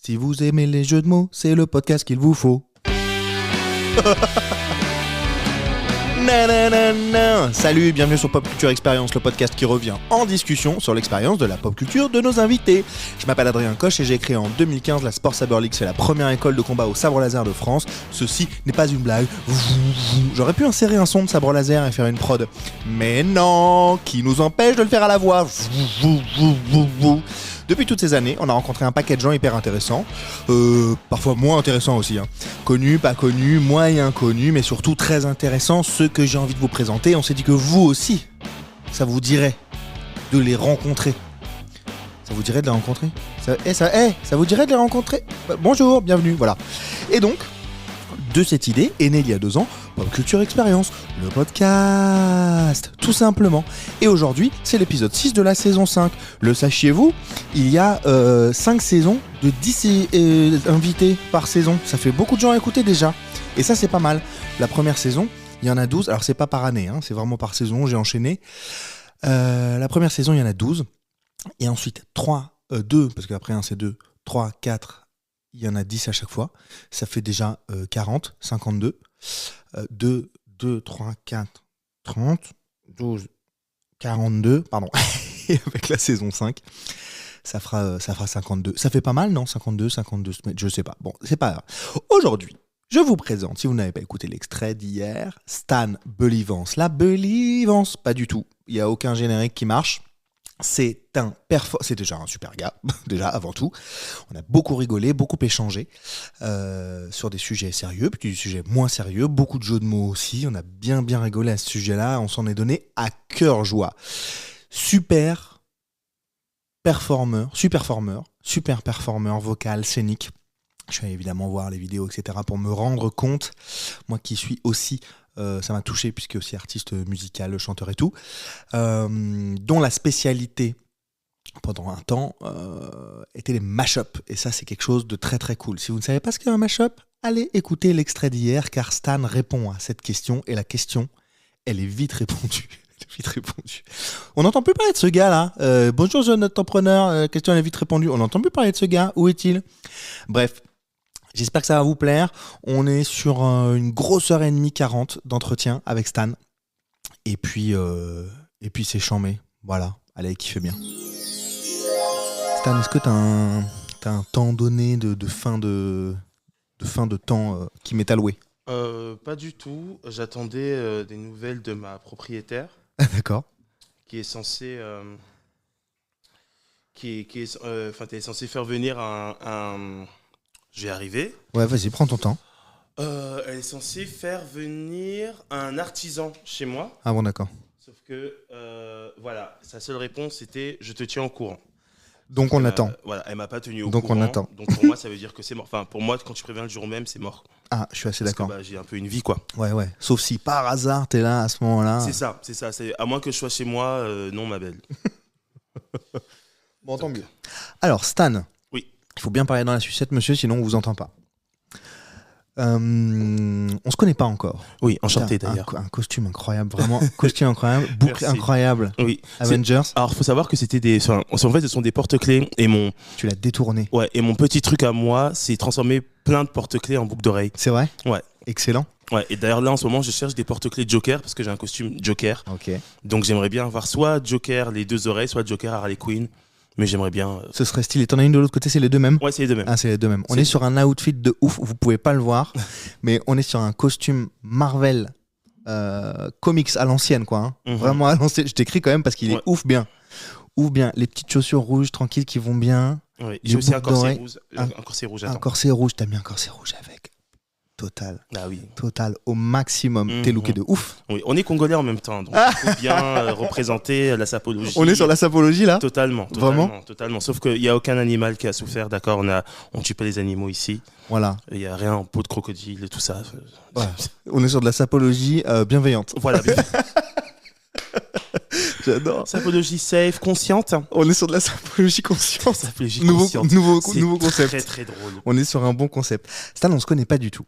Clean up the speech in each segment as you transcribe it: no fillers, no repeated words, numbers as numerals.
Si vous aimez les jeux de mots, c'est le podcast qu'il vous faut. Nanana. Salut, bienvenue sur Pop Culture Experience, le podcast qui revient en discussion sur l'expérience de la pop culture de nos invités. Je m'appelle Adrien Coche et j'ai créé en 2015 la Sport Saber League, c'est la première école de combat au sabre laser de France. Ceci n'est pas une blague. J'aurais pu insérer un son de sabre laser et faire une prod, mais non, qui nous empêche de le faire à la voix. Depuis toutes ces années, on a rencontré un paquet de gens hyper intéressants, parfois moins intéressants aussi, hein. Connus, pas connus, moyen connus, mais surtout très intéressants, ceux que j'ai envie de vous présenter. On s'est dit que vous aussi, ça vous dirait de les rencontrer. Ça vous dirait de les rencontrer ? Ça vous dirait de les rencontrer ? Bonjour, bienvenue, voilà. Et donc, de cette idée est née il y a 2 ans Pop Culture Experience, le podcast, tout simplement. Et aujourd'hui, c'est l'épisode 6 de la saison 5. Le sachiez-vous, il y a 5 saisons de 10 invités par saison. Ça fait beaucoup de gens à écouter déjà. Et ça, c'est pas mal. La première saison, il y en a 12. Alors, c'est pas par année, hein, c'est vraiment par saison, j'ai enchaîné. La première saison, il y en a 12. Et ensuite, 2, parce qu'après, c'est 2, 3, 4... il y en a 10 à chaque fois, ça fait déjà 40, 52, 2, 3, 4, 30, 12, 42, pardon, et avec la saison 5, ça fera 52. Ça fait pas mal, non ? 52, je sais pas. Bon, c'est pas grave. Aujourd'hui, je vous présente, si vous n'avez pas écouté l'extrait d'hier, Stan Believance. La Believance, pas du tout. Il n'y a aucun générique qui marche. C'est déjà un super gars, déjà avant tout. On a beaucoup rigolé, beaucoup échangé sur des sujets sérieux, puis des sujets moins sérieux, beaucoup de jeux de mots aussi. On a bien rigolé à ce sujet-là, on s'en est donné à cœur joie. Super performeur vocal, scénique. Je suis allé évidemment voir les vidéos, etc. pour me rendre compte, moi qui suis aussi... ça m'a touché puisque aussi artiste musical, chanteur et tout, dont la spécialité pendant un temps était les mash-up. Et ça, c'est quelque chose de très très cool. Si vous ne savez pas ce qu'est un mash-up, allez écouter l'extrait d'hier car Stan répond à cette question et la question, elle est vite répondue. On n'entend plus parler de ce gars-là. Bonjour jeune entrepreneur, question elle est vite répondue. On n'entend plus parler de ce gars. Où est-il ? Bref. J'espère que ça va vous plaire. On est sur une grosse heure et demie 40 d'entretien avec Stan. Et puis c'est chambé. Voilà, allez, kiffez bien. Stan, est-ce que t'as un temps donné de fin de temps qui m'est alloué ? Pas du tout. J'attendais des nouvelles de ma propriétaire. D'accord. Qui est censée... t'es censé faire venir un... Je vais arriver. Ouais, vas-y, prends ton temps. Elle est censée faire venir un artisan chez moi. Ah bon, d'accord. Sauf que, voilà, sa seule réponse c'était « je te tiens au courant ». Donc on attend. Voilà, elle m'a pas tenu au Donc courant. On attend. Donc pour moi, ça veut dire que c'est mort. Enfin, pour moi, quand tu préviens le jour même, c'est mort. Ah, je suis assez d'accord. Parce que j'ai un peu une vie, quoi. Ouais. Sauf si par hasard, t'es là à ce moment-là. C'est ça. À moins que je sois chez moi, non, ma belle. Bon, tant mieux. Alors, Stan. Il faut bien parler dans la sucette, monsieur, sinon on vous entend pas. On se connaît pas encore. Oui, enchanté d'ailleurs. Un costume incroyable, vraiment. Costume incroyable, boucle incroyable. Oui. Avengers. Alors, il faut savoir que c'était en fait, ce sont des porte-clés et Tu l'as détourné. Ouais, et mon petit truc à moi, c'est transformer plein de porte-clés en boucle d'oreille. C'est vrai ? Ouais. Excellent. Ouais, et d'ailleurs là en ce moment je cherche des porte-clés Joker parce que j'ai un costume Joker. Ok. Donc j'aimerais bien avoir soit Joker les 2 oreilles, soit Joker Harley Quinn. Mais j'aimerais bien... Ce serait stylé. T'en as une de l'autre côté, c'est les deux mêmes ? Ouais, c'est les deux mêmes. Ah, c'est les deux mêmes. On est sur un outfit de ouf, vous pouvez pas le voir, mais on est sur un costume Marvel comics à l'ancienne, quoi. Hein. Mm-hmm. Vraiment à l'ancienne. Je t'écris quand même parce qu'il est ouf bien. Ouf bien. Les petites chaussures rouges, tranquilles, qui vont bien. Oui, j'ai aussi un corset rouge. Un corset rouge, attends. Un corset rouge, t'as mis un corset rouge avec. Total. Ah oui. Total, au maximum. T'es looké de ouf. Oui, on est congolais en même temps, donc il faut bien représenter la sapologie. On est sur la sapologie là ? Totalement. Totalement. Sauf qu'il n'y a aucun animal qui a souffert, d'accord ? On tue pas les animaux ici. Voilà. Il n'y a rien en peau de crocodile et tout ça. Ouais. On est sur de la sapologie bienveillante. Voilà. J'adore. Sapologie safe, consciente. On est sur de la sapologie consciente. Sapologie consciente. Nouveau concept. Très très drôle. On est sur un bon concept. Stan, on se connaît pas du tout.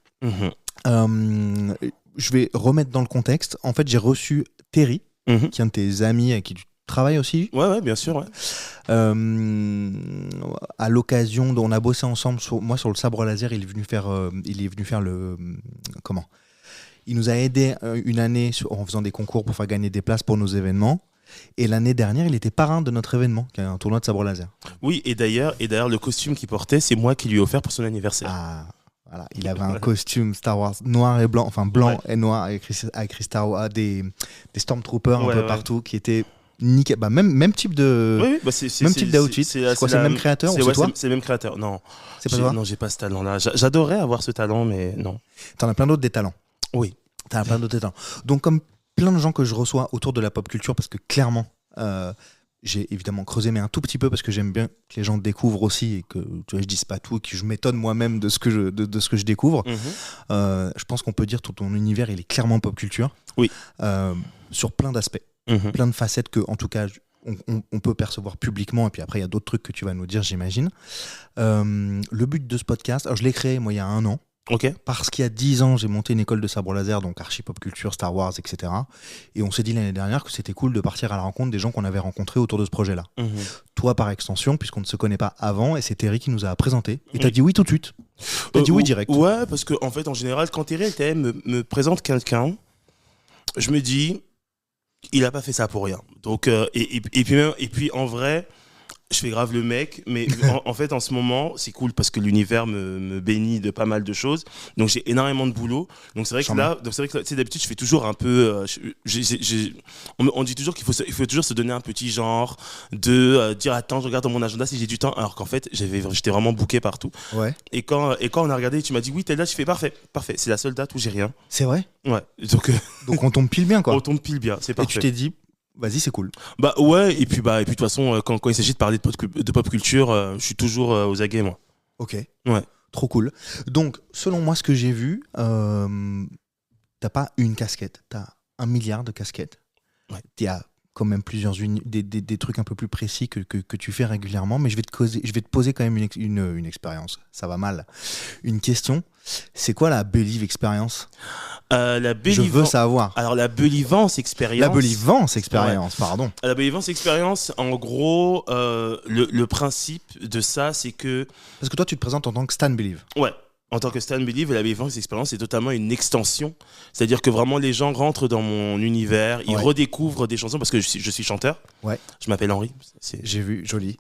Je vais remettre dans le contexte. En fait, j'ai reçu Terry, qui est un de tes amis avec qui tu travail aussi. Ouais, bien sûr. Ouais. À l'occasion, on a bossé ensemble sur le sabre laser. Il est venu faire le comment il nous a aidé une année en faisant des concours pour faire gagner des places pour nos événements. Et l'année dernière, il était parrain de notre événement, qui est un tournoi de sabre laser. Oui, et d'ailleurs, le costume qu'il portait, c'est moi qui lui ai offert pour son anniversaire. Ah, voilà. Il avait un costume Star Wars noir et blanc, enfin blanc et noir, avec écrit Star Wars, des Stormtroopers un peu partout, qui étaient nickel. Bah, même type de. Oui, même type d'outfit. C'est le même créateur ou c'est toi? C'est le même créateur. Non. C'est pas toi? Non, j'ai pas ce talent-là. J'adorerais avoir ce talent, mais non. T'en as plein d'autres des talents. Oui. T'en as plein d'autres des talents. Donc, comme plein de gens que je reçois autour de la pop culture, parce que clairement, j'ai évidemment creusé, mais un tout petit peu, parce que j'aime bien que les gens découvrent aussi et que tu vois, je dise pas tout, et que je m'étonne moi-même de ce que je découvre. Je pense qu'on peut dire que ton univers, il est clairement pop culture. Oui. Sur plein d'aspects. Plein de facettes que, en tout cas, on peut percevoir publiquement. Et puis après, il y a d'autres trucs que tu vas nous dire, j'imagine. Le but de ce podcast, alors je l'ai créé, moi, il y a 1 an. Ok. Parce qu'il y a 10 ans, j'ai monté une école de sabre laser, donc archi pop culture, Star Wars, etc. Et on s'est dit l'année dernière que c'était cool de partir à la rencontre des gens qu'on avait rencontrés autour de ce projet-là. Toi, par extension, puisqu'on ne se connaît pas avant, et c'est Terry qui nous a présenté. Et t'as dit oui tout de suite. T'as dit oui direct. Ouais, parce qu'en fait, en général, quand Terry me présente quelqu'un, je me dis, il a pas fait ça pour rien. Donc, et puis en vrai, je fais grave le mec, mais en fait, en ce moment, c'est cool parce que l'univers me bénit de pas mal de choses. Donc, j'ai énormément de boulot. Donc, c'est vrai que là, d'habitude, je fais toujours un peu. On dit toujours qu'il faut toujours se donner un petit genre, de dire attends, je regarde dans mon agenda si j'ai du temps, alors qu'en fait, j'étais vraiment booké partout. Ouais. Et quand on a regardé, tu m'as dit oui, telle date, je fais parfait. C'est la seule date où j'ai rien. C'est vrai? Ouais. Donc on tombe pile bien, quoi. On tombe pile bien, c'est parfait. Et tu t'es dit, vas-y, c'est cool. Bah ouais, et puis de toute façon, quand il s'agit de parler de pop culture, je suis toujours aux aguets, moi. Ok. Ouais. Trop cool. Donc, selon moi, ce que j'ai vu, t'as pas une casquette, t'as 1 milliard de casquettes. Ouais. Il y a quand même plusieurs des trucs un peu plus précis que tu fais régulièrement, mais je vais te poser quand même une expérience. Ça va mal. Une question. C'est quoi la Believe expérience? Je veux savoir. Alors la Belivance expérience. La Belivance expérience, pardon. La Belivance expérience, en gros, le principe de ça, c'est que. Parce que toi, tu te présentes en tant que Stan Believe. Ouais. En tant que Stan Believe, la Belivance expérience, c'est totalement une extension. C'est-à-dire que vraiment, les gens rentrent dans mon univers, ils redécouvrent des chansons parce que je suis chanteur. Ouais. Je m'appelle Henri. J'ai vu, joli.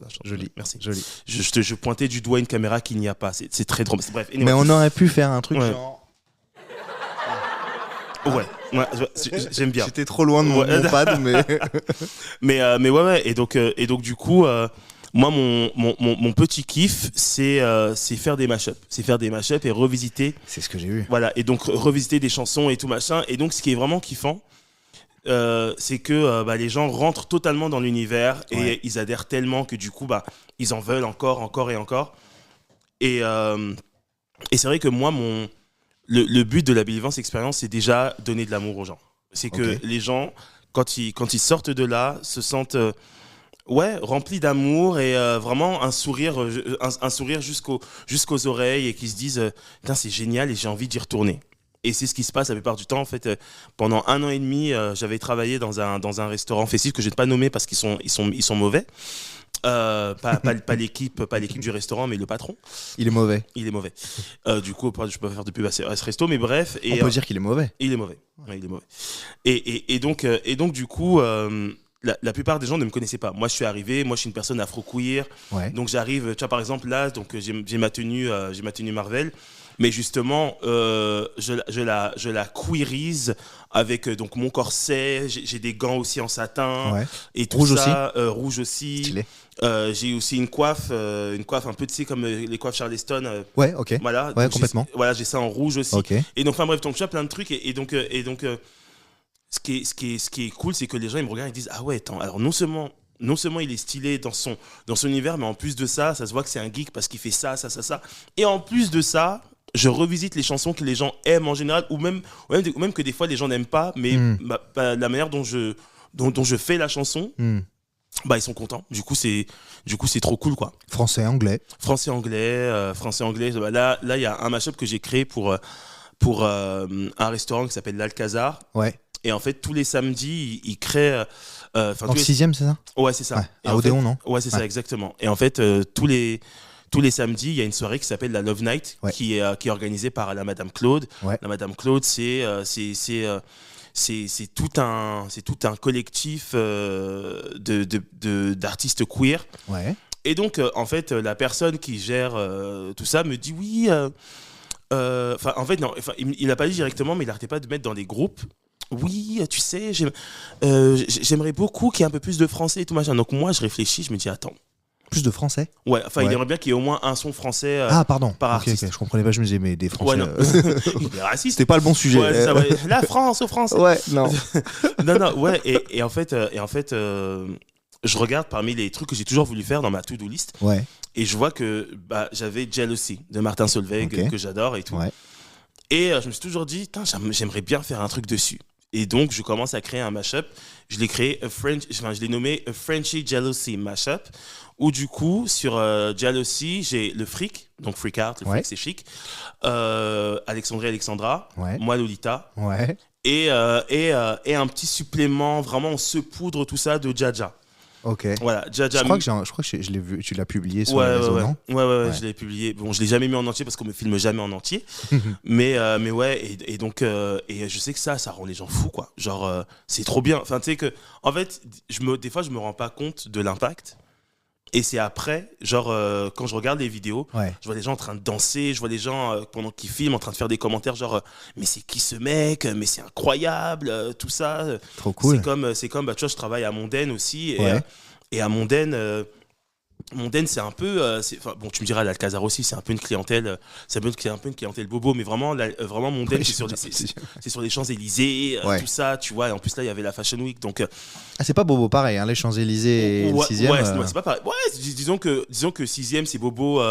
Merci. Joli. Je pointais du doigt une caméra qu'il n'y a pas. C'est très drôle. Bref. Mais on aurait pu faire un truc genre. Ouais, j'aime bien. J'étais trop loin de mon pad, mais ouais. Et donc du coup, moi mon petit kiff, c'est faire des mashups, et revisiter. C'est ce que j'ai vu. Voilà, et donc revisiter des chansons et tout machin. Et donc ce qui est vraiment kiffant, c'est que les gens rentrent totalement dans l'univers et ils adhèrent tellement que du coup ils en veulent encore et encore. Et c'est vrai que moi le but de la Belivance expérience, c'est déjà donner de l'amour aux gens. C'est que les gens, quand ils sortent de là, se sentent remplis d'amour et vraiment un sourire jusqu'aux oreilles et qui se disent putain, c'est génial et j'ai envie d'y retourner. Et c'est ce qui se passe la plupart du temps. En fait, pendant 1 an et demi, j'avais travaillé dans un restaurant festif que je ne vais pas nommer parce qu'ils sont mauvais. Pas l'équipe du restaurant, mais le patron. Il est mauvais. Du coup, je peux pas faire de pub à ce resto, mais bref. On peut dire qu'il est mauvais. Il est mauvais. Ouais, il est mauvais. Et donc du coup, la plupart des gens ne me connaissaient pas. Moi, je suis arrivé. Moi, je suis une personne afro-queer. Ouais. Donc j'arrive. Tu vois, par exemple là, donc j'ai ma tenue Marvel. Mais justement, je la queerise avec donc mon corset. J'ai des gants aussi en satin et tout rouge ça. Aussi. Rouge aussi. Stylé. J'ai aussi une coiffe un peu, tu sais, comme les coiffes Charleston. Ouais, ok. Voilà. Ouais, complètement. J'ai ça en rouge aussi. Okay. Et donc, enfin bref, donc tu as plein de trucs et donc ce qui est cool, c'est que les gens ils me regardent et disent ah ouais, attends, alors non seulement il est stylé dans son univers, mais en plus de ça se voit que c'est un geek parce qu'il fait ça. Et en plus de ça, je revisite les chansons que les gens aiment en général, ou même que des fois les gens n'aiment pas, mais la manière dont je fais la chanson, ils sont contents. Du coup c'est trop cool, quoi. Français anglais. Là il y a un mashup que j'ai créé pour un restaurant qui s'appelle l'Alcazar. Ouais. Et en fait tous les samedis ils créent Donc 6e, c'est ça? Ouais, c'est ça. Ouais. À Odéon, non? Ouais, c'est ça, exactement. Et en fait, tous les samedis, il y a une soirée qui s'appelle la Love Night, qui est organisée par la Madame Claude. Ouais. La Madame Claude, c'est tout un collectif d'artistes queer. Ouais. Et donc, en fait, la personne qui gère tout ça me dit oui. En fait, non, il n'a pas dit directement, mais il n'arrêtait pas de mettre dans des groupes. Oui, tu sais, j'aimerais beaucoup qu'il y ait un peu plus de français et tout machin. Donc moi, je réfléchis, je me dis attends. Plus de français? Ouais, il aimerait bien qu'il y ait au moins un son français pardon. par artiste. Okay. Je comprenais pas, je me disais, mais des français. Ouais, non. Il est raciste. C'était pas le bon sujet. Ouais, ça, ouais. La France aux Français. Ouais, non. non, ouais. Et en fait, je regarde parmi les trucs que j'ai toujours voulu faire dans ma to-do list. Ouais. Et je vois que j'avais Jealousy de Martin Solveig, que j'adore et tout. Ouais. Et je me suis toujours dit, j'aimerais bien faire un truc dessus. Et donc, je commence à créer un mashup. Je l'ai nommé A Frenchy Jealousy Mashup, où du coup, sur Jealousy, j'ai le Freak, donc Freak Out, le Freak c'est chic, Alexandrie Alexandra, moi Lolita, et un petit supplément, vraiment on se poudre tout ça de Jaja. Ok. Voilà, Jaja. Je crois que je l'ai vu, tu l'as publié sur les réseaux, non ? Ouais, je l'ai publié. Bon, je l'ai jamais mis en entier parce qu'on me filme jamais en entier. mais ouais, et donc, et je sais que ça rend les gens fous, quoi. Genre, c'est trop bien. Enfin, tu sais que, en fait, des fois, je me rends pas compte de l'impact. Et c'est après, genre, quand je regarde les vidéos, je vois les gens en train de danser, je vois les gens, pendant qu'ils filment, en train de faire des commentaires, genre, mais c'est qui ce mec ? Mais c'est incroyable, tout ça. Trop cool. C'est comme tu vois, je travaille à Mondaine aussi. Et à Mondaine, c'est un peu. Bon, tu me diras, l'Alcazar aussi, c'est un peu une clientèle. C'est un peu une clientèle bobo, mais vraiment Mondaine, c'est sur les Champs-Élysées, tout ça, tu vois. Et en plus, là, il y avait la Fashion Week. Donc, c'est pas bobo pareil, hein, les Champs-Élysées et le 6e. Ouais, c'est pas pareil. Ouais, disons que 6e, c'est bobo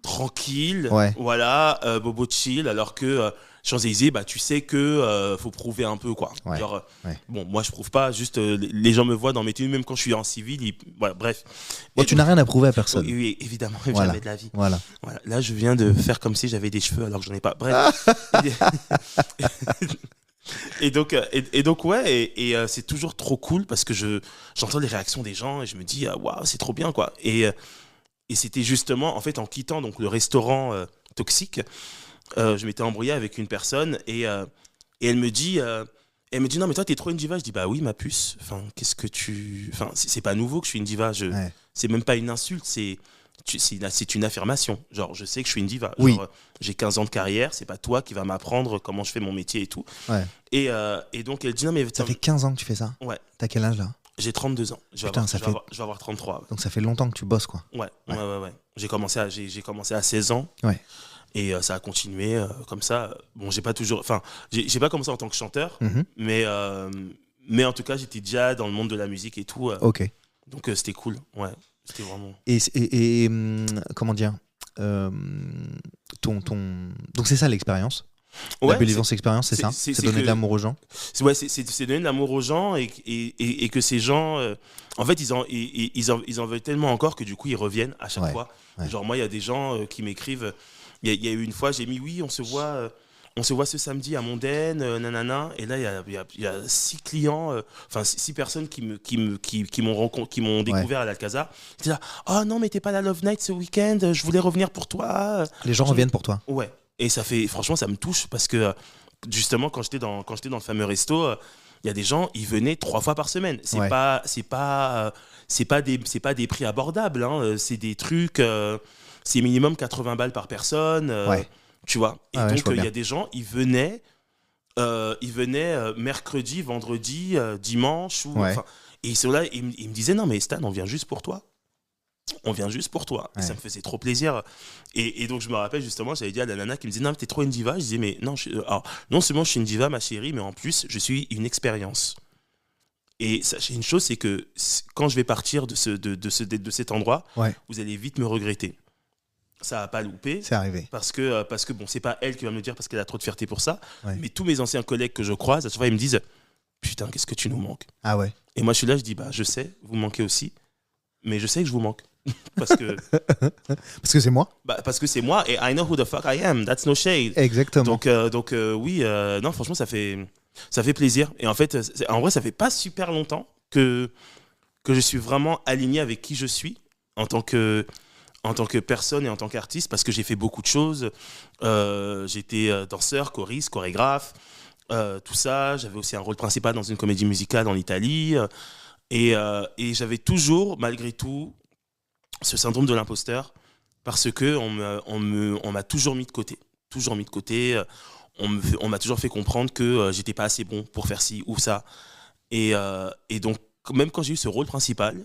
tranquille. Voilà, bobo chill, alors que. Champs-Élysées, tu sais que faut prouver un peu, quoi. Genre, bon, moi je prouve pas, juste les gens me voient dans mes tenues, même quand je suis en civil, voilà, bref. Bon, tu n'as rien à prouver à personne. Oui, évidemment, jamais de la vie. Voilà. Là, je viens de faire comme si j'avais des cheveux alors que j'en ai pas. Bref. Et donc ouais, et c'est toujours trop cool parce que j'entends les réactions des gens et je me dis waouh, c'est trop bien, quoi. Et c'était justement en fait en quittant donc le restaurant toxique. Je m'étais embrouillé avec une personne et elle me dit non mais toi t'es trop une diva. Je dis bah oui ma puce, enfin qu'est-ce que c'est pas nouveau que je suis une diva, c'est même pas une insulte, c'est une affirmation, genre je sais que je suis une diva, genre, j'ai 15 ans de carrière, c'est pas toi qui vas m'apprendre comment je fais mon métier et tout. Et donc elle dit non mais ça fait 15 ans que tu fais ça. T'as quel âge là? J'ai 32 ans. Je vais avoir 33. Donc ça fait longtemps que tu bosses, quoi. Ouais. J'ai commencé à 16 ans. Et ça a continué comme ça. Bon, j'ai pas commencé en tant que chanteur, mais en tout cas, j'étais déjà dans le monde de la musique et tout. Ok. Donc c'était cool. Ouais, c'était vraiment. Et comment dire donc c'est ça l'expérience. La Belle-Vivance expérience, c'est ça. C'est donner de l'amour aux gens. Ouais, c'est donner de l'amour aux gens et que ces gens, en fait, ils en veulent tellement encore que du coup, ils reviennent à chaque fois. Genre moi, il y a des gens qui m'écrivent. Il y a eu une fois, j'ai mis oui, on se voit ce samedi à Mondaine, nanana. Et là, il y a 6 clients, 6 personnes qui m'ont découvert à l'Alcazar. Ils disaient oh non, mais t'es pas à la Love Night ce week-end, je voulais revenir pour toi. Les gens reviennent pour toi. Ouais. Et franchement, ça me touche parce que justement, quand j'étais dans le fameux resto, il y a des gens, ils venaient 3 fois par semaine. C'est pas des prix abordables, hein. C'est des trucs. C'est minimum 80 balles par personne, tu vois. Et donc, il y a des gens, ils venaient mercredi, vendredi, dimanche. Et ils sont là, ils me disaient, non, mais Stan, on vient juste pour toi. On vient juste pour toi. Et ça me faisait trop plaisir. Et donc, je me rappelle justement, j'avais dit à la nana qui me disait, non, mais t'es trop une diva. Je disais, mais non, non seulement je suis une diva, ma chérie, mais en plus, je suis une expérience. Et sachez une chose, c'est que quand je vais partir de cet endroit, vous allez vite me regretter. Ça n'a pas loupé. C'est arrivé. Parce que bon, c'est pas elle qui va me le dire parce qu'elle a trop de fierté pour ça. Mais tous mes anciens collègues que je croise, à chaque fois, ils me disent putain, qu'est-ce que tu nous manques. Ah ouais. Et moi, je suis là, je dis je sais, vous me manquez aussi. Mais je sais que je vous manque. Parce que c'est moi. Parce que c'est moi et I know who the fuck I am. That's no shade. Exactement. Donc oui, non, franchement, ça fait plaisir. Et en fait, en vrai, ça fait pas super longtemps que je suis vraiment aligné avec qui je suis en tant que personne et en tant qu'artiste, parce que j'ai fait beaucoup de choses. J'étais danseur, choriste, chorégraphe, tout ça. J'avais aussi un rôle principal dans une comédie musicale en Italie. Et j'avais toujours, malgré tout, ce syndrome de l'imposteur, parce que on m'a toujours mis de côté. Toujours mis de côté. On m'a toujours fait comprendre que j'étais pas assez bon pour faire ci ou ça. Et donc, même quand j'ai eu ce rôle principal,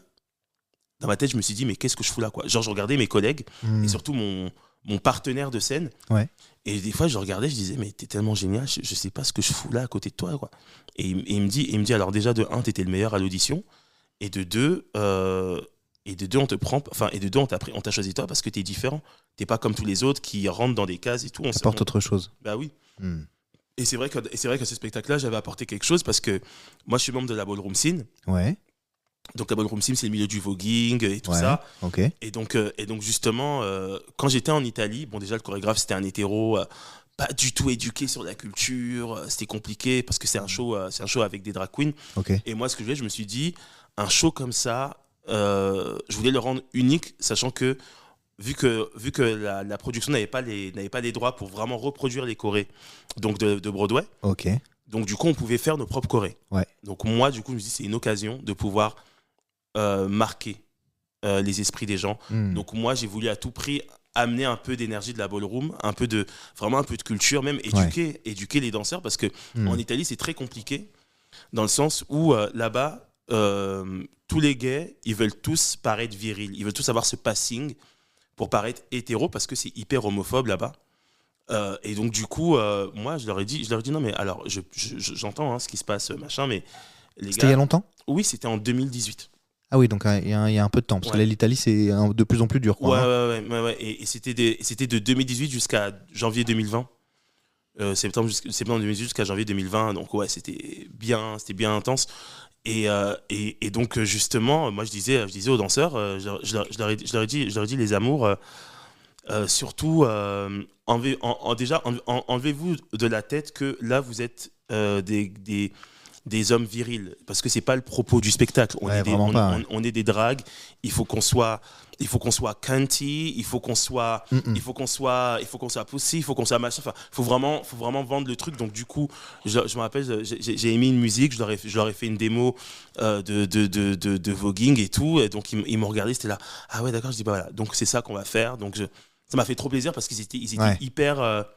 dans ma tête, je me suis dit, mais qu'est-ce que je fous là, quoi. Genre, je regardais mes collègues et surtout mon partenaire de scène. Ouais. Et des fois, je regardais, je disais, mais t'es tellement génial, je sais pas ce que je fous là à côté de toi, quoi. Et il me dit, alors déjà, de un, t'étais le meilleur à l'audition. Et de deux, on te prend, enfin, et de deux, on t'a choisi toi parce que t'es différent. T'es pas comme tous les autres qui rentrent dans des cases et tout. Apporte autre chose. Bah oui. Et c'est vrai qu'à ce spectacle-là, j'avais apporté quelque chose parce que moi, je suis membre de la Ballroom Scene. Ouais. Donc la Ballroom Scene, c'est le milieu du voguing et tout ça. Okay. Et donc justement, quand j'étais en Italie, bon déjà le chorégraphe c'était un hétéro, pas du tout éduqué sur la culture, c'était compliqué parce que c'est un show avec des drag queens. Okay. Et moi ce que je me suis dit, un show comme ça, je voulais le rendre unique, sachant que vu que la production n'avait pas les droits pour vraiment reproduire les chorés donc de Broadway. Ok. Donc du coup on pouvait faire nos propres chorés. Ouais. Donc moi du coup je me suis dit c'est une occasion de pouvoir marquer les esprits des gens. Donc moi j'ai voulu à tout prix amener un peu d'énergie de la ballroom, vraiment un peu de culture, même éduquer les danseurs, parce que en Italie c'est très compliqué dans le sens où là-bas tous les gays ils veulent tous paraître virils, ils veulent tous avoir ce passing pour paraître hétéro parce que c'est hyper homophobe là-bas. Et donc du coup moi je leur ai dit non mais alors j'entends ce qui se passe machin, mais les c'était il y a longtemps? Oui, c'était en 2018. Ah oui, donc il y a un peu de temps, parce que là, l'Italie, c'est de plus en plus dur, quoi. Ouais. Et c'était de 2018 jusqu'à janvier 2020. Septembre 2018 jusqu'à janvier 2020. Donc ouais, c'était bien intense. Et donc justement, moi je disais aux danseurs, je leur ai dit les amours, surtout enlevez-vous de la tête que là vous êtes des hommes virils, parce que c'est pas le propos du spectacle. On est des dragues. Il faut qu'on soit cunty, il faut qu'on soit pussy, il faut qu'on soit machin. Enfin, faut vraiment vendre le truc. Donc du coup, je me rappelle, j'ai émis une musique, je leur ai fait une démo de voguing et tout. Et donc ils m'ont regardé, c'était là. Ah ouais, d'accord. Je dis bah voilà. Donc c'est ça qu'on va faire. Donc ça m'a fait trop plaisir parce qu'ils étaient hyper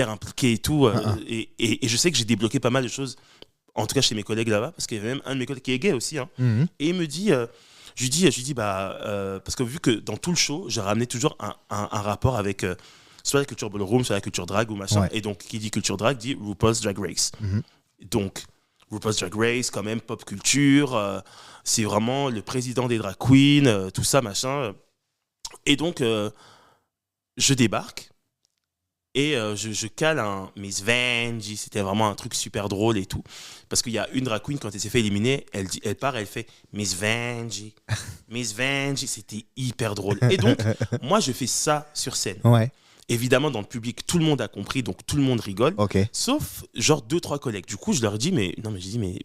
impliqués et tout. Et je sais que j'ai débloqué pas mal de choses. En tout cas chez mes collègues là-bas, parce qu'il y avait même un de mes collègues qui est gay aussi. Et il me dit, je lui dis parce que vu que dans tout le show, j'ai ramené toujours un rapport avec soit la culture ballroom, soit la culture drag ou machin. Et donc, qui dit culture drag dit RuPaul's Drag Race. Donc, RuPaul's Drag Race, quand même, pop culture, c'est vraiment le président des drag queens, tout ça, machin. Et donc, je débarque. Et je cale un Miss Vanjie, c'était vraiment un truc super drôle et tout. Parce qu'il y a une drag queen, quand elle s'est fait éliminer, elle part, elle fait Miss Vanjie, Miss Vanjie, c'était hyper drôle. Et donc, moi, je fais ça sur scène. Ouais. Évidemment, dans le public, tout le monde a compris, donc tout le monde rigole. Okay. Sauf, genre, 2-3 collègues. Du coup, je leur dis, mais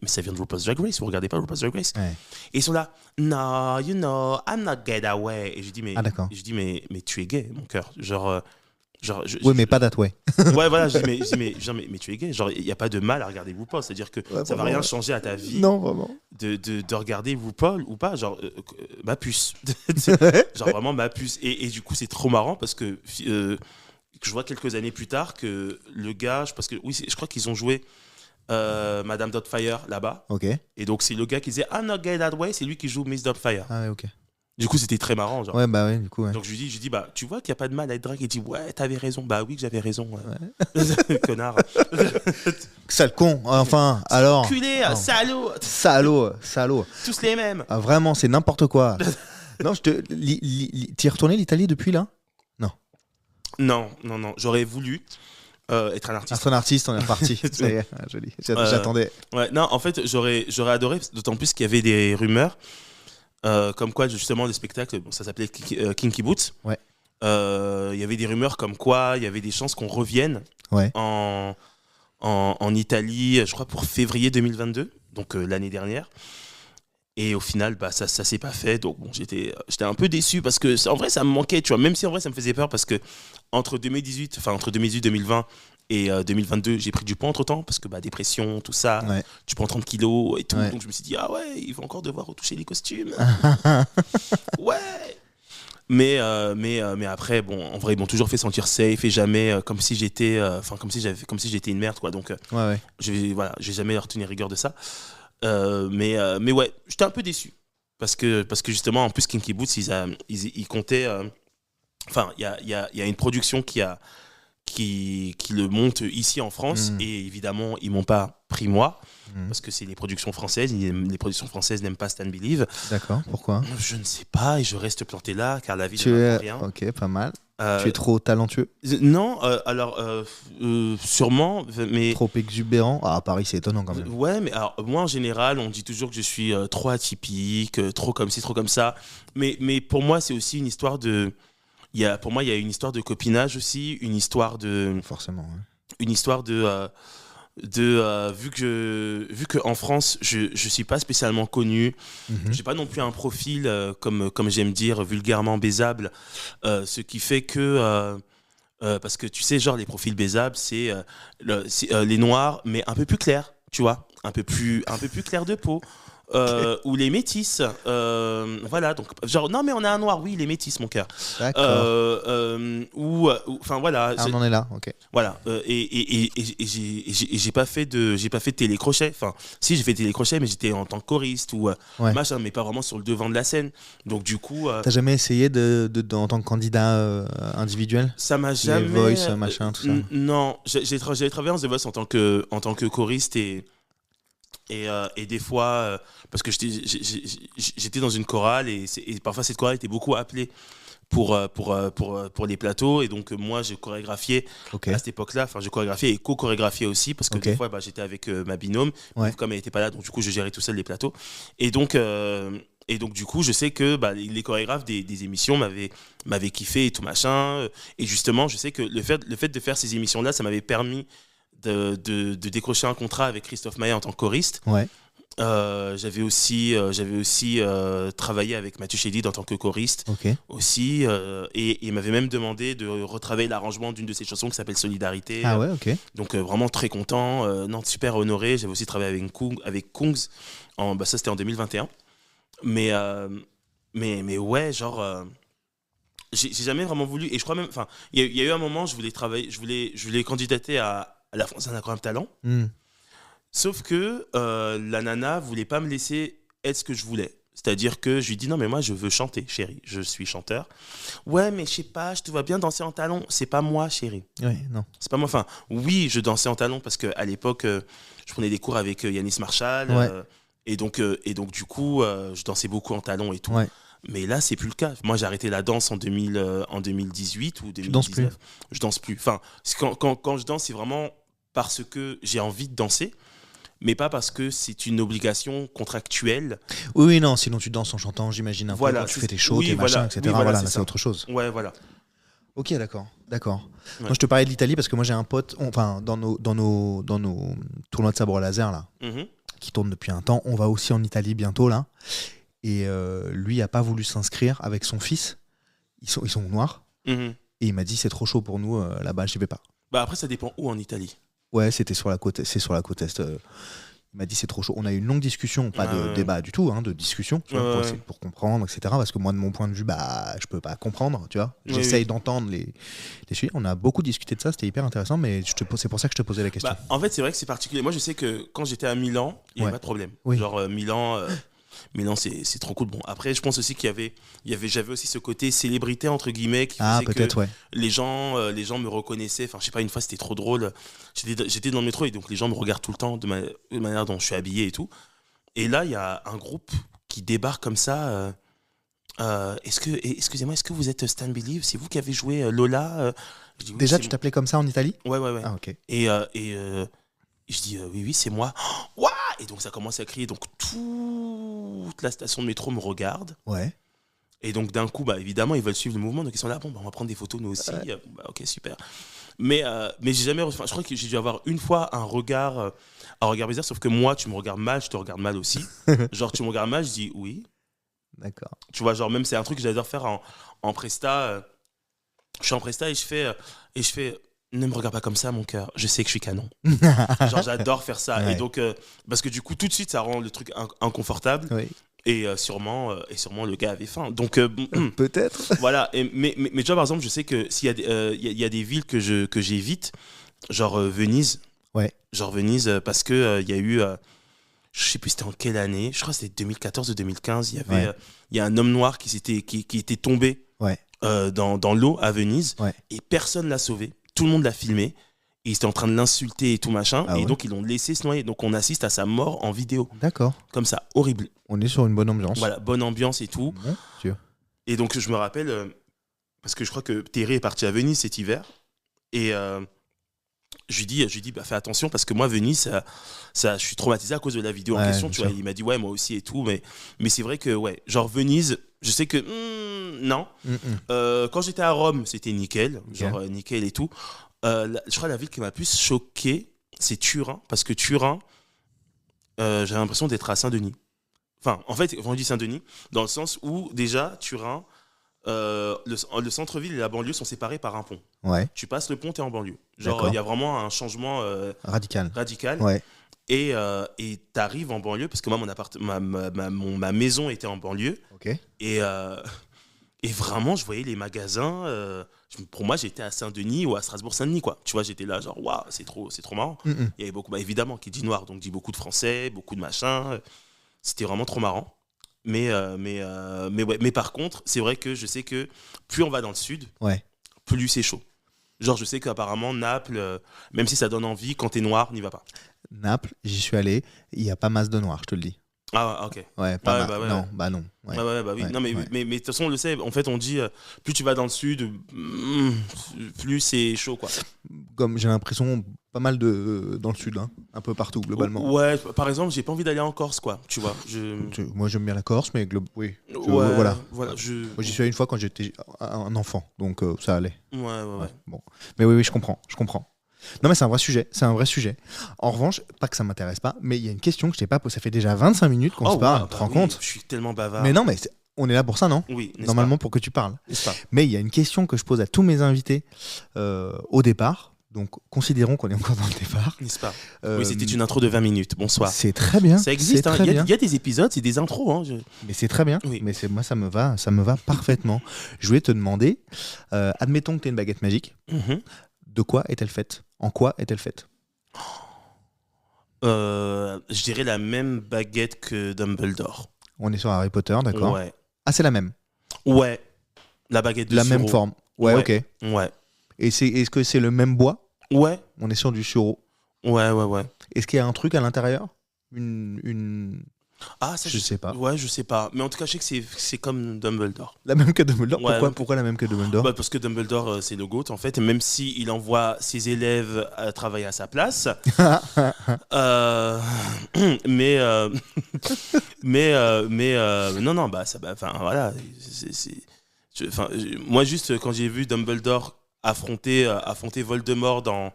ça vient de RuPaul's Drag Race, vous regardez pas RuPaul's Drag Race? Ouais. Et ils sont là, no, you know, I'm not gay that way. Et je dis, mais tu es gay, mon cœur. Genre, oui, mais pas that way. Ouais, voilà, je dis, mais tu es gay. Genre, il n'y a pas de mal à regarder RuPaul. C'est-à-dire que ça ne va rien changer à ta vie. Non, vraiment. De regarder RuPaul ou pas. Genre, ma puce. Genre, vraiment ma puce. Et du coup, c'est trop marrant parce que je vois quelques années plus tard que le gars, parce que oui, je crois qu'ils ont joué Madame Doubtfire là-bas. Ok. Et donc, c'est le gars qui disait I'm not gay that way. C'est lui qui joue Miss Doubtfire. Ah, ouais, ok. Du coup, c'était très marrant. Genre. Ouais, bah ouais, du coup. Ouais. Donc, je lui dis, bah, tu vois qu'il n'y a pas de mal à être drague. Il dit, ouais, t'avais raison. Bah oui, que j'avais raison. Ouais. Connard. Sale con, enfin, alors. Culé, salaud. Tous les mêmes. Ah, vraiment, c'est n'importe quoi. Non, t'y es retourné l'Italie depuis là? Non. J'aurais voulu être un artiste. Être un artiste, on est reparti. Ça y est, joli. J'attendais. Ouais, non, en fait, j'aurais adoré, d'autant plus qu'il y avait des rumeurs. Comme quoi, justement, des spectacles, ça s'appelait Kinky Boots. Ouais. Il y avait des rumeurs comme quoi il y avait des chances qu'on revienne en Italie, je crois, pour février 2022, donc l'année dernière. Et au final, bah, ça s'est pas fait. Donc, bon, j'étais un peu déçu parce que, en vrai, ça me manquait, tu vois. Même si, en vrai, ça me faisait peur parce que entre 2020 et 2022, j'ai pris du poids entre temps parce que, bah, dépression, tout ça. Ouais. Tu prends 30 kilos et tout. Ouais. Donc, je me suis dit, ah ouais, il va encore devoir retoucher les costumes. Ouais. Mais après, bon, en vrai, ils m'ont toujours fait sentir safe et jamais comme si j'étais, comme si j'étais une merde, quoi. Donc, Ouais. voilà, je vais jamais retenu rigueur de ça. Mais ouais, j'étais un peu déçu. Parce que justement, en plus, Kinky Boots, ils comptaient. Enfin, il y a une production qui le monte ici en France. Et évidemment, ils m'ont pas pris moi. Parce que c'est les productions françaises. Les productions françaises n'aiment pas Stan Believe. D'accord, pourquoi? Je ne sais pas. Et je reste planté là, car la vie ne m'apprend rien. Ok, pas mal. Tu es trop talentueux? Non, alors sûrement, mais trop exubérant? Ah, à Paris, c'est étonnant quand même. Ouais, mais alors moi en général, on dit toujours que je suis trop atypique, trop comme ci, trop comme ça. Mais pour moi, c'est aussi une histoire de. Pour moi, il y a une histoire de copinage aussi, une histoire de. Forcément. Ouais. Une histoire vu que en France je suis pas spécialement connu, j'ai pas non plus un profil comme j'aime dire vulgairement baisable, ce qui fait que parce que tu sais genre les profils baisables c'est les noirs mais un peu plus clairs, tu vois, un peu plus clair de peau. Ou les métis, voilà, donc genre non mais on a un noir, oui les métis mon cœur, ou enfin voilà, on en est là, ok, voilà, et j'ai pas fait de télécrochet, enfin si j'ai fait télécrochet mais j'étais en tant que choriste ou machin, mais pas vraiment sur le devant de la scène, donc du coup t'as jamais essayé en tant que candidat individuel, ça m'a jamais, les Voice machin tout ça? Non, j'ai travaillé en The Voice en tant que choriste et des fois parce que j'étais dans une chorale et parfois cette chorale était beaucoup appelée pour les plateaux, et donc moi je chorégraphiais à cette époque-là, enfin je chorégraphiais et co-chorégraphiais aussi parce que des fois j'étais avec ma binôme, comme elle n'était pas là, donc du coup je gérais tout seul les plateaux, et donc du coup je sais que les chorégraphes des émissions m'avaient kiffé et tout machin, et justement je sais que le fait de faire ces émissions-là, ça m'avait permis de décrocher un contrat avec Christophe Maé en tant que choriste. J'avais aussi travaillé avec Mathieu Chédid en tant que choriste aussi, et il m'avait même demandé de retravailler l'arrangement d'une de ses chansons qui s'appelle Solidarité. Donc vraiment très content, non, super honoré. J'avais aussi travaillé avec Kungs, ça c'était en 2021, mais ouais, genre j'ai jamais vraiment voulu, et je crois même, enfin il y a eu un moment je voulais candidater à la France a un incroyable talent. Sauf que la nana voulait pas me laisser être ce que je voulais. C'est-à-dire que je lui dis non mais moi je veux chanter, chérie, je suis chanteur. Ouais mais je sais pas, je te vois bien danser en talons. C'est pas moi, chérie. Oui, non. C'est pas moi. Enfin oui, je dansais en talons parce que à l'époque je prenais des cours avec Yanis Marshall, et donc du coup je dansais beaucoup en talons et tout. Mais là c'est plus le cas. Moi j'ai arrêté la danse en 2018 ou 2019. Tu danses plus? Je danse plus. Enfin quand je danse c'est vraiment parce que j'ai envie de danser, mais pas parce que c'est une obligation contractuelle. Oui, non, sinon tu danses en chantant, j'imagine, un peu quand tu fais tes shows, tes machins, etc. Voilà, là, c'est autre chose. Ouais, voilà. Ok, d'accord. Moi, je te parlais de l'Italie parce que moi, j'ai un pote, dans nos tournois de sabre laser, là, qui tournent depuis un temps, on va aussi en Italie bientôt, là. Et lui a pas voulu s'inscrire avec son fils. Ils sont noirs. Et il m'a dit, c'est trop chaud pour nous, là-bas, j'y vais pas. Après, ça dépend où en Italie. Ouais, c'était sur la côte est. Il m'a dit c'est trop chaud. On a eu une longue discussion, pas de débat du tout, de discussion, tu vois, pour comprendre, etc. Parce que moi, de mon point de vue, je peux pas comprendre, tu vois. J'essaye d'entendre les sujets. On a beaucoup discuté de ça, c'était hyper intéressant, mais c'est pour ça que je te posais la question. En fait, c'est vrai que c'est particulier. Moi, je sais que quand j'étais à Milan, il n'y avait pas de problème. Genre, Milan, c'est trop cool. Bon, après, je pense aussi j'avais aussi ce côté célébrité entre guillemets qui faisait que les gens me reconnaissaient. Enfin, je sais pas, une fois c'était trop drôle. J'étais dans le métro et donc les gens me regardent tout le temps de manière dont je suis habillé et tout. Et là, il y a un groupe qui débarque comme ça. Excusez-moi, est-ce que vous êtes Stan Believe? C'est vous qui avez joué Lola? Je dis, oui, déjà, tu t'appelais comme ça en Italie? Ouais. Ah, ok. Et je dis oui, c'est moi. Ouah! Et donc ça commence à crier, donc toute la station de métro me regarde. Et donc d'un coup, évidemment, ils veulent suivre le mouvement, donc ils sont là, on va prendre des photos nous aussi. Ok, super. Mais j'ai jamais. Je crois que j'ai dû avoir une fois un regard bizarre, sauf que moi, tu me regardes mal, je te regarde mal aussi. Genre, tu me regardes mal, je dis oui. D'accord. Tu vois, genre, même c'est un truc que j'adore faire en presta. Je suis en presta et je fais ne me regarde pas comme ça, mon cœur. Je sais que je suis canon. Genre, j'adore faire ça. Ouais. Et donc, parce que du coup, tout de suite, ça rend le truc inconfortable. Oui. Et sûrement le gars avait faim. Donc, Peut-être. voilà. Mais tu vois, par exemple, je sais que s'il y a il y a des villes que j'évite, genre Venise. Ouais. Genre Venise, parce que il y a eu, je sais plus c'était en quelle année, je crois que c'était 2014 ou 2015, il y avait, il y a un homme noir qui était tombé Ouais. dans l'eau à Venise, Ouais. et personne l'a sauvé, tout le monde l'a filmé, et ils étaient en train de l'insulter et tout machin, Ah et ouais. donc ils l'ont laissé se noyer, donc on assiste à sa mort en vidéo, D'accord. comme ça, horrible. On est sur une bonne ambiance. Voilà, bonne ambiance et tout, Mon Dieu. et donc je me rappelle, parce que je crois que Terry est parti à Venise cet hiver, et je lui dis bah, fais attention parce que moi Venise je suis traumatisé à cause de la vidéo en Ouais, question, bien tu vois. sûr. Il m'a dit ouais, moi aussi et tout, mais c'est vrai que ouais, genre Venise, je sais que non. Quand j'étais à Rome, c'était nickel, genre nickel et tout. Je crois la ville qui m'a le plus choqué, c'est Turin, parce que Turin, j'avais l'impression d'être à Saint-Denis. Enfin, en fait, quand on dit Saint-Denis, dans le sens où déjà Turin, le centre-ville et la banlieue sont séparés par un pont. Ouais. Tu passes le pont, t'es en banlieue. Genre, D'accord. il y a vraiment un changement Radical. radical. Ouais. Et t'arrives en banlieue, parce que moi, ma maison était en banlieue. Ok. Et vraiment, je voyais les magasins. Pour moi, j'étais à Saint-Denis ou à Strasbourg-Saint-Denis, quoi. Tu vois, j'étais là, genre, waouh, c'est trop marrant. Il y avait beaucoup, évidemment, qui dit noir, donc dit beaucoup de français, beaucoup de machins. C'était vraiment trop marrant. Mais par contre, c'est vrai que je sais que plus on va dans le sud, Ouais. plus c'est chaud. Genre, je sais qu'apparemment, Naples, même si ça donne envie, quand t'es noir, n'y va pas. Naples, j'y suis allé. Il n'y a pas masse de noirs, je te le dis. Ah, ok. Ouais, pas Ouais, ma- bah ouais. Non, bah non. Ouais. Bah oui. Ouais, Non, mais ouais. de toute façon, on le sait. En fait, on dit, plus tu vas dans le sud, plus c'est chaud, quoi. Comme j'ai l'impression, pas mal dans le sud, hein. Un peu partout, globalement. Ouais, par exemple, j'ai pas envie d'aller en Corse, quoi. Tu vois, Moi, j'aime bien la Corse, mais oui. ouais, Voilà. Moi, Moi, j'y suis allé une fois quand j'étais un enfant, donc ça allait. Ouais. Bon. Mais oui, je comprends. Non, mais c'est un vrai sujet. En revanche, pas que ça m'intéresse pas, mais il y a une question que je t'ai pas posée. Ça fait déjà 25 minutes qu'on se parle, ouais, tu te rends oui, compte? Je suis tellement bavard. Mais non, mais on est là pour ça, non? Oui, n'est-ce Normalement pas, pour que tu parles. n'est-ce pas? Mais il y a une question que je pose à tous mes invités au départ. Donc, considérons qu'on est encore dans le départ. N'est-ce pas? Euh, Oui, c'était une intro de 20 minutes. Bonsoir. C'est très bien. Ça existe, c'est hein. très bien. Il y a des épisodes, c'est des intros. Hein. Mais c'est très bien. Oui. Mais moi, ça me va parfaitement. Je voulais te demander, admettons que tu aies une baguette magique. Mhm. De quoi est-elle faite? En quoi est-elle faite? Je dirais la même baguette que Dumbledore. On est sur Harry Potter, d'accord? Ouais. Ah, c'est la même. Ouais. La baguette de La sureau. même forme. Ouais, ok. Ouais. Et est-ce que c'est le même bois? Ouais. On est sur du sureau. Ouais. Est-ce qu'il y a un truc à l'intérieur? Une... Ah, ça, Je sais pas. Ouais, je sais pas. Mais en tout cas, je sais que c'est comme Dumbledore. La même que Dumbledore? Ouais. Pourquoi la même que Dumbledore? Bah, parce que Dumbledore, c'est le GOAT, en fait. Et même s'il envoie ses élèves à travailler à sa place. Non, bah, ça, enfin, voilà. Moi, juste, quand j'ai vu Dumbledore affronter Voldemort dans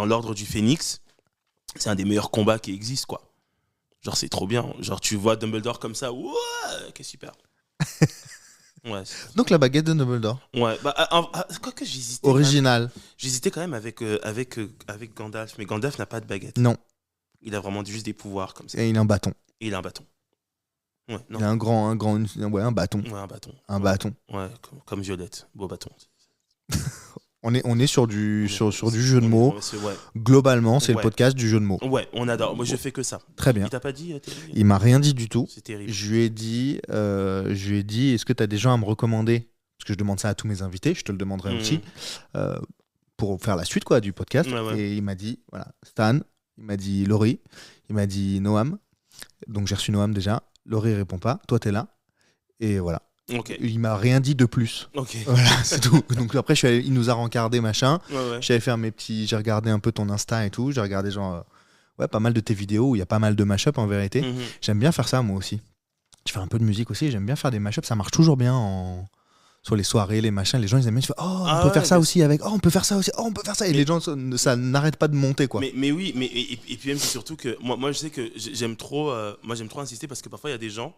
l'Ordre du Phénix, c'est un des meilleurs combats qui existent, quoi. Genre, c'est trop bien. Genre, tu vois Dumbledore comme ça, ouais, qu'est super. Ouais. Donc la baguette de Dumbledore. Ouais, bah, quoi que j'hésitais. Original. J'hésitais quand même avec Gandalf, mais Gandalf n'a pas de baguette. Non. Il a vraiment juste des pouvoirs comme ça. Et il a un bâton. Et il a un bâton. Ouais, non. Il a un bâton. Ouais, un bâton. Un bâton. Ouais, comme Violette. Beau bâton. On est sur du jeu de mots. Ouais. Globalement, c'est le Ouais. podcast du jeu de mots. Ouais, on adore. Moi, je fais que ça. Très bien. Il t'a pas dit, Thierry? Il m'a rien dit du tout. C'est terrible. Je lui ai dit, est-ce que tu as des gens à me recommander? Parce que je demande ça à tous mes invités, je te le demanderai aussi, pour faire la suite, quoi, du podcast. Ouais. Et il m'a dit, voilà, Stan, il m'a dit Laurie, il m'a dit Noam. Donc j'ai reçu Noam déjà. Laurie répond pas, toi t'es là. Et voilà. Ok. Il m'a rien dit de plus. Ok. Voilà, c'est tout. Donc après, il nous a rencardé, machin. Ouais. J'avais fait j'ai regardé un peu ton Insta et tout. J'ai regardé pas mal de tes vidéos où il y a pas mal de mashup en vérité. J'aime bien faire ça moi aussi. Je fais un peu de musique aussi. J'aime bien faire des mashups. Ça marche toujours bien sur les soirées, les machins, les gens ils aiment bien. Tu fais, oh, Ah on peut ouais, faire ça mais aussi avec. Oh, on peut faire ça aussi. Oh, on peut faire ça. Et Mais- les gens, ça n'arrête pas de monter, quoi. Mais oui, et puis même c'est surtout que moi je sais que j'aime trop, moi j'aime trop insister parce que parfois il y a des gens,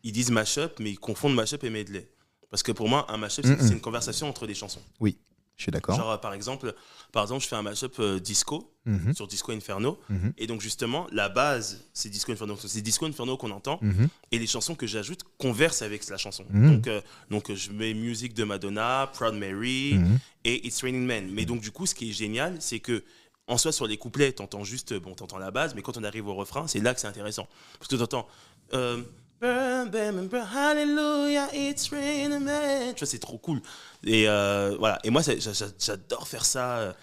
ils disent mashup, mais ils confondent mashup et medley. Parce que pour moi, un mashup, c'est une conversation entre des chansons. Oui, je suis d'accord. Genre, par exemple, je fais un mashup disco Mhm, sur Disco Inferno. mhm, Et donc, justement, la base, c'est Disco Inferno. Donc, c'est Disco Inferno qu'on entend. mhm. Et les chansons que j'ajoute conversent avec la chanson. Mhm. Donc, je mets musique de Madonna, Proud Mary Mhm. et It's Raining Men. Mais donc, du coup, ce qui est génial, c'est que en soi, sur les couplets, t'entends juste, t'entends la base, mais quand on arrive au refrain, c'est là que c'est intéressant. Parce que t'entends. Hallelujah, it's raining men. Tu vois, c'est trop cool. Et voilà. Et moi, j'adore faire ça.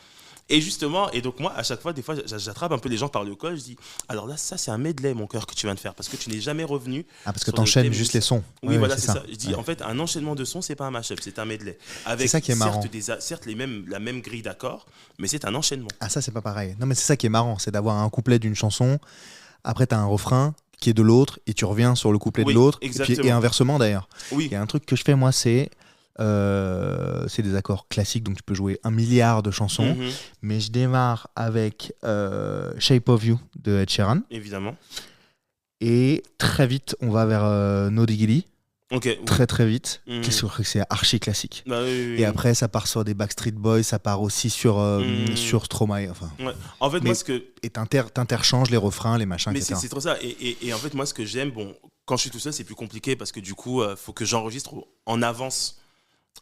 Et justement, et donc moi, à chaque fois, des fois, j'attrape un peu les gens par le col. Je dis, alors là, ça, c'est un medley, mon cœur, que tu viens de faire, parce que tu n'es jamais revenu. Ah, parce que sur le t'enchaînes thème juste initial. les sons. Oui, Ouais, voilà, ouais, c'est ça. Je dis, en fait, un enchaînement de sons, c'est pas un mashup, c'est un medley. Avec ça qui est marrant. certes la même grille d'accords, mais c'est un enchaînement. Ah, ça, c'est pas pareil. Non, mais c'est ça qui est marrant. C'est d'avoir un couplet d'une chanson. Après, t'as un refrain qui est de l'autre et tu reviens sur le couplet Oui, de l'autre. exactement. Et inversement, d'ailleurs. Oui, Il y a un truc que je fais, moi, c'est des accords classiques, donc tu peux jouer 1 milliard de chansons. mhm, Mais je démarre avec Shape of You de Ed Sheeran. évidemment. Et très vite, on va vers No Diggity. Ok. Oui. Très très vite. Mhm. C'est archi classique. Bah, oui, Et après, ça part sur des Backstreet Boys, ça part aussi sur sur Stromae. Enfin, Ouais. En fait, Mais- moi, ce que. et t'interchanges les refrains, les machins, Mais etc. c'est trop ça. Et en fait, moi, ce que j'aime, bon, quand je suis tout seul, c'est plus compliqué parce que du coup, faut que j'enregistre en avance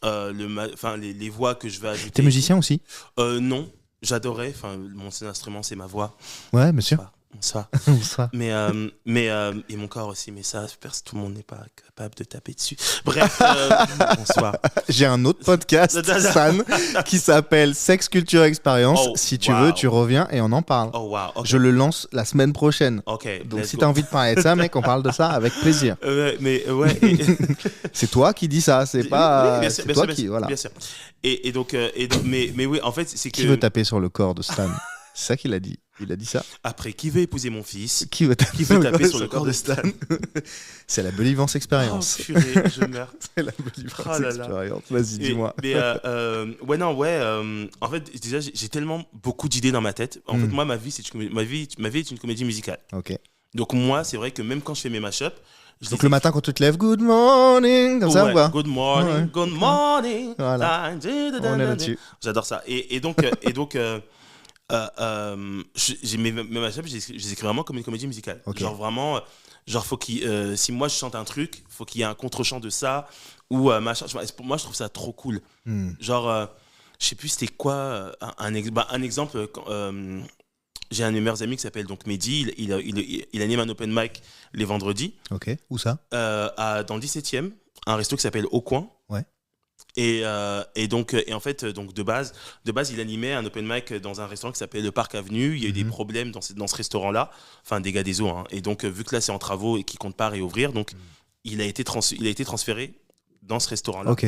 les voix que je vais ajouter. T'es musicien aussi? Non, j'adorais. Enfin, mon seul instrument, c'est ma voix. Ouais, monsieur. Ça. Ça. Et mon corps aussi. Mais ça, tout le monde n'est pas capable de taper dessus. Bref, bonsoir. J'ai un autre podcast, San, qui s'appelle Sex Culture Experience. Oh, Si tu wow. veux, tu reviens et on en parle. Oh wow. Ok. Je le lance la semaine prochaine. Ok. Donc let's si go. t'as envie de parler de ça, mec, on parle de ça avec plaisir. Mais ouais. C'est toi qui dis ça, c'est pas Oui, bien sûr, c'est bien toi sûr, qui voilà. Bien sûr. Et donc, mais oui, en fait, c'est que. Qui veut taper sur le corps de Stan? C'est ça qu'il a dit. Il a dit ça. Après, qui veut épouser mon fils? Qui veut taper, Sur le corps de Stan? C'est la Belivance Experience. Oh, purée, je meurs. C'est la Belivance Oh là là. Experience. Vas-y, Et- dis-moi. Mais en fait, déjà, j'ai tellement beaucoup d'idées dans ma tête. En fait, moi, ma vie est une comédie musicale. Ok. Donc moi, c'est vrai que même quand je fais mes mashups, je Donc les le matin quand tu te lèves, good morning, comme ça ouais, ou pas? Good morning, Ouais. good morning. Voilà. On est là-dessus. J'adore ça. Et donc, j'ai mes mashups, je les écris vraiment comme une comédie musicale. Ok. Genre vraiment, faut si moi je chante un truc, faut qu'il y ait un contre-chant de ça ou machin. Pour moi, je trouve ça trop cool. Hmm. Genre, je sais plus c'était quoi un exemple. J'ai un de mes meilleurs amis qui s'appelle donc Mehdi. Il anime un open mic les vendredis Ok. Où ça? dans le 17e, un resto qui s'appelle Au Coin. Ouais. Et en fait, de base, il animait un open mic dans un restaurant qui s'appelle le Parc Avenue. Il y a eu des problèmes dans ce restaurant-là, enfin dégâts des eaux. Hein. Et donc, vu que là c'est en travaux et qu'il compte pas réouvrir, donc il a été transféré dans ce restaurant-là. Ok.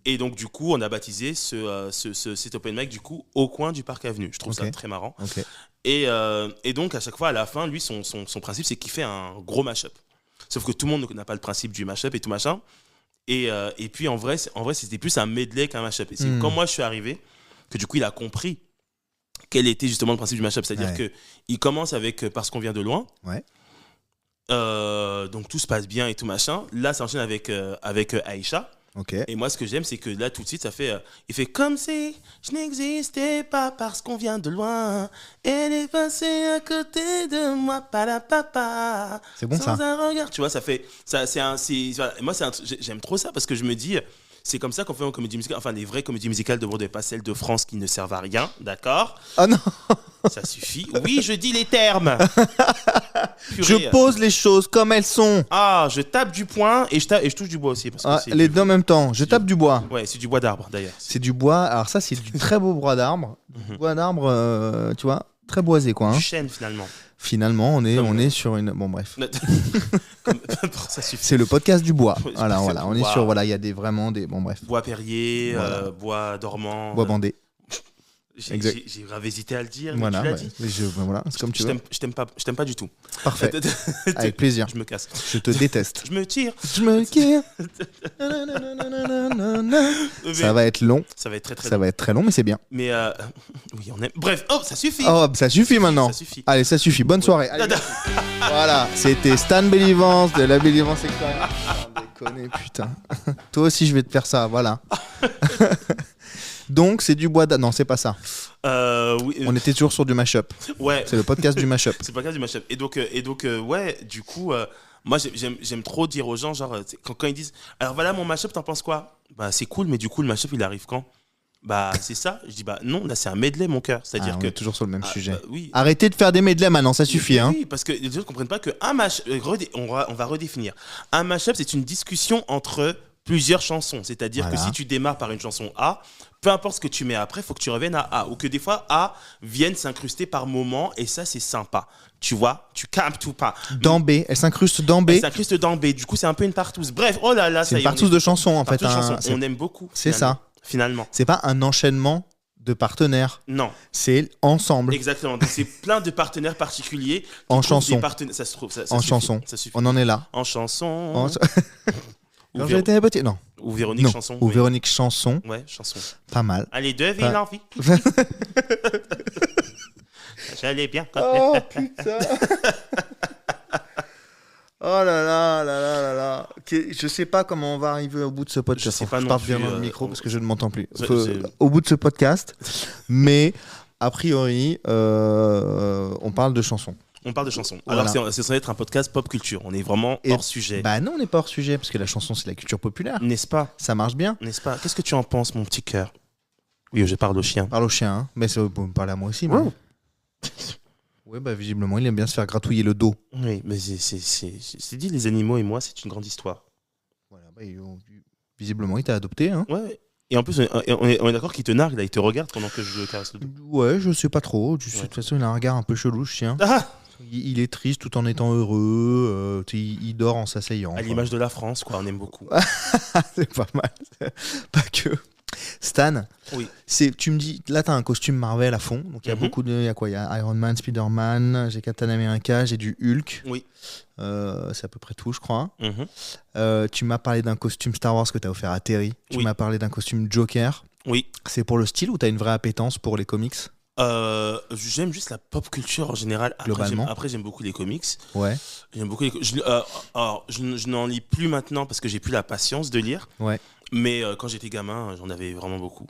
Et donc, du coup, on a baptisé cet open mic du coup Au Coin du Parc Avenue. Je trouve ça très marrant. Ok. Et donc, à chaque fois, à la fin, lui, son principe, c'est qu'il fait un gros mashup. Sauf que tout le monde n'a pas le principe du mashup et tout machin. Et puis, en vrai, c'était plus un medley qu'un mashup. Et c'est quand moi, je suis arrivé, que du coup, il a compris quel était justement le principe du mashup. C'est-à-dire qu'il commence avec Parce qu'on vient de loin. Ouais. Donc, tout se passe bien et tout machin. Là, ça enchaîne avec Aïcha. Ok. Et moi, ce que j'aime, c'est que là, tout de suite, ça fait. Il fait comme si je n'existais pas parce qu'on vient de loin. Elle est passée à côté de moi, papa. C'est bon, sans ça. un regard. Tu vois, ça fait. Voilà. Et moi, j'aime trop ça parce que je me dis. C'est comme ça qu'on fait en comédie musicale. Enfin, les vraies comédies musicales de Bordeaux, pas celles de France qui ne servent à rien, d'accord? Ah non. Ça suffit. Oui, je dis les termes. Purée. Je pose les choses comme elles sont. Ah, je tape du poing et je touche du bois aussi. Parce que Ah, c'est les deux en même temps. Je tape du bois. Ouais, c'est du bois d'arbre d'ailleurs. C'est du bois. Alors ça, c'est du très beau bois d'arbre. Du bois d'arbre, tu vois, très boisé quoi. Hein. Du chêne finalement. Finalement, on est sur une. Bon bref. Ça suffit. C'est le podcast du bois. Ouais, Voilà, c'est voilà. On est bois. sur. Voilà, il y a vraiment des. Bon bref. Bois Perrier, Voilà. bois dormant. Bois bandé. J'ai grave hésité à le dire, mais Voilà, tu l'as dit. voilà, c'est comme tu veux. Je t'aime pas du tout. Parfait. Avec plaisir. Je me casse. Je te déteste. Je me tire. Je me tire. Ça va être long. Ça va être très très Ça va être très long, mais c'est bien. Mais oui, on aime. Bref, ça suffit. Oh, ça suffit maintenant. Ça suffit. Allez, ça suffit. Bonne soirée. Allez, voilà, c'était Stan Bellivance de la Bellivance Experience. Déconner, putain. Toi aussi, je vais te faire ça, voilà. Donc, c'est du bois d'âne. Non, c'est pas ça. Oui, On était toujours sur du mashup. Ouais. C'est le podcast du mashup. C'est pas le cas du mashup. Et donc, ouais, du coup, moi, j'aime trop dire aux gens, genre, quand ils disent, alors voilà mon mashup, t'en penses quoi? Bah, c'est cool, mais du coup, le mashup, il arrive quand? Bah, c'est ça. Je dis, bah, non, là, c'est un medley, mon cœur. C'est-à-dire on que. est toujours sur le même sujet. Oui. Arrêtez de faire des medleys maintenant, ça suffit. Hein. Oui, parce que les gens ne comprennent pas qu'un mashup, on va redéfinir. Un mashup, c'est une discussion entre plusieurs chansons. C'est-à-dire que si tu démarres par une chanson A, peu importe ce que tu mets après, il faut que tu reviennes à A. Ou que des fois, A vienne s'incruster par moment, et ça, c'est sympa. Tu vois, tu captes tout pas. Dans B, elle s'incruste dans B. Elle s'incruste dans B. Du coup, c'est un peu une partouze. Bref, oh là là, c'est une partouze de chansons, en fait. On aime beaucoup. C'est ça. Finalement. C'est pas un enchaînement de partenaires. Non. C'est ensemble. Exactement. Donc, c'est plein de partenaires particuliers. En chanson. Ça se trouve. Ça en suffit. chanson. Ça suffit. On en est là. En chanson. Quand j'étais petit. Non. Ou Véronique non. Chanson. Ou oui. Véronique Chanson. Ouais, chanson. Pas mal. Allez, devine l'envie. J'allais bien. Oh putain. Oh là là là là là là. Je sais pas comment on va arriver au bout de ce podcast. Je sais pas je non parle plus, bien dans le micro parce que je ne m'entends plus. c'est- Au bout de ce podcast. Mais a priori, on parle de chansons. On parle de chansons. Voilà. Alors, c'est censé être un podcast pop culture. On est vraiment hors sujet. Bah non, on n'est pas hors sujet parce que la chanson, c'est la culture populaire. N'est-ce pas? Ça marche bien. N'est-ce pas? Qu'est-ce que tu en penses, mon petit cœur? Oui, je parle au chien. Parle au chien, hein. Mais ça peut me parler à moi aussi. Ouais. Ouais, bah visiblement, il aime bien se faire gratouiller le dos. Oui, mais c'est dit, les animaux et moi, c'est une grande histoire. Voilà, bah, visiblement, il t'a adopté. Hein. Ouais. Et en plus, on est d'accord qu'il te nargue, là, il te regarde pendant que je le caresse le dos. Ouais, je sais pas trop. De Ouais. toute façon, il a un regard un peu chelou, ce chien. Ah, Il est triste tout en étant heureux. Il dort en s'asseyant. à l'image de la France, quoi, on aime beaucoup. C'est pas mal. Pas que. Stan, Oui. tu me dis, là, t'as un costume Marvel à fond. Donc, il y a beaucoup de. Il y a quoi? Il y a Iron Man, Spider-Man, j'ai Captain America, j'ai du Hulk. Oui. C'est à peu près tout, je crois. Mhm. Tu m'as parlé d'un costume Star Wars que t'as offert à Terry. Tu Oui. m'as parlé d'un costume Joker. Oui. C'est pour le style ou t'as une vraie appétence pour les comics? J'aime juste la pop culture en général. Globalement. Après, j'aime beaucoup les comics. Ouais. J'aime beaucoup je n'en lis plus maintenant parce que j'ai plus la patience de lire. Ouais. Mais quand j'étais gamin, j'en avais vraiment beaucoup.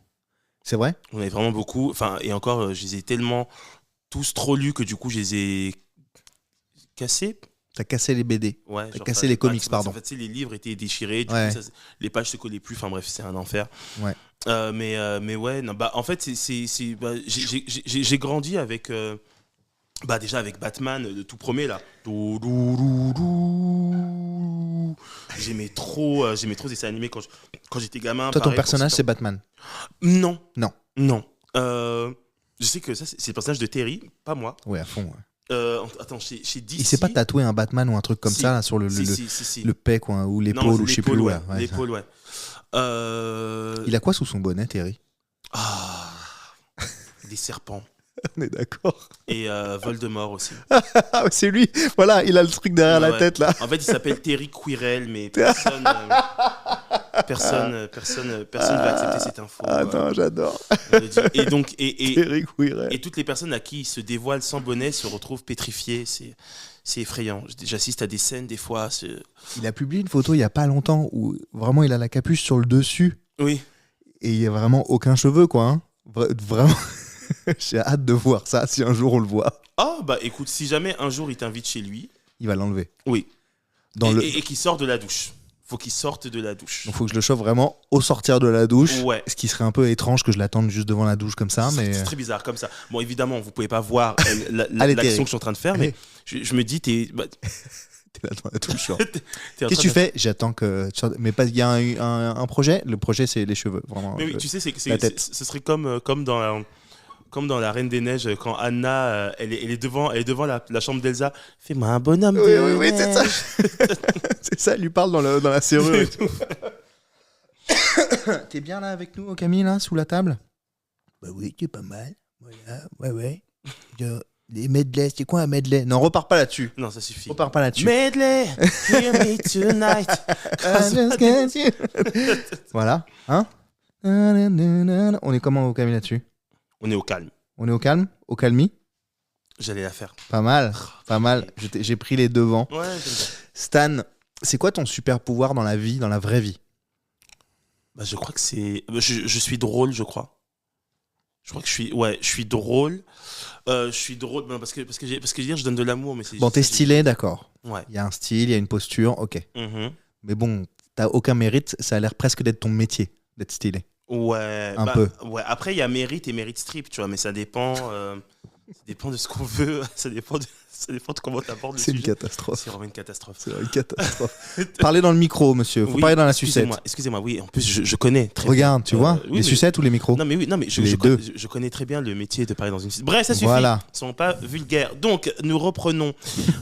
C'est vrai? J'en avais vraiment beaucoup. Enfin, et encore, je les ai tellement tous trop lus que du coup, je les ai cassés. T'as cassé les BD. Ouais, T'as genre cassé ça- les comics, en pardon. fait, les livres étaient déchirés, du Ouais. coup, les pages se collaient plus. Enfin bref, c'est un enfer. Ouais. Mais ouais, non, bah, en fait, j'ai grandi avec. Bah déjà avec Batman, le tout premier là. J'aimais trop ces dessins animés quand j'étais gamin. Toi, ton pareil, personnage, c'est Batman. Non. Non. Non. Je sais que ça, c'est le personnage de Terry, pas moi. Ouais, à fond. Ouais. Attends, chez DC. Il s'est pas tatoué un Batman ou un truc comme Si. ça là, sur Si. le pec ou l'épaule Non, ou je sais plus l'épaule, où. ouais. Là. Ouais, L'épaule, ouais. Il a quoi sous son bonnet, Terry? Ah, des serpents. On est d'accord. Et Voldemort aussi. Ah, c'est lui. Voilà, il a le truc derrière la Ouais. tête là. En fait, il s'appelle Terry Quirrell, mais personne va accepter cette info. Ah non, j'adore. On le dit. Et donc, Terry Quirrell. et toutes les personnes à qui il se dévoile sans bonnet se retrouvent pétrifiées. C'est effrayant. J'assiste à des scènes des fois. Il a publié une photo il y a pas longtemps où vraiment il a la capuche sur le dessus Oui. et il y a vraiment aucun cheveu quoi. Hein. Vraiment. J'ai hâte de voir ça si un jour on le voit. Ah bah écoute, si jamais un jour il t'invite chez lui, Il va l'enlever. oui. Dans Et qu'il sort de la douche. Faut qu'il sorte de la douche. Donc faut que je le chauffe vraiment au sortir de la douche. Ouais. Ce qui serait un peu étrange que je l'attende juste devant la douche comme ça, mais C'est très bizarre comme ça. Bon, évidemment, vous pouvez pas voir Allez, l'action Terry. que je suis en train de faire, mais je me dis, t'es là dans la douche. Genre. t'es en Qu'est-ce que train tu de- fais? J'attends que. Mais pas. Il y a un projet. Le projet c'est les cheveux, vraiment. Mais oui, tu sais, la tête. ce serait comme dans la Reine des Neiges, quand Anna, elle est devant la chambre d'Elsa. Fais-moi un bonhomme Oui, de oui, oui, c'est ça. neige. C'est ça. Elle lui parle dans la serrure. Et tout. T'es bien là avec nous, Camille, là, sous la table? Bah oui, c'est pas mal. Voilà, ouais. Les medley, c'est quoi un medley? Non, repars pas là-dessus. Non, ça suffit. Repars pas là-dessus. Medley, hear me tonight. Voilà. Hein? On est comment au calme là-dessus? On est au calme. On est au calme? Au calmi? J'allais la faire. Pas mal. Pas mal. J'ai pris les devants. Ouais, j'aime bien. Stan, c'est quoi ton super pouvoir dans la vie, dans la vraie vie? Bah, je crois que c'est. Je suis drôle, je crois. Je crois que je suis. Ouais, je suis drôle. Je suis drôle parce que je donne de l'amour, mais c'est. Bon, t'es stylé, d'accord. Ouais. Il y a un style, il y a une posture, ok. Mhm. Mais bon, t'as aucun mérite, ça a l'air presque d'être ton métier, d'être stylé. Ouais. Un peu. Ouais. Après, il y a mérite et mérite strip, tu vois, mais ça dépend. Ça dépend de ce qu'on veut. Ça dépend de comment t'abordes le C'est une sujet. catastrophe. C'est vraiment une catastrophe. C'est une catastrophe. Parlez dans le micro, monsieur. Faut Oui, parler dans la sucette. Excusez-moi, oui. En plus, je connais très Regarde, tu vois, oui, les sucettes ou les micros? Non, mais oui, non, mais Les deux. je connais très bien le métier de parler dans une suite. Bref, ça suffit. Voilà. Ils sont pas vulgaires. Donc, nous reprenons.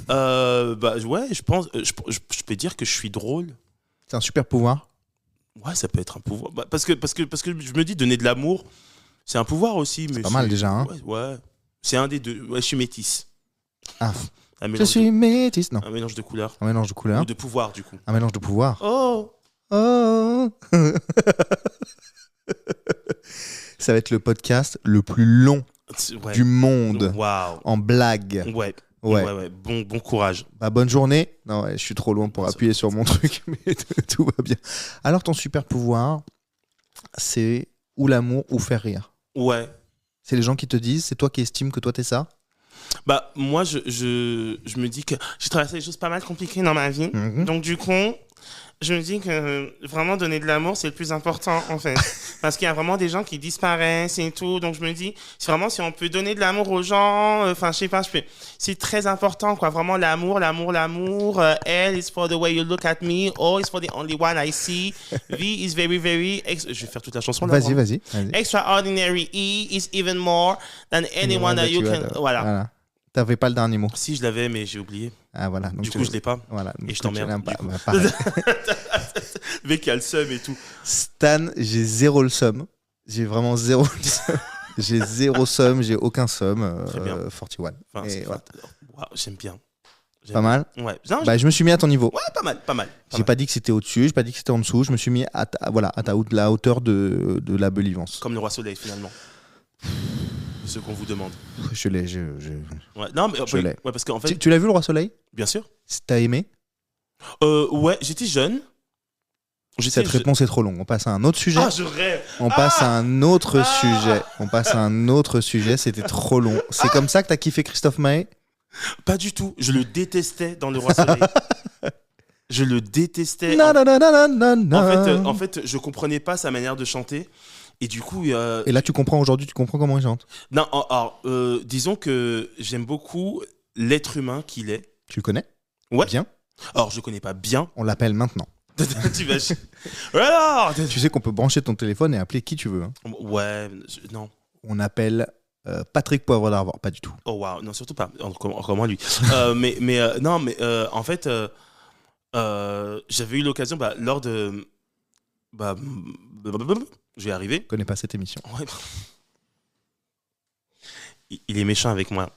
Bah, ouais, je pense. Je peux dire que je suis drôle. C'est un super pouvoir. Ouais, ça peut être un pouvoir. Bah, parce que je me dis, donner de l'amour, c'est un pouvoir aussi. Mais C'est pas mal déjà, hein. Ouais. C'est un des deux. Ouais, je suis métisse. Ah. Un Je mélange, suis métisse. Non. un mélange de couleurs. Un mélange de couleurs. Ou de pouvoir, du coup. Un mélange de pouvoir. Oh! Oh. Ça va être le podcast le plus long Ouais. du monde Waouh! en blague. Ouais. Ouais. Bon courage. Bah, bonne journée. Non, ouais, je suis trop loin pour appuyer sur mon truc, mais tout va bien. Alors, ton super pouvoir, c'est ou l'amour ou faire rire. Ouais. C'est les gens qui te disent, c'est toi qui estimes que toi t'es ça. Bah, moi, je me dis que j'ai traversé des choses pas mal compliquées dans ma vie. Mhm. Donc, du coup, je me dis que vraiment donner de l'amour, c'est le plus important, en fait. Parce qu'il y a vraiment des gens qui disparaissent et tout. Donc, je me dis, c'est vraiment si on peut donner de l'amour aux gens, enfin, je sais pas, c'est très important, quoi. Vraiment, l'amour. L is for the way you look at me. O is for the only one I see. V is very, very. Je vais faire toute la chanson là. Vas-y. Extraordinary. E is even more than anyone that you can. Voilà. T'avais pas le dernier mot. Si, je l'avais, mais j'ai oublié. Ah voilà. Donc Du coup, je l'ai pas. Voilà. Et je Donc, tu t'emmerde, l'aimes du pas. coup. Bah, pareil. Le mec qui a le seum et tout. Stan, j'ai zéro le somme. J'ai vraiment zéro le somme. J'ai zéro somme, j'ai aucun somme. Très bien. 41. Enfin, Et voilà. Waouh, j'aime bien. Pas mal. Ouais. Non, Bah, je me suis mis à ton niveau. ouais, pas mal. J'ai pas dit que c'était au-dessus, j'ai pas dit que c'était en dessous. Je me suis mis à la hauteur de la belivance. Comme le roi soleil, finalement. Ce qu'on vous demande. Je l'ai. Ouais, non, mais Je l'ai. ouais, parce qu'en fait, Tu l'as vu le Roi Soleil? bien sûr. T'as aimé? Ouais, j'étais jeune. Cette réponse est trop longue. On passe à un autre sujet. Ah, je rêve. On passe à un autre sujet. On passe à un autre sujet. C'était trop long. C'est comme ça que t'as kiffé Christophe Maé? Pas du tout. Je le détestais dans le roi soleil. Je le détestais. Non. En fait, je comprenais pas sa manière de chanter. Et du coup, Et là, tu comprends aujourd'hui, tu comprends comment il chante. non, alors, disons que j'aime beaucoup l'être humain qu'il est. Tu le connais? Ouais. Bien. Alors, je connais pas bien. On l'appelle maintenant. Tu vas. Alors Tu sais qu'on peut brancher ton téléphone et appeler qui tu veux. Hein. Ouais, non. On appelle Patrick Poivre d'Arvor. Pas du tout. Oh waouh, non, surtout pas. Encore moins lui. En fait, j'avais eu l'occasion lors de. Je vais arriver. Je connais pas cette émission. Ouais. Il est méchant avec moi.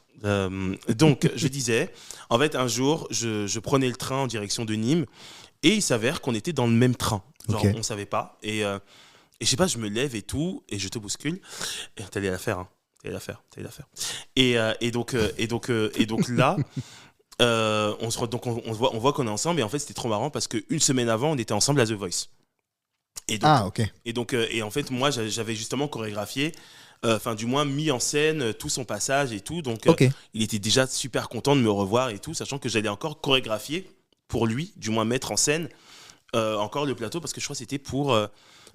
Donc, je disais, en fait, un jour, je prenais le train en direction de Nîmes et il s'avère qu'on était dans le même train. Genre, Ok. on savait pas. Et je sais pas, je me lève et tout, et je te bouscule. Et t'allais la faire, hein. T'allais la faire. Et donc là, on voit qu'on est ensemble. Et en fait, c'était trop marrant parce qu'une semaine avant, on était ensemble à The Voice. Et donc, Ah, ok. et en fait, moi, j'avais justement chorégraphié, enfin, du moins, mis en scène tout son passage et tout. Donc, Ok. il était déjà super content de me revoir et tout, sachant que j'allais encore chorégraphier pour lui, du moins mettre en scène encore le plateau, parce que je crois que c'était pour.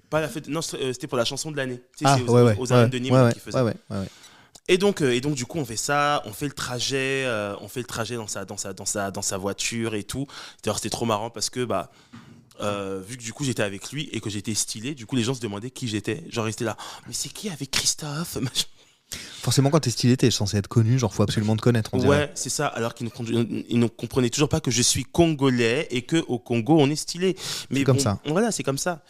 Pas la fête, non, c'était pour la chanson de l'année. Tu sais, Ah, c'est ouais. aux arènes de Nîmes qu'il faisait. Ouais. Et donc, du coup, on fait ça, on fait le trajet dans sa voiture et tout. D'ailleurs, c'était trop marrant parce que, vu que du coup j'étais avec lui et que j'étais stylé, du coup les gens se demandaient qui j'étais. Genre, ils étaient là, mais c'est qui avec Christophe? Forcément, quand t'es stylé, t'es censé être connu, genre faut absolument te connaître, on dirait. Ouais, c'est ça. Alors qu'ils ne comprenaient toujours pas que je suis congolais et que au Congo on est stylé. Mais C'est comme bon, ça. voilà, c'est comme ça.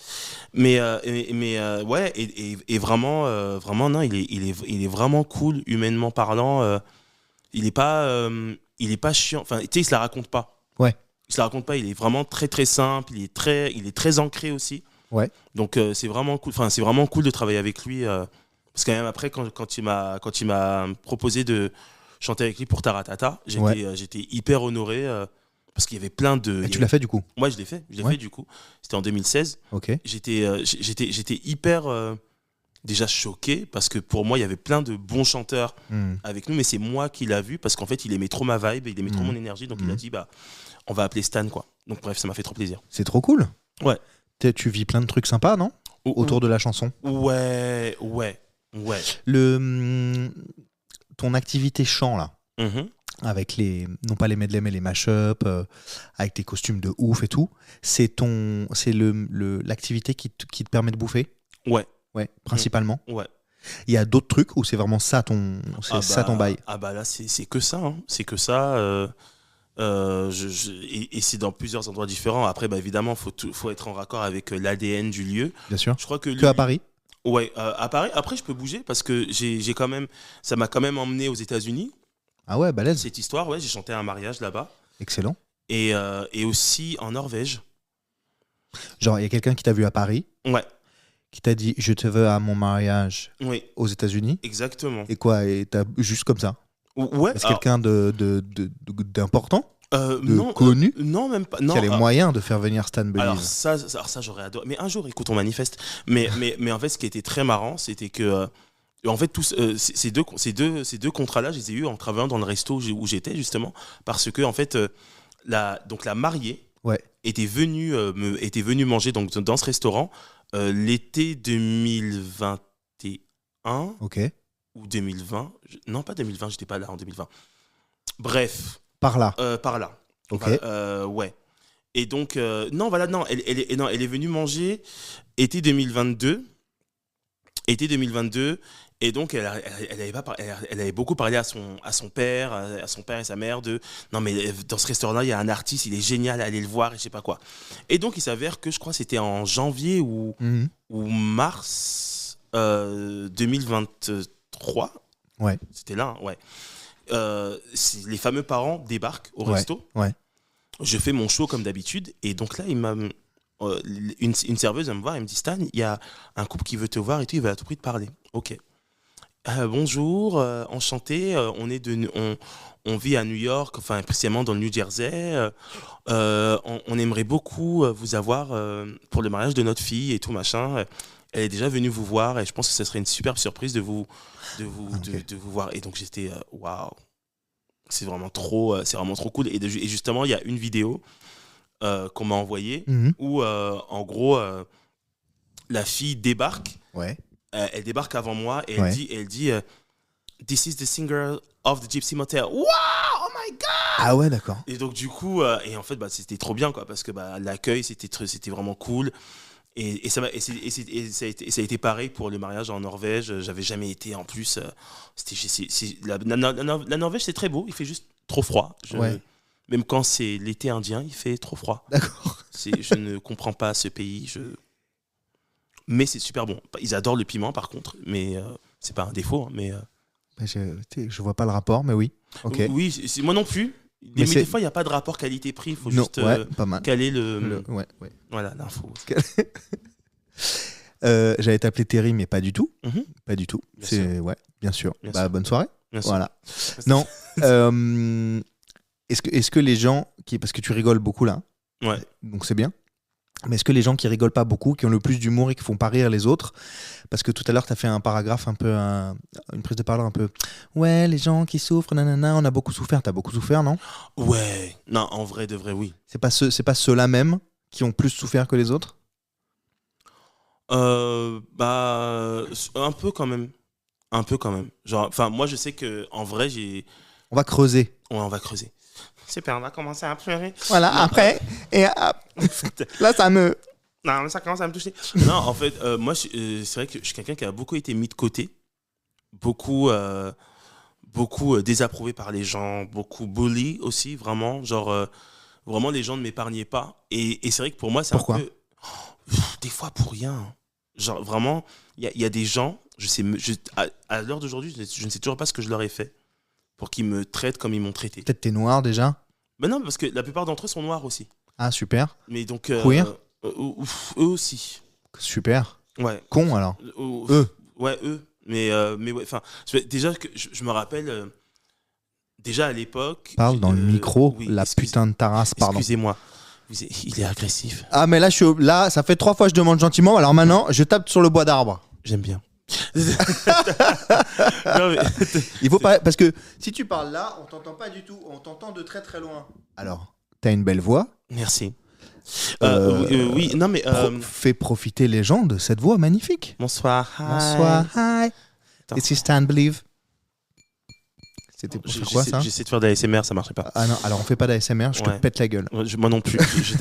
Mais ouais, et vraiment, vraiment non, il est vraiment cool humainement parlant. Il est pas chiant. Enfin, tu sais, il se la raconte pas. Ouais. Il se la raconte pas. Il est vraiment très très simple. Il est très ancré aussi. Ouais. Donc c'est vraiment cool. Enfin, c'est vraiment cool de travailler avec lui. Parce que même après, quand il m'a proposé de chanter avec lui pour Taratata, j'étais hyper honoré parce qu'il y avait plein de. Et tu l'as fait du coup? Ouais, je l'ai fait. Ouais. Du coup. C'était en 2016. Ok. J'étais hyper déjà choqué parce que pour moi, il y avait plein de bons chanteurs avec nous, mais c'est moi qui l'a vu parce qu'en fait, il aimait trop ma vibe, il aimait trop mon énergie, donc il a dit bah, on va appeler Stan quoi. Donc bref, ça m'a fait trop plaisir. C'est trop cool. Ouais. Tu vis plein de trucs sympas, non? Autour de la chanson. Ouais. Ton activité chant là, Mhm. avec non pas les medley mais les mash-up, avec tes costumes de ouf et tout, c'est l'activité qui te permet de bouffer? Ouais. Ouais, principalement. Ouais. Il y a d'autres trucs où c'est vraiment ça ton bail? Ah bah là, c'est que ça. Hein. C'est que ça. Et c'est dans plusieurs endroits différents. Après, bah, évidemment, faut être en raccord avec l'ADN du lieu. Bien sûr. Je crois que Que à Paris? Ouais, à Paris. Après, je peux bouger parce que ça m'a quand même emmené aux États-Unis. Ah ouais, balèze. Cette histoire, ouais, j'ai chanté à un mariage là-bas. Excellent. Et aussi en Norvège. Genre, il y a quelqu'un qui t'a vu à Paris, Ouais, qui t'a dit je te veux à mon mariage oui, aux États-Unis. exactement. Et quoi? Et t'as juste comme ça? Ouais, Est-ce quelqu'un d'important? non, connu? non, même pas. Non, Qui a les moyens de faire venir Stan Belize? alors ça j'aurais adoré. Mais un jour, écoute, on manifeste. Mais en fait, ce qui était très marrant, c'était que en fait, ces deux contrats-là, je les ai eus en travaillant dans le resto où j'étais justement, parce que en fait, la mariée Ouais. était venue manger donc dans ce restaurant l'été 2021 Ok. ou 2020. Non, pas 2020, j'étais pas là en 2020. Bref, Par là. par là. Ok. Ouais. Et donc, non, voilà, non, elle est venue manger été 2022. Et donc, elle avait beaucoup parlé à son père et sa mère de non, mais dans ce restaurant-là, il y a un artiste, il est génial, allez le voir et je sais pas quoi. Et donc, il s'avère que je crois que c'était en janvier ou mars 2023. Ouais. C'était là, hein, ouais. Les fameux parents débarquent au resto. Ouais. Je fais mon show comme d'habitude. Et donc là, une serveuse va me voir et me dit Stan, il y a un couple qui veut te voir et tout, il veut à tout prix te parler. Ok. Bonjour, enchanté. On vit à New York, enfin précisément dans le New Jersey. On aimerait beaucoup vous avoir pour le mariage de notre fille et tout machin. Elle est déjà venue vous voir et je pense que ce serait une superbe surprise de vous voir. Et donc j'étais waouh, c'est vraiment trop cool. Et justement, il y a une vidéo qu'on m'a envoyée où en gros la fille débarque. Ouais. Elle débarque avant moi et Ouais. elle dit This is the singer of the Gypsy Motel. Wow, oh my god! Ah ouais, d'accord. Et donc du coup, et en fait, bah, c'était trop bien quoi, parce que bah, l'accueil c'était vraiment cool. Et ça a été pareil pour le mariage en Norvège. J'avais jamais été en plus. La Norvège c'est très beau, il fait juste trop froid. Ouais. Même quand c'est l'été indien, il fait trop froid. D'accord. Je ne comprends pas ce pays. Mais c'est super bon. Ils adorent le piment par contre, mais c'est pas un défaut. Hein, mais je vois pas le rapport, mais oui. Ok. Oui, moi non plus. Mais des fois, il n'y a pas de rapport qualité-prix. Il faut juste pas mal. caler Ouais. Voilà, l'info. J'allais t'appeler Terry, mais pas du tout. Mhm. Pas du tout. Bien sûr. Ouais, bien sûr. Bien Bah, sûr. bonne soirée. Bien sûr. Voilà. Non. Est-ce que les gens parce que tu rigoles beaucoup là, Ouais. donc c'est bien. Mais est-ce que les gens qui rigolent pas beaucoup, qui ont le plus d'humour et qui font pas rire les autres, parce que tout à l'heure tu as fait un paragraphe un peu, une prise de parole un peu, ouais, les gens qui souffrent, nanana, on a beaucoup souffert. T'as beaucoup souffert, non? Ouais. Non, en vrai, de vrai, oui. C'est pas ceux-là même qui ont plus souffert que les autres? Bah, un peu quand même. Un peu quand même. Genre, enfin, moi, je sais que en vrai, On va creuser. Ouais, on va creuser. Super, on va commencer à pleurer. Voilà, Non, après, et là ça me... Non, ça commence à me toucher. Non, en fait, moi, c'est vrai que je suis quelqu'un qui a beaucoup été mis de côté. beaucoup désapprouvé par les gens, beaucoup bully aussi, vraiment. Genre, vraiment, les gens ne m'épargnaient pas. Et c'est vrai que pour moi, c'est Pourquoi un peu. Des fois, pour rien. Genre, vraiment, il y a des gens, à l'heure d'aujourd'hui, je ne sais toujours pas ce que je leur ai fait pour qu'ils me traitent comme ils m'ont traité. Peut-être t'es noir déjà. Mais non, parce que la plupart d'entre eux sont noirs aussi. Ah, super. Mais donc. Queer eux aussi. Super. Ouais. Con alors. Eux. Ouais, eux. Mais ouais, enfin, déjà que je me rappelle, déjà à l'époque. Parle dans le micro, oui, la putain de ta race, pardon. Excusez-moi. Il est agressif. Ah, mais là, là, ça fait 3 fois que je demande gentiment, alors maintenant, je tape sur le bois d'arbre. J'aime bien. Non, mais... Il faut pas. Parce que si tu parles là, on t'entend pas du tout, on t'entend de très très loin. Alors, t'as une belle voix. Merci. Oui, non mais. Fais profiter les gens de cette voix magnifique. Bonsoir. Hi. Bonsoir. Hi. Attends. It's Stand Believe. C'était pour faire quoi ça? J'essaie de faire de la ASMR, ça marchait pas. Ah non, alors on fait pas d'ASMR, je te pète la gueule. Moi non plus, je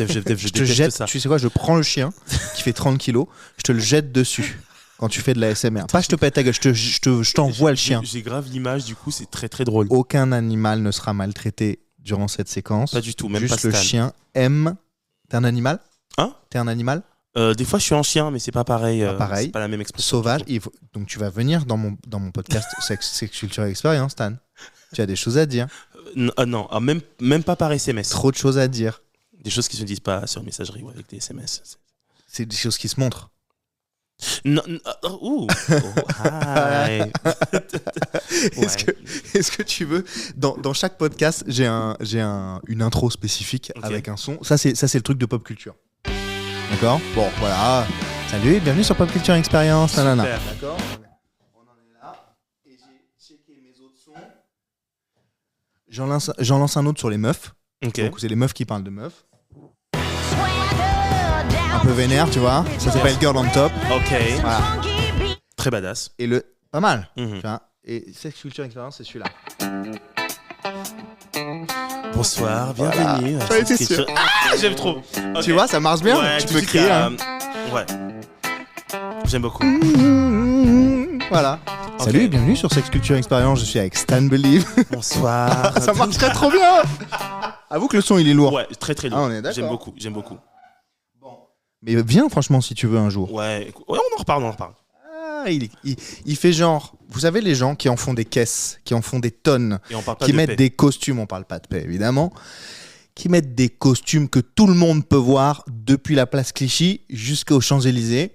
te jette ça. Tu sais quoi, je prends le chien qui fait 30 kilos, je te le jette dessus quand tu fais de la ASMR. Pas je te pète la gueule, je t'envoie le chien. J'ai grave l'image, du coup c'est très très drôle. Aucun animal ne sera maltraité durant cette séquence. Pas du tout, même juste pas Stan. Le chien aime... T'es un animal? Hein? T'es un animal? Des fois je suis un chien, mais c'est pas pareil. Pareil. C'est pas la même expression. Sauvage. Donc tu vas venir dans mon podcast Sex Culture Experience, Stan. Tu as des choses à dire. Non, même pas par SMS. Trop de choses à dire. Des choses qui se disent pas sur messagerie ou avec des SMS. C'est des choses qui se montrent. Non, hi. Est-ce que tu veux dans chaque podcast j'ai une intro spécifique avec un son. Ça c'est le truc de pop culture. D'accord. Bon voilà. Salut, bienvenue sur Pop Culture Experience. Super. D'accord. On en est là et j'ai checké mes autres sons. J'en lance un autre sur les meufs. Ok. Donc c'est les meufs qui parlent de meufs. Un peu vénère, tu vois. Ça s'appelle Girl on Top. Ok. Voilà. Très badass. Et pas mal. Mm-hmm. Tu vois. Et Sex Culture Experience, c'est celui-là. Bonsoir, bienvenue. Voilà. J'en étais sûr. J'aime trop. Okay. Tu vois, ça marche bien. Ouais, tu peux crier. Ouais. J'aime beaucoup. Voilà. Okay. Salut, bienvenue sur Sex Culture Experience. Je suis avec Stan Believe. Bonsoir. Ça marche très trop bien. Avoue que le son il est lourd. Ouais, très très lourd. Ah, on est d'accord. J'aime beaucoup. Bon. Mais viens franchement si tu veux un jour. Ouais, on en reparle. Ah, il fait genre, vous savez les gens qui en font des caisses, qui en font des tonnes, Et on parle pas qui de mettent paix. des costumes, on parle pas de paix évidemment, qui mettent des costumes que tout le monde peut voir depuis la place Clichy jusqu'aux Champs-Élysées,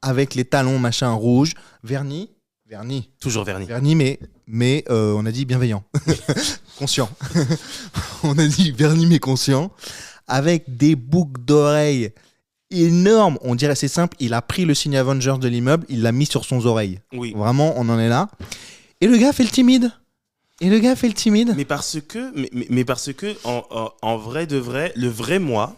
avec les talons machin rouge, vernis. Toujours vernis. Vernis, mais on a dit bienveillant. Conscient. On a dit vernis, mais conscient. Avec des boucles d'oreilles énormes. On dirait, c'est simple, il a pris le signe Avengers de l'immeuble, il l'a mis sur son oreille. Oui. Vraiment, on en est là. Et le gars fait le timide. Mais parce que en vrai de vrai, le vrai moi,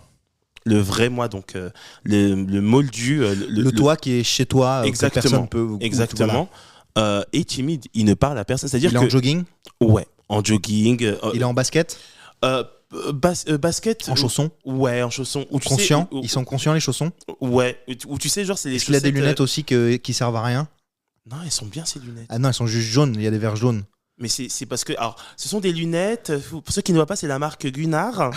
donc le moldu. Le toi qui est chez toi, que personne peut. Exactement. Est timide. Il ne parle à personne. C'est-à-dire il est en jogging. Ouais, en jogging. Il est en basket. Basket. En chaussons. Ouais, en chaussons. Conscients. Ils sont conscients les chaussons. Ouais. Ou tu sais genre c'est les. Est-ce qu'il a des lunettes aussi qui servent à rien? Non, elles sont bien ces lunettes. Ah non, elles sont juste jaunes. Il y a des verres jaunes. Mais c'est parce que alors ce sont des lunettes. Pour ceux qui ne voient pas, c'est la marque Gunnar.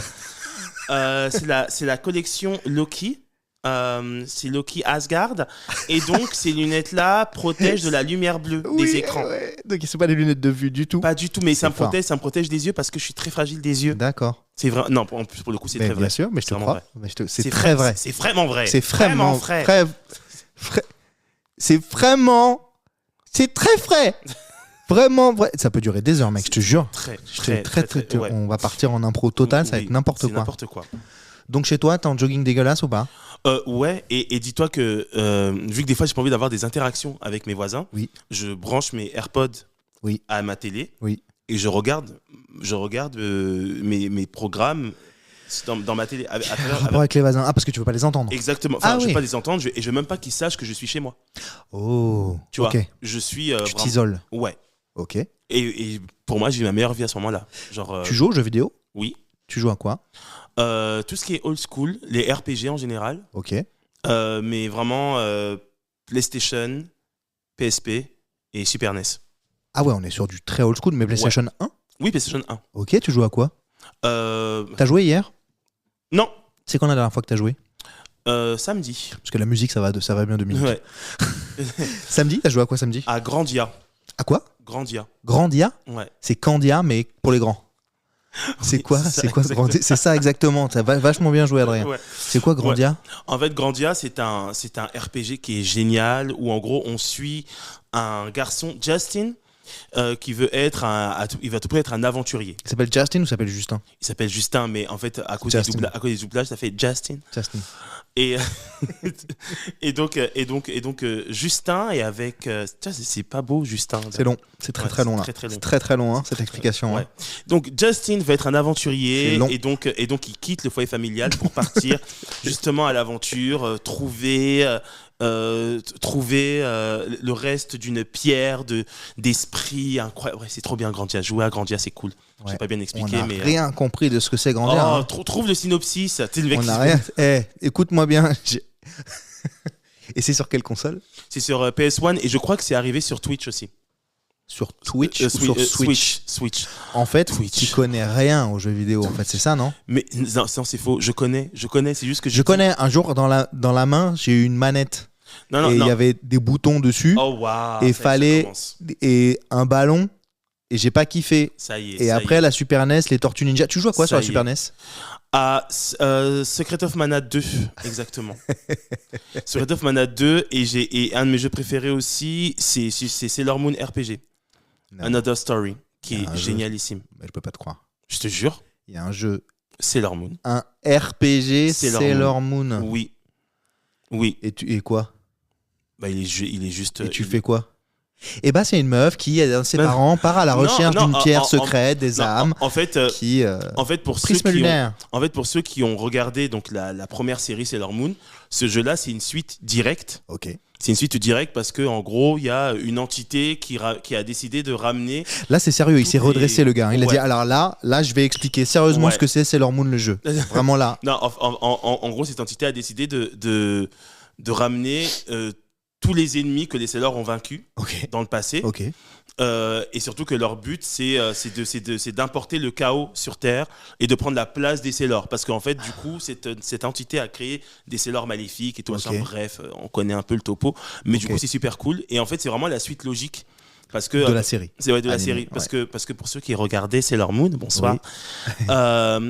C'est la collection Loki. C'est Loki Asgard et donc ces lunettes là protègent de la lumière bleue des écrans. Ouais. Donc c'est pas des lunettes de vue du tout. Pas du tout, mais ça me protège des yeux parce que je suis très fragile des yeux. D'accord. C'est vrai. Non, en plus pour le coup c'est très vrai. Bien sûr, mais je te crois. C'est très vrai. C'est vraiment vrai. C'est vraiment vrai. C'est très frais. Vraiment vrai. Ça peut durer des heures, mec, je te jure. Très. Ouais. On va partir en impro total, ça va être n'importe quoi. Donc chez toi, t'es en jogging dégueulasse ou pas? Ouais, et dis-toi que vu que des fois j'ai pas envie d'avoir des interactions avec mes voisins, oui. Je branche mes AirPods à ma télé et je regarde mes programmes dans ma télé. Avec les voisins. Ah, parce que tu veux pas les entendre. Exactement. Enfin, je veux pas les entendre et je veux même pas qu'ils sachent que je suis chez moi. Oh, tu vois, je suis. Tu t'isoles. Ouais. Ok. Et pour moi, j'ai eu ma meilleure vie à ce moment-là. Genre. Tu joues aux jeux vidéo? Oui. Tu joues à quoi? Tout ce qui est old school, les RPG en général. Ok. Mais vraiment PlayStation, PSP et Super NES. Ah ouais, on est sur du très old school, mais PlayStation 1. Oui, PlayStation 1. Ok, tu joues à quoi? T'as joué hier? Non, C'est quand la dernière fois que t'as joué? samedi. Parce que la musique, ça va bien 2 minutes. Ouais. Samedi, t'as joué à quoi samedi? À Grandia. À quoi? Grandia. Grandia? Ouais. C'est Candia, mais pour les grands. C'est Oui, quoi? c'est ça, C'est quoi exactement. Grandia? C'est ça exactement. T'as vachement bien joué, Adrien. Ouais. C'est quoi Grandia? En fait, Grandia, c'est un RPG qui est génial où en gros on suit un garçon, Justin, qui veut être il va à tout prix être un aventurier. Il s'appelle Justin ou il s'appelle Justin? Il s'appelle Justin, mais en fait à cause Justin. à cause des doublages, ça fait Justin. Justin. Et et donc Justin est avec. Tiens, c'est pas beau, Justin. C'est long. C'est très Ouais, très long là. c'est très, très long. C'est très très long hein, cette explication. Ouais. hein. Donc Justin va être un aventurier C'est long. et donc il quitte le foyer familial pour partir justement à l'aventure, trouver le reste d'une pierre d'esprit incroyable. Ouais, c'est trop bien Grandia. Jouer à Grandia, c'est cool. Ouais. J'ai pas bien On expliqué, n'a mais rien compris de ce que c'est Grandia. hein. trouve le synopsis. Tu sais, le mec On qui n'a se- rien. Écoute-moi bien. Et c'est sur quelle console? C'est sur PS1 et je crois que c'est arrivé sur Twitch aussi. Sur Twitch ou sur Switch? Switch. En fait, Twitch. tu connais rien aux jeux vidéo. En fait, c'est ça, non? Mais non, c'est faux. Je connais. C'est juste que Je connais. Un jour, dans la main, j'ai eu une manette Non, non, et il non. y avait des boutons dessus Oh waouh. et ça y est, ça fallait commence. et un ballon. Et j'ai pas kiffé. Ça y est. Et ça y après, est. la Super NES, les Tortues Ninja. Tu joues à quoi Ça sur la y Super est. NES? Secret of Mana 2, exactement. Secret of Mana 2, et un de mes jeux préférés aussi, c'est Sailor Moon RPG, Non, Another Story, qui Il y a un est jeu. génialissime. mais je peux pas te croire. Je te jure, Il y a un jeu, Sailor Moon. un RPG Sailor Sailor Moon. Oui. Oui. Et quoi? Bah, il est juste. Et tu fais quoi? Eh ben, c'est une meuf qui, un de ses Ben, parents, part à la non, recherche non, d'une pierre en- secrète, des Non, âmes, en fait, qui... pour ceux prisme qui ont, lunaire. en fait, pour ceux qui ont regardé donc la première série Sailor Moon, ce jeu-là, c'est une suite directe. Ok. C'est une suite directe parce que en gros, il y a une entité qui a décidé de ramener. Là, c'est sérieux, il s'est Toutes redressé, les- le gars. Il a Ouais. dit, alors là, je vais expliquer sérieusement Ouais. ce que c'est Sailor Moon, le jeu. Vraiment là. Non, en gros, cette entité a décidé de ramener tous les ennemis que les Sailors ont vaincus Ok. dans le passé. Ok. Et surtout que leur but, c'est d'importer le chaos sur Terre et de prendre la place des Sailors. Parce qu'en fait, du coup, cette entité a créé des Sailors maléfiques et tout Ok. machin. Bref, on connaît un peu le topo. Mais du Ok. coup, c'est super cool. Et en fait, c'est vraiment la suite logique. Parce que, De la série. C'est ouais, de la Animé, série. Parce que pour ceux qui regardaient Sailor Moon, bonsoir. Oui.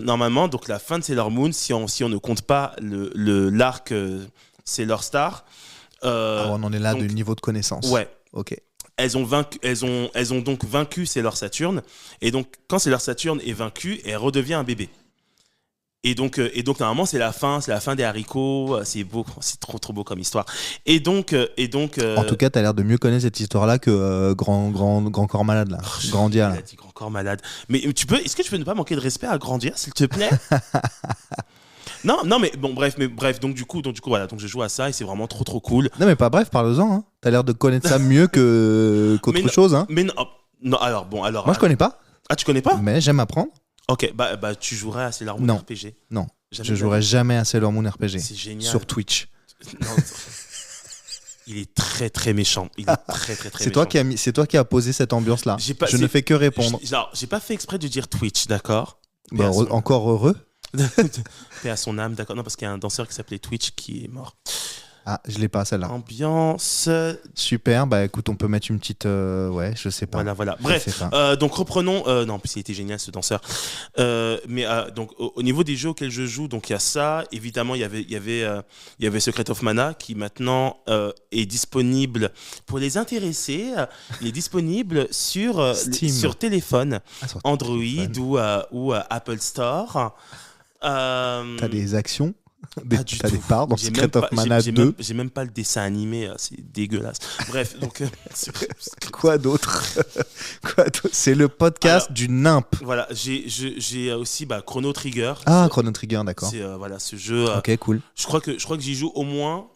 Normalement, donc la fin de Sailor Moon, si on ne compte pas l'arc Sailor Star. Ah, on en est là donc- de niveau de connaissance. Ouais. Ok. Elles ont donc vaincu Sailor Saturn. Et donc, quand Sailor Saturn est vaincue, elle redevient un bébé. Et donc normalement, c'est la fin des haricots. C'est beau, c'est trop beau comme histoire. Et donc, En tout cas, t'as l'air de mieux connaître cette histoire-là que grand corps malade, là. Grandia, il là. a dit grand corps malade. Mais est-ce que tu peux ne pas manquer de respect à Grandia, s'il te plaît? Non, mais bon, bref, donc du coup, voilà, donc je joue à ça et c'est vraiment trop cool. Non, mais pas bref, parle-en. Hein. T'as l'air de connaître ça mieux qu'autre Mais non. chose. Hein. Mais non, alors. Moi, je connais pas, Ah, tu connais pas? mais j'aime apprendre. Ok, bah tu jouerais à Sailor Moon Non. RPG. Non, Jamais je de la jouerai vie. jamais à Sailor Moon RPG. C'est génial. Sur Twitch. Non, il est très méchant. Il est très C'est toi qui as posé cette ambiance-là. J'ai pas- Je ne c'est- fais que répondre. J'ai pas fait exprès de dire Twitch, d'accord? Bah, Paix à son- encore heureux. Paix à son âme, d'accord? Non, parce qu'il y a un danseur qui s'appelait Twitch qui est mort. Ah, je l'ai pas celle-là. Ambiance. Super. Bah écoute, on peut mettre une petite. Ouais, je sais pas. Voilà. Je Bref, sais pas. donc reprenons. Non, en plus, il était génial ce danseur. Mais donc, au niveau des jeux auxquels je joue, donc il y a ça. Évidemment, il y avait Secret of Mana qui maintenant est disponible pour les intéressés. Il est disponible sur Steam. téléphone, Ah, sur Android téléphone. ou Apple Store. T'as des actions. Pas du T'as des tout. parts dans J'ai Secret même pas- of Mana j'ai 2. même- J'ai même pas le dessin animé, c'est dégueulasse. Bref, donc Quoi d'autre? Quoi d'autre? C'est le podcast Alors, du NIMP. voilà, j'ai aussi Chrono Trigger. Ah, Chrono Trigger, d'accord. C'est voilà ce jeu. Ok, cool. Je crois que j'y joue au moins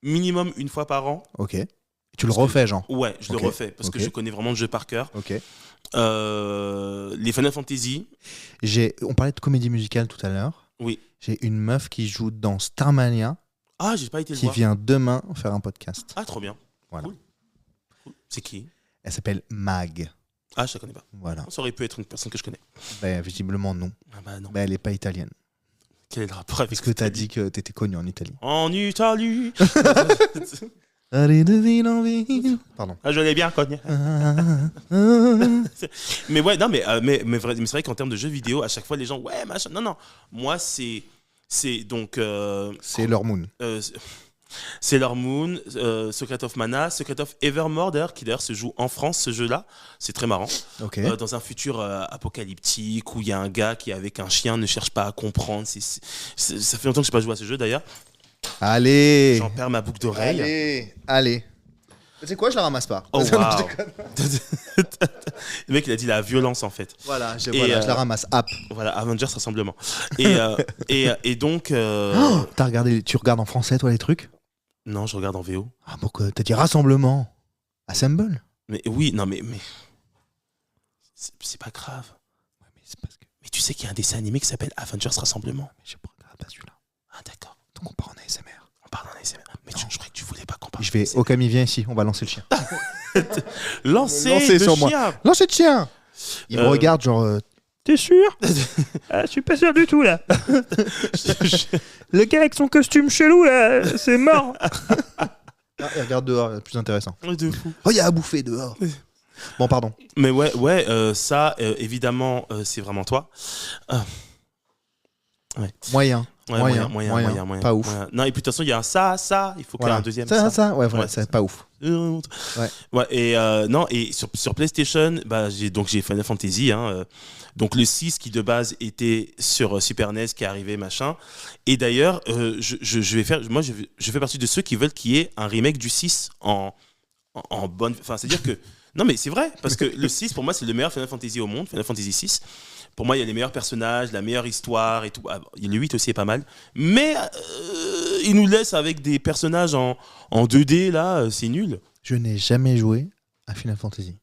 minimum une fois par an. Ok. Tu le Parce que- refais, genre. Ouais, je Ok, le refais parce que ok. je connais vraiment le jeu par cœur. Ok. Les Final Fantasy, On parlait de comédie musicale tout à l'heure. oui. J'ai une meuf qui joue dans Starmania Ah, j'ai pas été le qui voir. vient demain faire un podcast. Ah, trop bien. Voilà. Cool. C'est qui? Elle s'appelle Mag. Ah, je la connais pas. Voilà. Ça aurait pu être une personne que je connais. Ben, visiblement, non. Ah bah non. Ben, elle est pas italienne. Quel est le rapport avec Parce que t'as dit que t'étais connu en Italie. En Italie. Allez de ville en ville. Pardon. Ah, je l'ai bien connu. Mais ouais, non, mais c'est vrai qu'en termes de jeux vidéo, à chaque fois, les gens, ouais, machin. Non, non. Moi, c'est donc. Sailor Moon. Sailor Moon, Secret of Mana, Secret of Evermore d'ailleurs, qui d'ailleurs se joue en France, ce jeu-là. C'est très marrant. Ok. Dans un futur apocalyptique où il y a un gars qui, avec un chien, ne cherche pas à comprendre. Ça fait longtemps que je n'ai pas joué à ce jeu d'ailleurs. Allez. J'en perds ma boucle d'oreille. Allez. Tu sais quoi, je la ramasse pas. Oh, Non, waouh. je déconne. Le mec, il a dit la violence en fait. Voilà, je la ramasse. App. Voilà, Avengers Rassemblement. Et donc. Tu regardes en français, toi, les trucs? Non, je regarde en VO. Ah, pourquoi? T'as dit rassemblement. Assemble? Mais oui, non, mais c'est pas grave. Ouais, mais c'est parce que. Mais tu sais qu'il y a un dessin animé qui s'appelle Avengers Rassemblement. Mais je regarde pas celui-là. Ah, d'accord. Donc on part en ASMR. On parle en ASMR. Mais je croyais que tu voulais pas qu'on parle. Je vais. Okami, viens ici, on va lancer le chien. Lancer sur le moi. chien. Lancez le chien. Il me regarde, genre. T'es sûr? Je suis pas sûr du tout là. Le gars avec son costume chelou là, c'est mort. Ah, il regarde dehors, c'est plus intéressant. De fou. Oh, il y a à bouffer dehors. Bon, pardon. Mais ouais, ça, évidemment, c'est vraiment toi. Moyen. Ouais, moyen. Pas ouf. Moyen. Non, et puis de toute façon, il y a un ça, il faut qu'il y ait un deuxième Ça, ouais, Ouais, c'est pas ouf. Ouais, et non, et sur PlayStation, bah, j'ai Final Fantasy, donc le 6 qui de base était sur Super NES qui est arrivé, machin. Et d'ailleurs, je fais partie de ceux qui veulent qu'il y ait un remake du 6 en bonne. Enfin, c'est-à-dire que. Non, mais c'est vrai, parce que le 6, pour moi, c'est le meilleur Final Fantasy au monde, Final Fantasy 6. Pour moi, il y a les meilleurs personnages, la meilleure histoire et tout. Ah, le 8 aussi est pas mal. Mais il nous laisse avec des personnages en 2D, là, c'est nul. Je n'ai jamais joué à Final Fantasy.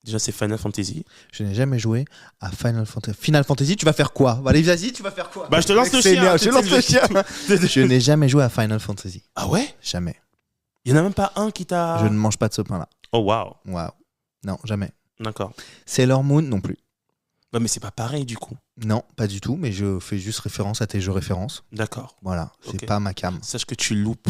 Déjà, c'est Final Fantasy. Je n'ai jamais joué à Final Fantasy. Final Fantasy, tu vas faire quoi? Allez, vas-y, tu vas faire quoi? Bah, je te lance le C'est chien. bien, je lance le chien. Je n'ai jamais joué à Final Fantasy. Ah ouais? Jamais. Il n'y en a même pas un qui t'a. Je ne mange pas de ce pain-là. Oh, waouh. Waouh. Non, jamais. D'accord. Sailor Moon non plus. Bah, mais c'est pas pareil, du coup. Non, pas du tout, mais je fais juste référence à tes jeux références. D'accord. Voilà, c'est Ok. pas ma cam. Sache que tu loupes.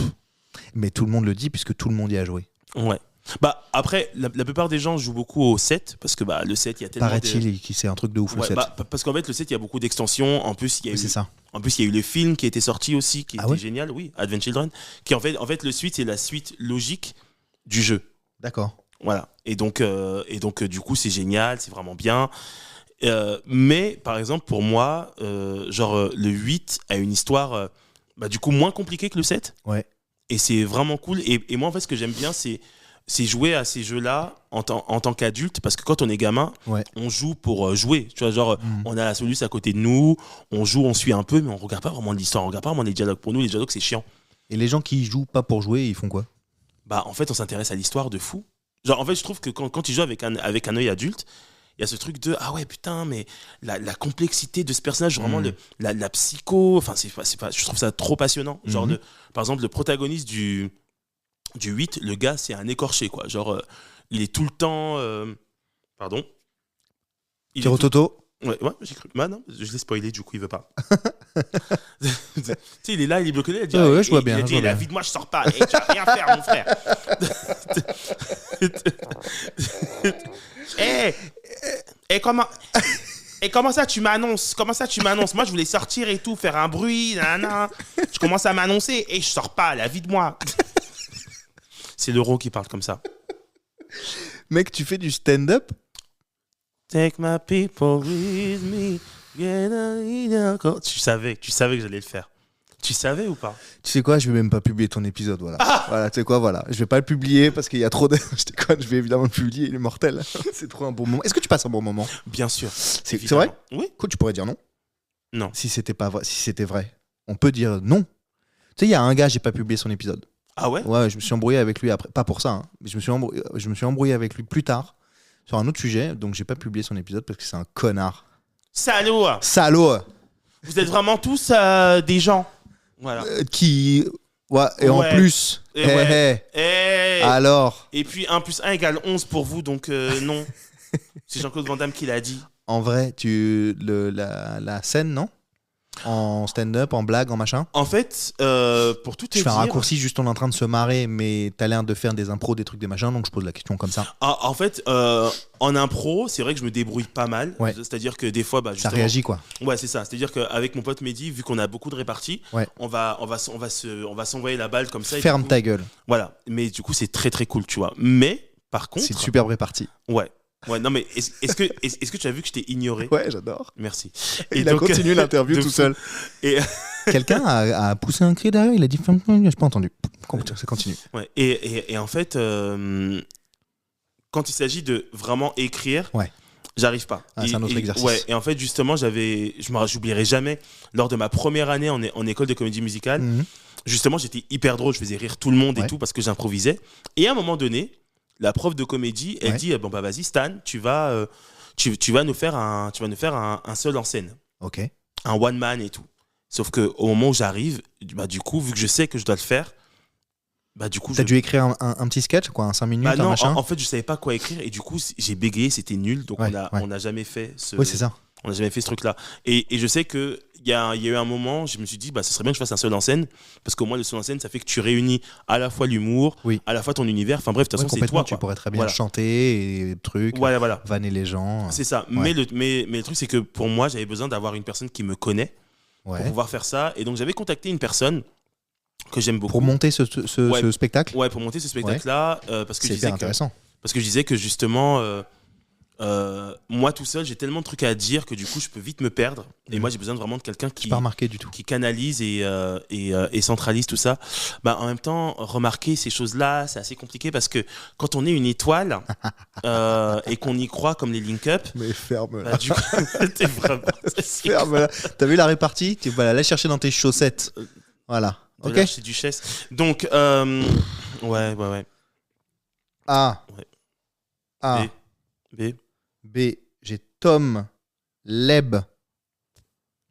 Mais tout le monde le dit puisque tout le monde y a joué. Ouais. Bah, après, la plupart des gens jouent beaucoup au 7, parce que bah, le 7, il y a tellement Paraît-il que c'est un truc de ouf le Ouais, 7. bah, parce qu'en fait, le 7, il y a beaucoup d'extensions. En plus, il y a Oui, c'est ça. En plus, il y a eu le film qui a été sorti aussi, qui Ah était ouais génial, oui, Advent Children, qui en fait le suite, c'est la suite logique du jeu. D'accord. Voilà. Et donc, du coup, c'est génial, c'est vraiment bien. Mais, par exemple, pour moi, le 8 a une histoire, du coup, moins compliquée que le 7. Ouais. Et c'est vraiment cool. Et moi, en fait, ce que j'aime bien, c'est jouer à ces jeux-là en tant qu'adulte, parce que quand on est gamin, Ouais. on joue pour jouer. Tu vois, genre, on a la soluce à côté de nous, on joue, on suit un peu, mais on regarde pas vraiment l'histoire, on regarde pas vraiment les dialogues. Pour nous, les dialogues, c'est chiant. Et les gens qui jouent pas pour jouer, ils font quoi? Bah, en fait, on s'intéresse à l'histoire de fou. Genre, en fait, je trouve que quand tu joues avec un œil adulte, il y a ce truc de ah ouais, putain, mais la complexité de ce personnage, vraiment la psycho, enfin, je trouve ça trop passionnant. Genre, par exemple, le protagoniste du 8, le gars, c'est un écorché, quoi. Genre, il est tout le temps. Pardon. Tirototo. Ouais, j'ai cru. Bah non, je l'ai spoilé, du coup, il veut pas. Tu sais, il est là, il est bloqué là, il dit ouais, je vois bien. Il dit, la vie de moi, je sors pas. Et tu vas rien faire, mon frère. Comment ça tu m'annonces? Moi je voulais sortir et tout, faire un bruit, nanana. Je commence à m'annoncer et je sors pas, la vie de moi. C'est l'euro qui parle comme ça. Mec, tu fais du stand-up? Take my people with me. Tu savais que j'allais le faire. Tu savais ou pas? Tu sais quoi, je vais même pas publier ton épisode, voilà. Voilà, tu sais quoi, voilà. Je vais pas le publier parce qu'il y a trop de... Je déconne, je vais évidemment le publier, il est mortel. C'est trop un bon moment. Est-ce que tu passes un bon moment? Bien sûr. C'est vrai? Oui. Quoi, tu pourrais dire non? Non. Si c'était pas vrai, si c'était vrai. On peut dire non. Tu sais, il y a un gars, j'ai pas publié son épisode. Ah ouais? Ouais, je me suis embrouillé avec lui après. Pas pour ça, hein, mais je me suis embrouillé avec lui plus tard sur un autre sujet, donc j'ai pas publié son épisode parce que c'est un connard. Salaud! Salaud! Vous êtes vraiment tous des gens. Voilà. Qui Ouais, et en Ouais. plus. Et ouais. Alors, Et puis 1 + 1 = 11 pour vous, donc non. C'est Jean-Claude Van Damme qui l'a dit. en vrai, la scène, non? En stand-up, en blague, en machin? En fait, pour tout te Je fais un dire... raccourci, juste on est en train de se marrer, mais t'as l'air de faire des impros, des trucs, des machins, donc je pose la question comme ça. En fait, en impro, c'est vrai que je me débrouille pas mal. Ouais. C'est-à-dire que des fois, Ça justement, réagit, quoi. Ouais, c'est ça. C'est-à-dire qu'avec mon pote Mehdi, vu qu'on a beaucoup de réparties, Ouais. on va s'envoyer la balle comme ça. Et Ferme du coup, ta gueule. Voilà. Mais du coup, c'est très très cool, tu vois. Mais par contre, C'est une superbe répartie. ouais. Ouais, non mais est-ce que tu as vu que je t'ai ignoré? Ouais, j'adore. Merci. Il a donc, continué l'interview de tout fou. seul. Et, Quelqu'un a poussé un cri derrière, il a dit j'ai pas entendu. Ça continue. ouais, et en fait, quand il s'agit de vraiment écrire, Ouais. j'arrive pas. Ah, c'est un autre exercice. Ouais, et en fait, justement, j'oublierai jamais, lors de ma première année en école de comédie musicale, Mhm. justement, j'étais hyper drôle, je faisais rire tout le monde et Ouais. tout parce que j'improvisais. Et à un moment donné, la prof de comédie, elle Ouais. dit bon bah vas-y Stan, tu vas nous faire un seul en scène, Ok. un one man et tout. Sauf que au moment où j'arrive, bah du coup, vu que je sais que je dois le faire, bah du coup T'as dû écrire un petit sketch, quoi, un 5 minutes, bah un non, machin. en fait, je savais pas quoi écrire et du coup, j'ai bégayé, c'était nul, donc Ouais, on ouais. n'a jamais fait Oui, c'est ça. on n'a jamais fait ce truc-là. Et je sais que il y a eu un moment, je me suis dit, bah, ce serait bien que je fasse un seul en scène, parce qu'au moins le seul en scène, ça fait que tu réunis à la fois l'humour, Oui. à la fois ton univers. Enfin bref, de toute Ouais, façon, c'est complètement, toi. tu Quoi. pourrais très bien Voilà. chanter et trucs, Voilà. vanner les gens. C'est ça. Ouais. Mais le truc, c'est que pour moi, j'avais besoin d'avoir une personne qui me connaît pour Ouais. pouvoir faire ça. Et donc, j'avais contacté une personne que j'aime beaucoup. Pour monter ce Ouais. spectacle, Ouais, pour monter ce spectacle-là, parce que c'est hyper intéressant. parce que je disais que justement, moi tout seul, j'ai tellement de trucs à dire que du coup, je peux vite me perdre. Et moi, j'ai besoin vraiment de quelqu'un J'ai pas remarqué du tout. qui canalise et centralise tout ça. Bah, en même temps, remarquer ces choses-là, c'est assez compliqué parce que quand on est une étoile et qu'on y croit comme les link-up, Mais ferme-la. bah, du coup, t'es vraiment. Ferme-la. T'as vu la répartie? Tu vas la chercher dans tes chaussettes. Voilà. De Ok. l'archiduchesse. Donc, ouais. A. Ouais. A. B. B. J'ai Tom Leb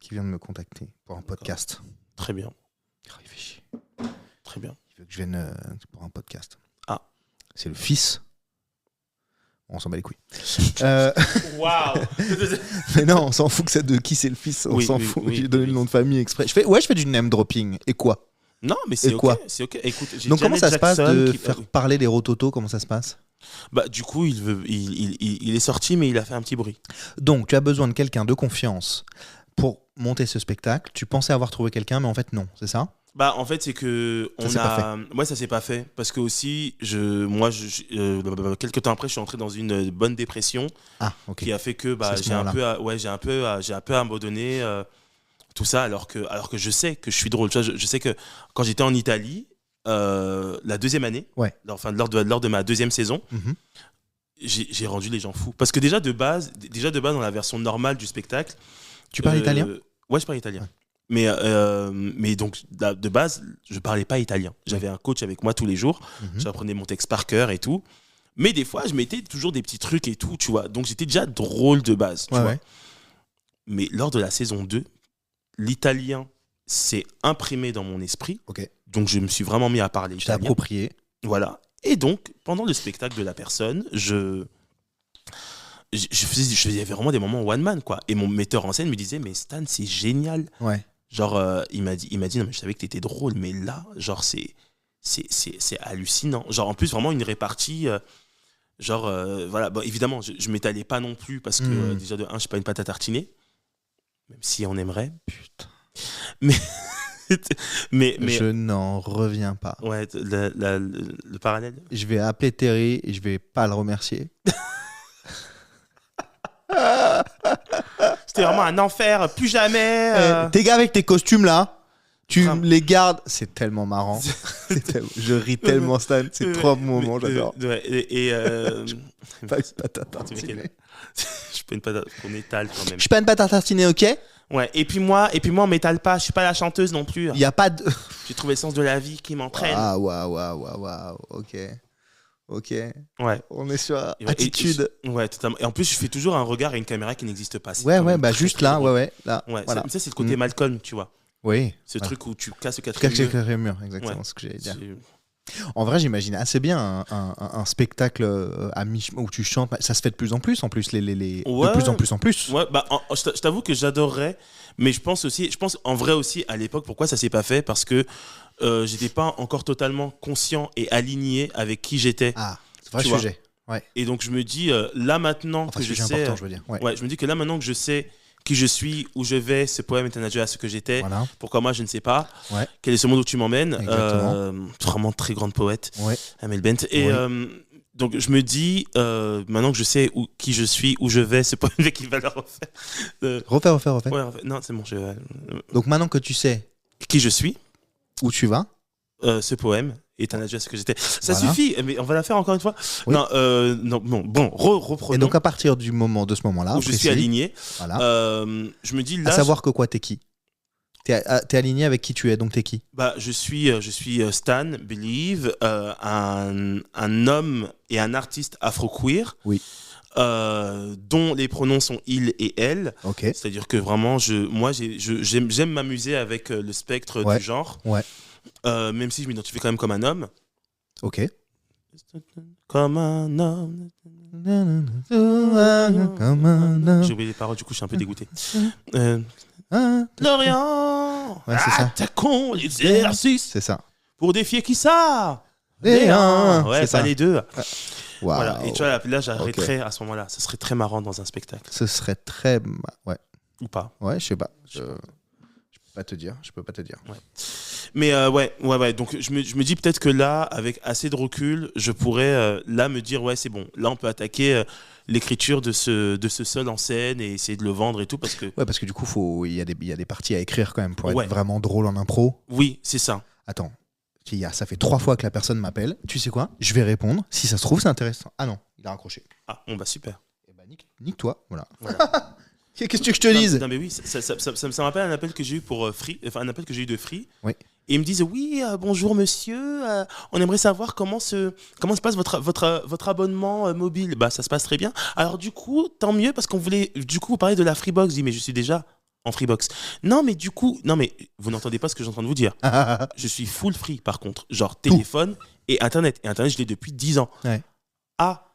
qui vient de me contacter pour un podcast. Très bien. Oh, il fait chier. Très bien. Il veut que je vienne pour un podcast. Ah. C'est le fils. On s'en bat les couilles. Waouh. Mais non, on s'en fout que ça de qui c'est le fils. On Oui, s'en oui, fout. oui, J'ai donné oui. le nom de famille exprès. Je fais du name dropping. Et quoi? Non, mais c'est Et ok. quoi C'est ok. Écoute, j'ai Donc comment Janet ça se passe Jackson de qui- faire parler des rototos? Comment ça se passe? Bah, du coup, il est sorti, mais il a fait un petit bruit. Donc tu as besoin de quelqu'un de confiance pour monter ce spectacle. Tu pensais avoir trouvé quelqu'un, mais en fait non, c'est ça? Bah, en fait, c'est que Ça s'est pas ouais, ça s'est pas fait parce que aussi, quelques temps après, je suis entré dans une bonne dépression Ah, ok. qui a fait que bah, C'est à ce moment-là. j'ai un peu abandonné tout ça alors que je sais que je suis drôle. Tu vois, je sais que quand j'étais en Italie, la deuxième année, Ouais. enfin lors de ma deuxième saison, Mhm. j'ai rendu les gens fous parce que déjà de base dans la version normale du spectacle, Tu parles italien? Ouais, je parle italien. Ouais. Mais donc, de base, je parlais pas italien. J'avais un coach avec moi tous les jours. Mhm. J'apprenais mon texte par cœur et tout. Mais des fois, je mettais toujours des petits trucs et tout, tu vois. Donc, j'étais déjà drôle de base, tu Ouais, vois. ouais. Mais lors de la saison 2, l'italien s'est imprimé dans mon esprit. Ok. Donc, je me suis vraiment mis à parler Tu t'es italien. approprié. Voilà. Et donc, pendant le spectacle de la personne, il y avait vraiment des moments one man, quoi. Et mon metteur en scène me disait, mais Stan, c'est génial. Ouais. Genre, il m'a dit, non, mais je savais que t'étais drôle, mais là, genre, c'est hallucinant. Genre, en plus, vraiment une répartie. Voilà. Bon, évidemment, je m'étalais pas non plus parce que déjà, de un, je suis pas une pâte à tartiner. Même si on aimerait. Putain. Mais Je n'en reviens pas. ouais, le parallèle. Je vais appeler Terry et je vais pas le remercier. C'était vraiment un enfer. Plus jamais. Tes gars avec tes costumes là, tu Tram. les gardes. C'est tellement marrant. Je ris tellement, Stan. C'est trop bon moment, j'adore. Ouais, Pas une pâte à Tu veux tartiner. qu'elle- je peux une patate qu'on étale quand même. Je suis pas une pâte à tartiner, ok? Ouais, et puis moi, on m'étale pas. Je suis pas la chanteuse non plus. Il y a pas de. J'ai trouvé le sens de la vie qui m'entraîne. Ah, waouh. Ok. Ouais. On est sur Et- attitude. Ouais, totalement. Et en plus, je fais toujours un regard et une caméra qui n'existe pas. C'est Ouais, quand même bah très, juste très là, drôle. ouais. Là, Ouais, voilà. ça, c'est le côté Malcolm, tu vois. Oui. Ce truc où tu casses le Quatrième quatrième mur. mur, exactement Ouais. ce que j'allais dire. C'est- En vrai, j'imagine assez bien un spectacle à mi-chemin où tu chantes. Ça se fait de plus en plus, Ouais. de plus en plus en plus. Ouais, bah, je t'avoue que j'adorerais, mais je pense en vrai aussi à l'époque, pourquoi ça s'est pas fait, parce que j'étais pas encore totalement conscient et aligné avec qui j'étais. Ah, c'est vrai Tu vois. sujet. Ouais. Et donc je me dis, là maintenant Enfin, que je sujet sais, important, je veux dire. Ouais. ouais, je me dis que là maintenant que je sais qui je suis, où je vais, ce poème est un adieu à ce que j'étais. Voilà. Pourquoi moi je ne sais pas. Ouais. Quel est ce monde où tu m'emmènes. Exactement. Vraiment très grande poète, Ouais. Amel Bent. Et Oui. donc je me dis, maintenant que je sais qui je suis, où je vais, c'est pas une qui va le refaire. Refaire. Ouais, en fait, non, c'est bon. Donc maintenant que tu sais Qui je suis, où tu vas, ce poème est un adieu à ce que j'étais. Ça Voilà. suffit, mais on va la faire encore une fois. Oui. Non, bon, reprenons. et donc à partir de ce moment-là, où je suis précis, aligné. voilà. Je me dis là. À savoir que quoi, t'es qui? T'es aligné avec qui tu es, donc t'es qui? Je suis Stan Believe, un homme et un artiste afro-queer, Oui. dont les pronoms sont il et elle. Ok. C'est-à-dire que vraiment, j'aime m'amuser avec le spectre Ouais. du genre, Ouais. même si je m'identifie quand même comme un homme. Ok. Comme un homme. Comme un homme. J'ai oublié les paroles, du coup je suis un peu dégoûté. Ah, Lorient, Ouais, c'est ça. attaquons l'exercice c'est ça. pour défier qui ça? Léon, Ouais, c'est pas ça. les deux. Waouh. Voilà. Et tu vois, là, j'arrêterais à ce moment-là. Ça serait très marrant dans un spectacle. Ce serait très. Ouais. Ou pas. Ouais, je sais pas. Je peux pas te dire. Mais ouais. Donc, je me dis peut-être que là, avec assez de recul, je pourrais là me dire, ouais, c'est bon. Là, on peut attaquer l'écriture de ce seul en scène et essayer de le vendre et tout. Parce que, Ouais, parce que du coup, il y a des parties à écrire quand même pour Ouais. être vraiment drôle en impro. oui, c'est ça. Attends. Ça fait 3 fois que la personne m'appelle. Tu sais quoi? Je vais répondre. Si ça se trouve, c'est intéressant. Ah non, il a raccroché. Ah, bon, bah super. Eh ben, nique-toi. Voilà. Voilà. Qu'est-ce que tu veux que je te dise? Non, mais oui, ça me rappelle un appel que j'ai eu pour Free, enfin un appel que j'ai eu de Free. Oui. Et ils me disent oui, bonjour monsieur, on aimerait savoir comment se passe votre abonnement mobile. Bah ça se passe très bien. Alors du coup, tant mieux parce qu'on voulait du coup vous parler de la Freebox. Je dis mais je suis déjà en Freebox. Non mais vous n'entendez pas ce que j'ai en train de vous dire. Je suis full free par contre, genre téléphone et internet. Et internet je l'ai depuis 10 ans. Ouais. Ah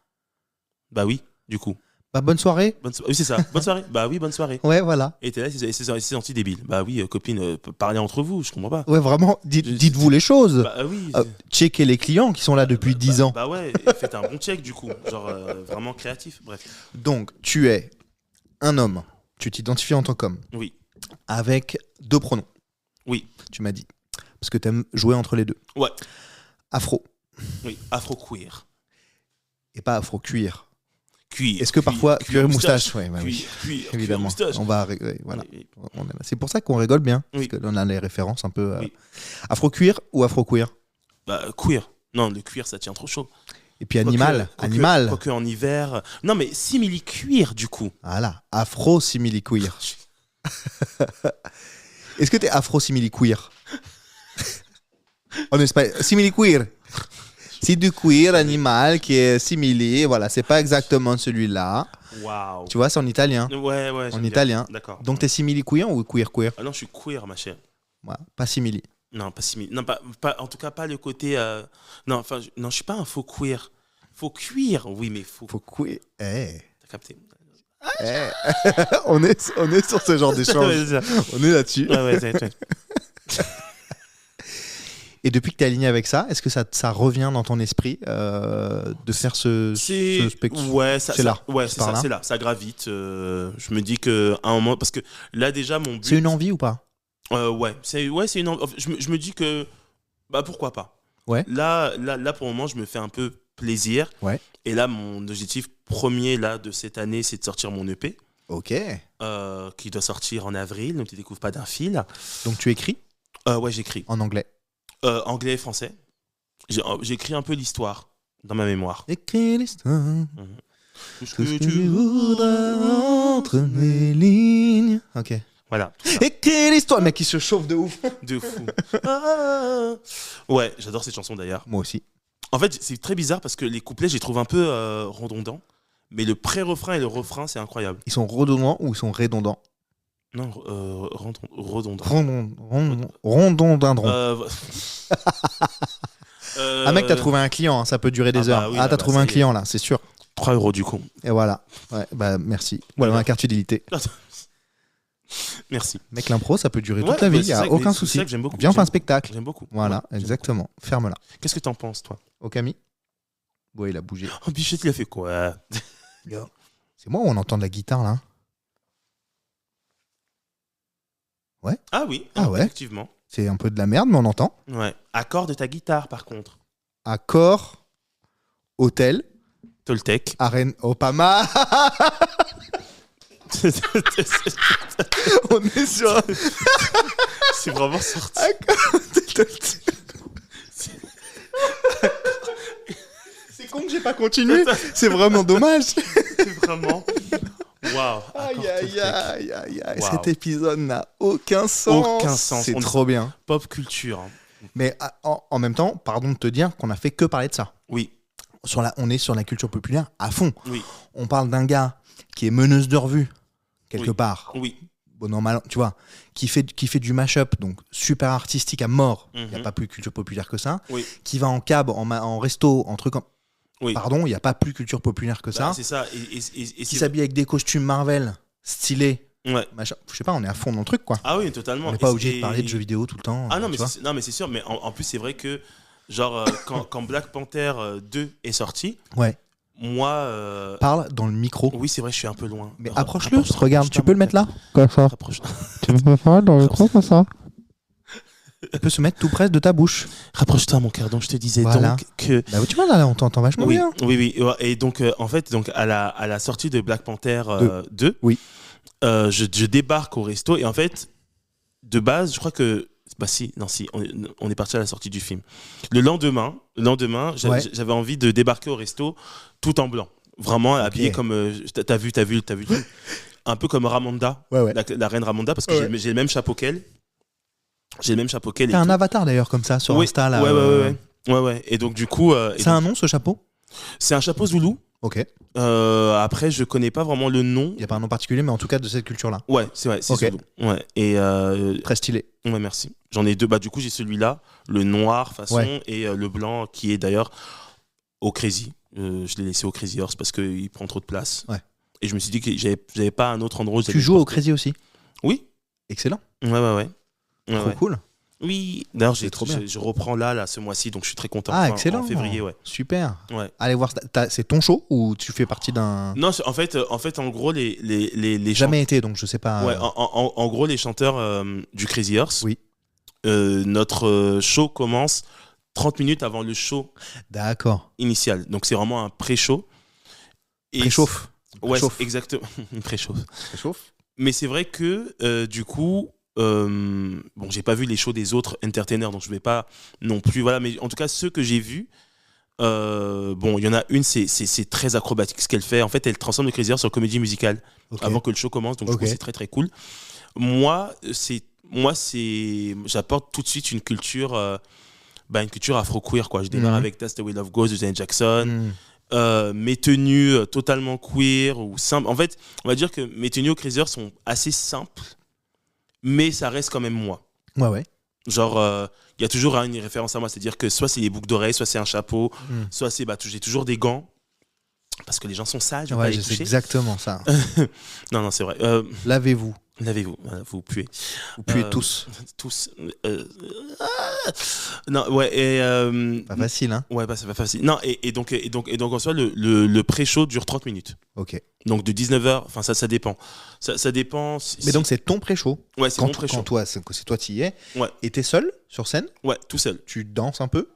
bah oui, du coup. Bah, bonne soirée. Oui c'est ça. Bonne soirée. Bah oui bonne soirée. Ouais, voilà. Et t'es là, c'est anti-débile. Bah oui, copine, parlez entre vous, je comprends pas. Ouais, vraiment, dites-vous les choses. Bah oui. Checkez les clients qui sont là depuis 10 ans. Bah ouais, et faites un bon check du coup. Genre vraiment créatif, bref. Donc, tu es un homme. Tu t'identifies en tant qu'homme. Oui, Avec 2 pronoms, oui, tu m'as dit. Parce que t'aimes jouer entre les deux. ouais, Afro. oui. Afro-queer. Et pas afro-cuir. Cuir. Est-ce que parfois cuir et moustache, ouais, ouais, bah oui. Cuir, Évidemment. moustache. On va ouais, voilà. Oui, On est là. C'est pour ça qu'on rigole bien. Oui. Parce qu'on a les références un peu. Oui. Afro-cuir ou afro-queer? Bah queer. Non, le cuir ça tient trop chaud. Et puis animal. Animal. Quoique en hiver. Non mais simili-cuir du coup. Voilà. Afro-simili-queer. Est-ce que t'es afro-simili-queer? En Espagne. Simili-queer. C'est du queer animal qui est simili. Voilà, c'est pas exactement celui-là. Waouh. Tu vois, c'est en italien. Ouais, En j'aime bien. italien. D'accord. Donc t'es simili-queer ou queer? Ah non, je suis queer ma chère. Voilà, pas simili. Non, pas simili. Non, pas, en tout cas pas le côté. Non, enfin, non, je suis pas un faux queer. Faux cuir, oui, mais faux. Faut queer. Eh. T'as capté. Eh. on est sur ce genre d'échange. Ouais, c'est ça. On est là-dessus. Ouais, c'est. Et depuis que tu es aligné avec ça, est-ce que ça revient dans ton esprit de faire ce spectre? Ouais, c'est là. Ouais, C'est c'est par ça, là. c'est là. Ça gravite. Je me dis que à un moment, parce que là déjà mon but. C'est une envie ou pas? Ouais, c'est une. Je me dis que bah pourquoi pas. Ouais. Là, pour le moment, je me fais un peu plaisir. Ouais. Et là, mon objectif premier là de cette année, c'est de sortir mon EP, Ok. qui doit sortir en avril. Donc tu découvres pas d'un fil. Donc tu écris Ouais, j'écris. en anglais. Anglais et français. J'écris un peu l'histoire dans ma mémoire. Écris l'histoire. Tout ce Tout ce que tu voudras entre mes lignes. Ok. Voilà. Écris l'histoire. Le mec qui se chauffe de ouf. De fou. Ah. Ouais, j'adore cette chanson d'ailleurs. Moi aussi. En fait, c'est très bizarre parce que les couplets, je les trouve un peu redondants. Mais le pré-refrain et le refrain, c'est incroyable. Ils sont redondants ou ils sont redondants? Non, redondant. Rondondindron. Euh, Ah mec, t'as trouvé un client, hein, ça peut durer des Ah heures. bah oui, Ah, là, t'as bah, trouvé ça un y est. client là, c'est sûr. 3 euros du coup. Et voilà. Ouais, bah merci. Voilà ma carte fidélité. Merci. Mec, l'impro, ça peut durer Ouais, toute la bah, vie, c'est y a ça que- aucun c'est souci. ça que j'aime beaucoup. Viens, on fait un spectacle. J'aime beaucoup. Voilà, Ouais, j'aime exactement. Ferme-la. beaucoup. Qu'est-ce que t'en penses, toi? Okami. Ouais, il a bougé. Oh, Bichette, il a fait quoi? C'est moi ou on entend de la guitare là? Ah oui, Ah ouais. effectivement. C'est un peu de la merde, mais on entend. Ouais. Accord de ta guitare, par contre. Accord, hôtel, Toltec. arène. Oh, pas mal. On est sur. C'est vraiment sorti. C'est con que j'ai pas continué. C'est vraiment dommage. C'est vraiment. Waouh. Aïe aïe aïe aïe aïe. Wow. Cet épisode n'a aucun sens. Aucun sens. C'est On- trop bien. Pop culture. Hein. Mais en même temps, pardon de te dire qu'on a fait que parler de ça. Oui. On est sur la culture populaire à fond. Oui. On parle d'un gars qui est meneuse de revue quelque Oui. part. Oui. Bon, normal, tu vois, qui fait du mash-up, donc super artistique à mort. Il n'y a Mhm. pas plus culture populaire que ça. Oui. Qui va en cab, en resto, en truc. Oui. Pardon, il n'y a pas plus culture populaire que Bah, ça. c'est ça. Et Qui c'est- s'habille avec des costumes Marvel stylés. Ouais. Machin. Je sais pas, on est à fond dans le truc, quoi. Ah oui, totalement. On n'est Et pas c'est- obligé de parler de jeux vidéo tout le temps. Ah non, tu mais vois. non, mais c'est sûr. Mais en plus, c'est vrai que, genre, quand Black Panther 2 est sorti, Ouais. moi. Parle dans le micro. Oui, c'est vrai, je suis un peu loin. Mais Ra- approche-le, rapproche- regarde, tu rapproche-toi, peux le mon mettre là gars. Comme ça. Rapproche- Tu peux me faire dans le micro comme ça. Tu peux se mettre tout près de ta bouche. Rapproche-toi, mon cœur. Donc, je te disais Voilà. donc que. Bah tu vois là, on t'entend vachement Oui, bien. oui, oui. Ouais, et donc, en fait, donc, à la sortie de Black Panther 2, Oui. je débarque au resto et en fait, de base, je crois que. Bah si, on est parti à la sortie du film. Le lendemain, Ouais. j'avais envie de débarquer au resto tout en blanc. Vraiment habillé comme. T'as vu. Un peu comme Ramonda, Ouais. la reine Ramonda, parce que Ouais. j'ai le même chapeau qu'elle. J'ai le même chapeau qu'elle. et T'as un tout. avatar d'ailleurs comme ça sur Oui, Insta là. ouais. Et donc, du coup. C'est un nom ce chapeau? C'est un chapeau zoulou. Ok. Après, je connais pas vraiment le nom. Il n'y a pas un nom particulier, mais en tout cas de cette culture là. Ouais, c'est vrai, c'est Ok. zoulou. Ouais. Et Très stylé. ouais, merci. J'en ai deux. Bah, du coup, j'ai celui-là, le noir façon, Ouais. et le blanc qui est d'ailleurs au Crazy. Je l'ai laissé au Crazy Horse parce qu'il prend trop de place. Ouais. Et je me suis dit que j'avais pas un autre endroit où Tu j'allais joues au porter. Crazy aussi? Oui. Excellent. Ouais. Trop cool. Oui. D'ailleurs, C'est trop bien. je reprends là ce mois-ci, donc je suis très content. Ah, Enfin, excellent. En février, ouais. Super. Ouais. Allez voir, c'est ton show ou tu fais partie d'un. Non, en fait, en gros, les Jamais été, donc je sais pas. Ouais, en gros, les chanteurs du Crazy Horse, Oui. notre show commence 30 minutes avant le show D'accord. initial. Donc, c'est vraiment un pré-show. Et Préchauffe. Ouais, Préchauffe. exactement. Une préchauffe. Préchauffe. Mais c'est vrai que, du coup, bon, j'ai pas vu les shows des autres entertainers, donc je vais pas non plus. Voilà, mais en tout cas, ceux que j'ai vus, bon, il y en a une, c'est très acrobatique ce qu'elle fait. En fait, elle transforme le Crazy Horse en comédie musicale avant que le show commence, donc je trouve que c'est très très cool. Moi, j'apporte tout de suite une culture afro-queer, quoi. Je démarre avec That's the Way Love Goes de Janet Jackson. Mes tenues totalement queer ou simples. En fait, on va dire que mes tenues au Crazy Horse sont assez simples, mais ça reste quand même moi. Ouais. Genre, il y a toujours une référence à moi, c'est-à-dire que soit c'est les boucles d'oreilles, soit c'est un chapeau, soit c'est j'ai toujours des gants. Parce que les gens sont sages, je vais pas Ouais, les c'est toucher. exactement ça. Non, c'est vrai. Lavez-vous. Lavez-vous, voilà, vous puez. Vous puez tous. Tous. Non, ouais, et. Pas facile, hein. Ouais, bah, c'est pas facile. Non, et donc en soi, le pré-show dure 30 minutes. Ok. Donc de 19h, enfin ça dépend. Ça dépend. Mais donc c'est ton pré-show. Ouais, c'est Quand, mon pré-show. quand toi, c'est toi qui y es. Ouais. Et t'es seul sur scène? Ouais, tout seul. Tu danses un peu?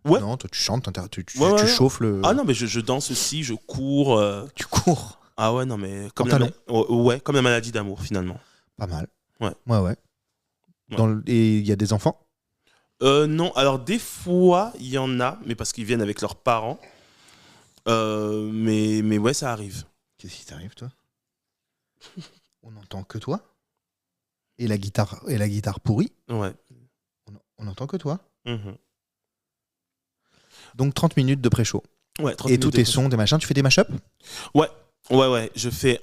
Ouais. Non, toi tu chantes, tu Ouais. chauffes le. Ah non, mais je danse aussi, je cours. Tu cours. Ah ouais, non, mais comme Pantalon. ouais, comme la maladie d'amour finalement. Pas mal. Ouais. Ouais. Et il y a des enfants? Non, alors des fois, il y en a, mais parce qu'ils viennent avec leurs parents. Mais ouais, ça arrive. Qu'est-ce qui t'arrive, toi? On n'entend que toi? Et la guitare pourrie? Ouais. On n'entend que toi? Mhm. Donc 30 minutes de pré-show. Ouais, 30 Et minutes tous de tes pré-show. sons, des machins, tu fais des mash-up? Ouais. Je fais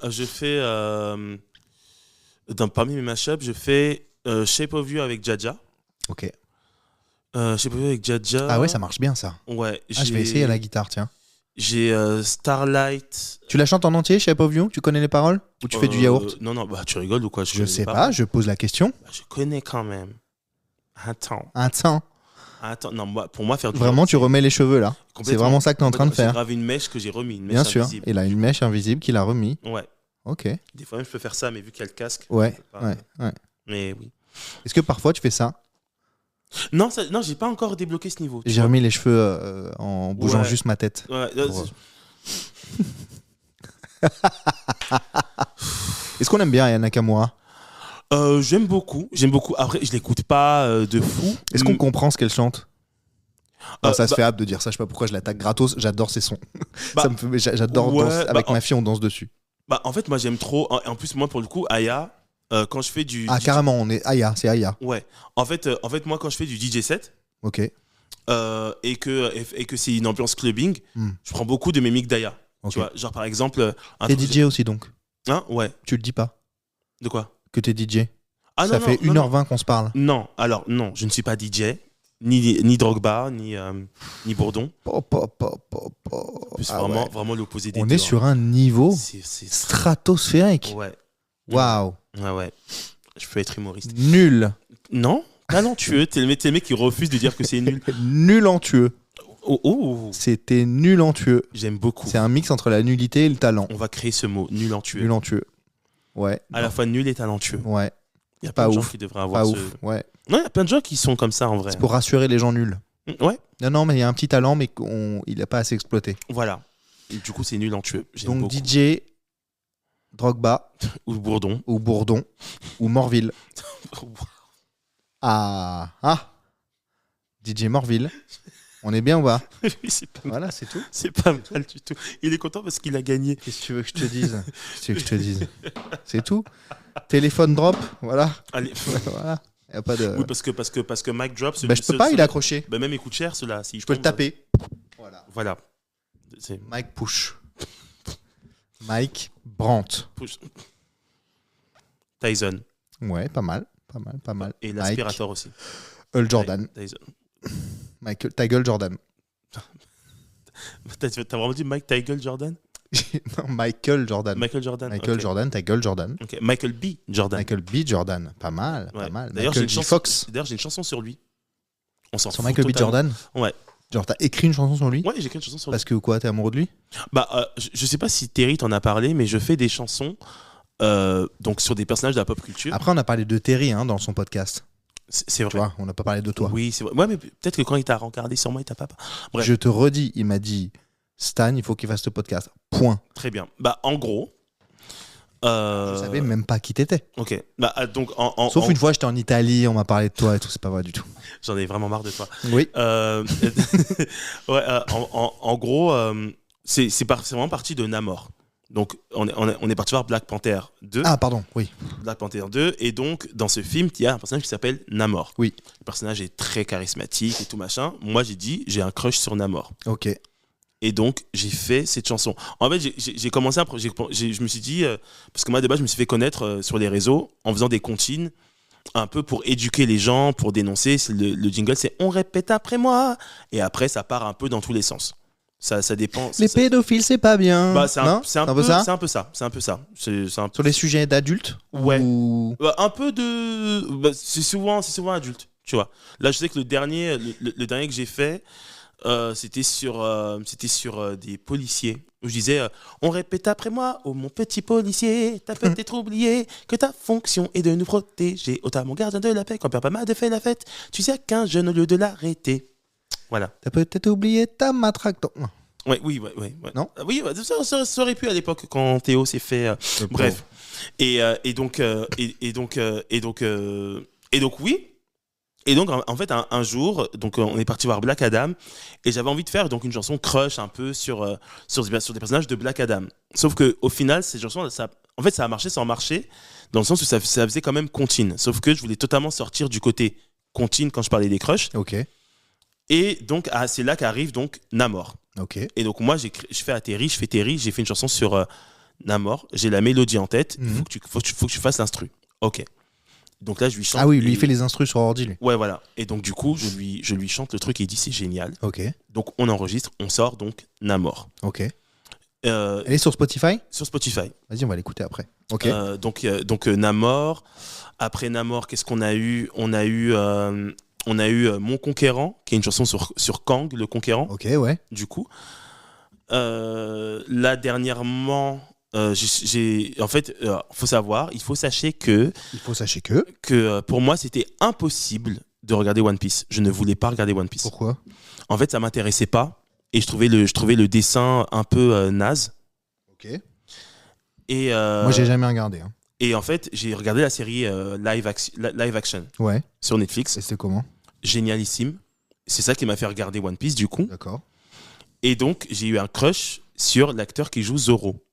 Parmi mes mashups, je fais Shape of You avec Jaja. Ok. Shape of You avec Jaja. Ah ouais, ça marche bien ça. Ouais. Ah, je vais essayer à la guitare, tiens. J'ai Starlight. Tu la chantes en entier, Shape of You? Tu connais les paroles? Ou tu fais du yaourt? Non, bah tu rigoles ou quoi? Je sais pas, je pose la question. Bah, je connais quand même. Attends, non, pour moi, faire du Vraiment, yaourt, tu remets les cheveux là. C'est vraiment ça que tu es en train de J'ai faire. gravé une mèche que j'ai remis, une mèche Bien sûr. invisible. Il a une mèche invisible qu'il a remis. Ouais. Ok. Des fois même, je peux faire ça, mais vu qu'il y a le casque. Ouais, je peux pas. ouais. Mais oui. Est-ce que parfois tu fais ça? Non, j'ai pas encore débloqué ce niveau. J'ai remis les cheveux en bougeant Ouais. juste ma tête. Ouais, Est-ce qu'on aime bien Aya Nakamura? j'aime beaucoup. Après, je l'écoute pas de fou. Est-ce qu'on comprend ce qu'elle chante? Non, ça se bah- fait hâte de dire ça, je sais pas pourquoi je l'attaque gratos, j'adore ses sons. Bah, Ça me fait, j'adore ouais, danser. bah, Avec ma fille, on danse dessus. Bah, en fait, moi, j'aime trop. En plus, moi, pour le coup, Aya, quand je fais du. Ah, carrément, on est Aya, c'est Aya. Ouais. En fait, moi, quand je fais du DJ set Ok. et que c'est une ambiance clubbing, Hmm. je prends beaucoup de mes mix d'Aya. Ok. Tu vois, genre par exemple. T'es DJ aussi donc? Hein? Ouais. Tu le dis pas De quoi? que t'es DJ? Ah Ça non, fait non, 1h20 qu'on se parle. Non, alors non, je ne suis pas DJ, ni Drogba, ni Bourdon. Plus Ah vraiment, ouais. vraiment l'opposé des On deux. est sur un niveau C'est stratosphérique. Ouais. Waouh. Ouais. Je peux être humoriste. Nul. Non, talentueux. T'es le mec qui refuse de dire que c'est nul. Nul-entueux. Oh. C'était nul-entueux. J'aime beaucoup. C'est un mix entre la nullité et le talent. On va créer ce mot, nulentueux. Nul-entueux. Ouais. À la fois nul et talentueux. Ouais. Il y a Pas plein de gens ouf. qui devraient avoir Pas ce... ouf. Ouais. Non, il y a plein de gens qui sont comme ça en vrai. C'est pour rassurer les gens nuls. Ouais, Non, mais il y a un petit talent, mais il n'a pas assez exploité. voilà. Et du coup, c'est nulentueux. J'aime Donc beaucoup. DJ, Drogba, Ou Bourdon. ou Bourdon, ou Morville. Ah. DJ Morville. On est bien ou pas? Oui, c'est pas mal. Voilà, c'est tout. C'est pas mal du tout. Il est content parce qu'il a gagné. Qu'est-ce que tu veux que je te dise? Qu'est-ce que tu veux que je te dise? C'est tout. Téléphone drop, voilà. Allez. Voilà. Y a pas de. Oui, parce que Mike Drop. Bah, je peux pas, il a accroché. Bah, même il coûte cher, ceux-là. Si Je peux le taper. Voilà. Voilà. C'est Mike push. Mike Brandt. push. Tyson. Ouais, pas mal. Et l'aspirateur aussi. Earl Jordan. Tyson. Michael, ta gueule Jordan. T'as vraiment dit Mike Tygle Jordan? Non, Michael Jordan. Michael Jordan. Michael ok. Jordan, ta gueule Jordan. Ok. Michael B. Jordan. Michael B. Jordan. Pas mal, Ouais. pas mal. D'ailleurs, j'ai Michael une G. chanson. Fox. D'ailleurs, j'ai une chanson sur lui. On s'en Sur fout Michael B. totalement. Jordan. Ouais. Genre, t'as écrit une chanson sur lui? Ouais, j'ai écrit une chanson sur lui. Parce que quoi, t'es amoureux de lui? Bah, je sais pas si Terry t'en a parlé, mais je fais des chansons donc sur des personnages de la pop culture. Après, on a parlé de Terry dans son podcast. C'est vrai. Tu vois, on n'a pas parlé de toi. Oui, c'est vrai. Ouais, mais peut-être que quand il t'a regardé sur moi, il t'a pas. Bref. Je te redis, il m'a dit Stan, il faut qu'il fasse ce podcast. Point. Très bien. Bah, en gros. Je savais même pas qui t'étais. Ok. Bah, donc, Sauf une fois, j'étais en Italie, on m'a parlé de toi et tout, c'est pas vrai du tout. J'en ai vraiment marre de toi. Oui. Ouais, en gros, c'est vraiment parti de Namor. Donc, on est parti voir Black Panther 2. Ah, pardon, oui. Black Panther 2. Et donc, dans ce film, il y a un personnage qui s'appelle Namor. Oui. Le personnage est très charismatique et tout machin. Moi, j'ai dit, j'ai un crush sur Namor. Ok. Et donc, j'ai fait cette chanson. En fait, j'ai commencé à... je me suis dit... parce que moi, de base, je me suis fait connaître sur les réseaux en faisant des comptines un peu pour éduquer les gens, pour dénoncer. Le jingle, c'est « On répète après moi ». Et après, ça part un peu dans tous les sens. Ça dépend. Les pédophiles, c'est pas bien. Bah, c'est un peu ça. C'est un peu ça. Sur les sujets d'adultes? Ouais. Ou... Bah, un peu de... Bah, c'est souvent adulte, tu vois. Là, je sais que le dernier que j'ai fait... c'était sur des policiers où je disais on répète après moi, oh mon petit policier, t'as peut-être oublié que ta fonction est de nous protéger, oh t'as mon gardien de la paix, quand père pas mal de fait la fête, tu sais qu'un jeune au lieu de l'arrêter. Voilà. T'as peut-être oublié ta matraque. Ouais. Non. Oui, ça aurait pu à l'époque quand Théo s'est fait bref. Et donc oui. Et donc, en fait, un jour, donc, on est parti voir Black Adam et j'avais envie de faire donc, une chanson crush un peu sur des personnages de Black Adam. Sauf qu'au final, cette chanson, ça a marché sans marcher, dans le sens où ça faisait quand même comptine. Sauf que je voulais totalement sortir du côté comptine quand je parlais des crushs. Ok. Et donc, c'est là qu'arrive donc Namor. Ok. Et donc, moi, je fais Terry, j'ai fait une chanson sur Namor. J'ai la mélodie en tête, il faut que tu fasses l'instru. Ok. Donc là, je lui chante. Ah oui, lui, il fait les instrus sur ordi, lui. Ouais, voilà. Et donc, du coup, je lui chante le truc et il dit c'est génial. Ok, Donc, on enregistre, on sort donc Namor. ok. Euh, Elle est sur Spotify ? sur Spotify. Vas-y, on va l'écouter après. Ok. Donc Namor. Après Namor, qu'est-ce qu'on a eu ? On a eu Mon Conquérant, qui est une chanson sur Kang, le Conquérant, Ok, ouais. du coup. Là, dernièrement, en fait, faut savoir, il faut sachez que pour moi, c'était impossible de regarder One Piece. Je ne voulais pas regarder One Piece. Pourquoi ? En fait, ça m'intéressait pas. Et je trouvais le dessin un peu naze. Ok. Et, Moi, j'ai jamais regardé. Hein. et en fait, j'ai regardé la série live action Ouais. sur Netflix. Et c'était comment ? Génialissime. C'est ça qui m'a fait regarder One Piece, du coup. D'accord. Et donc, j'ai eu un crush sur l'acteur qui joue Zoro.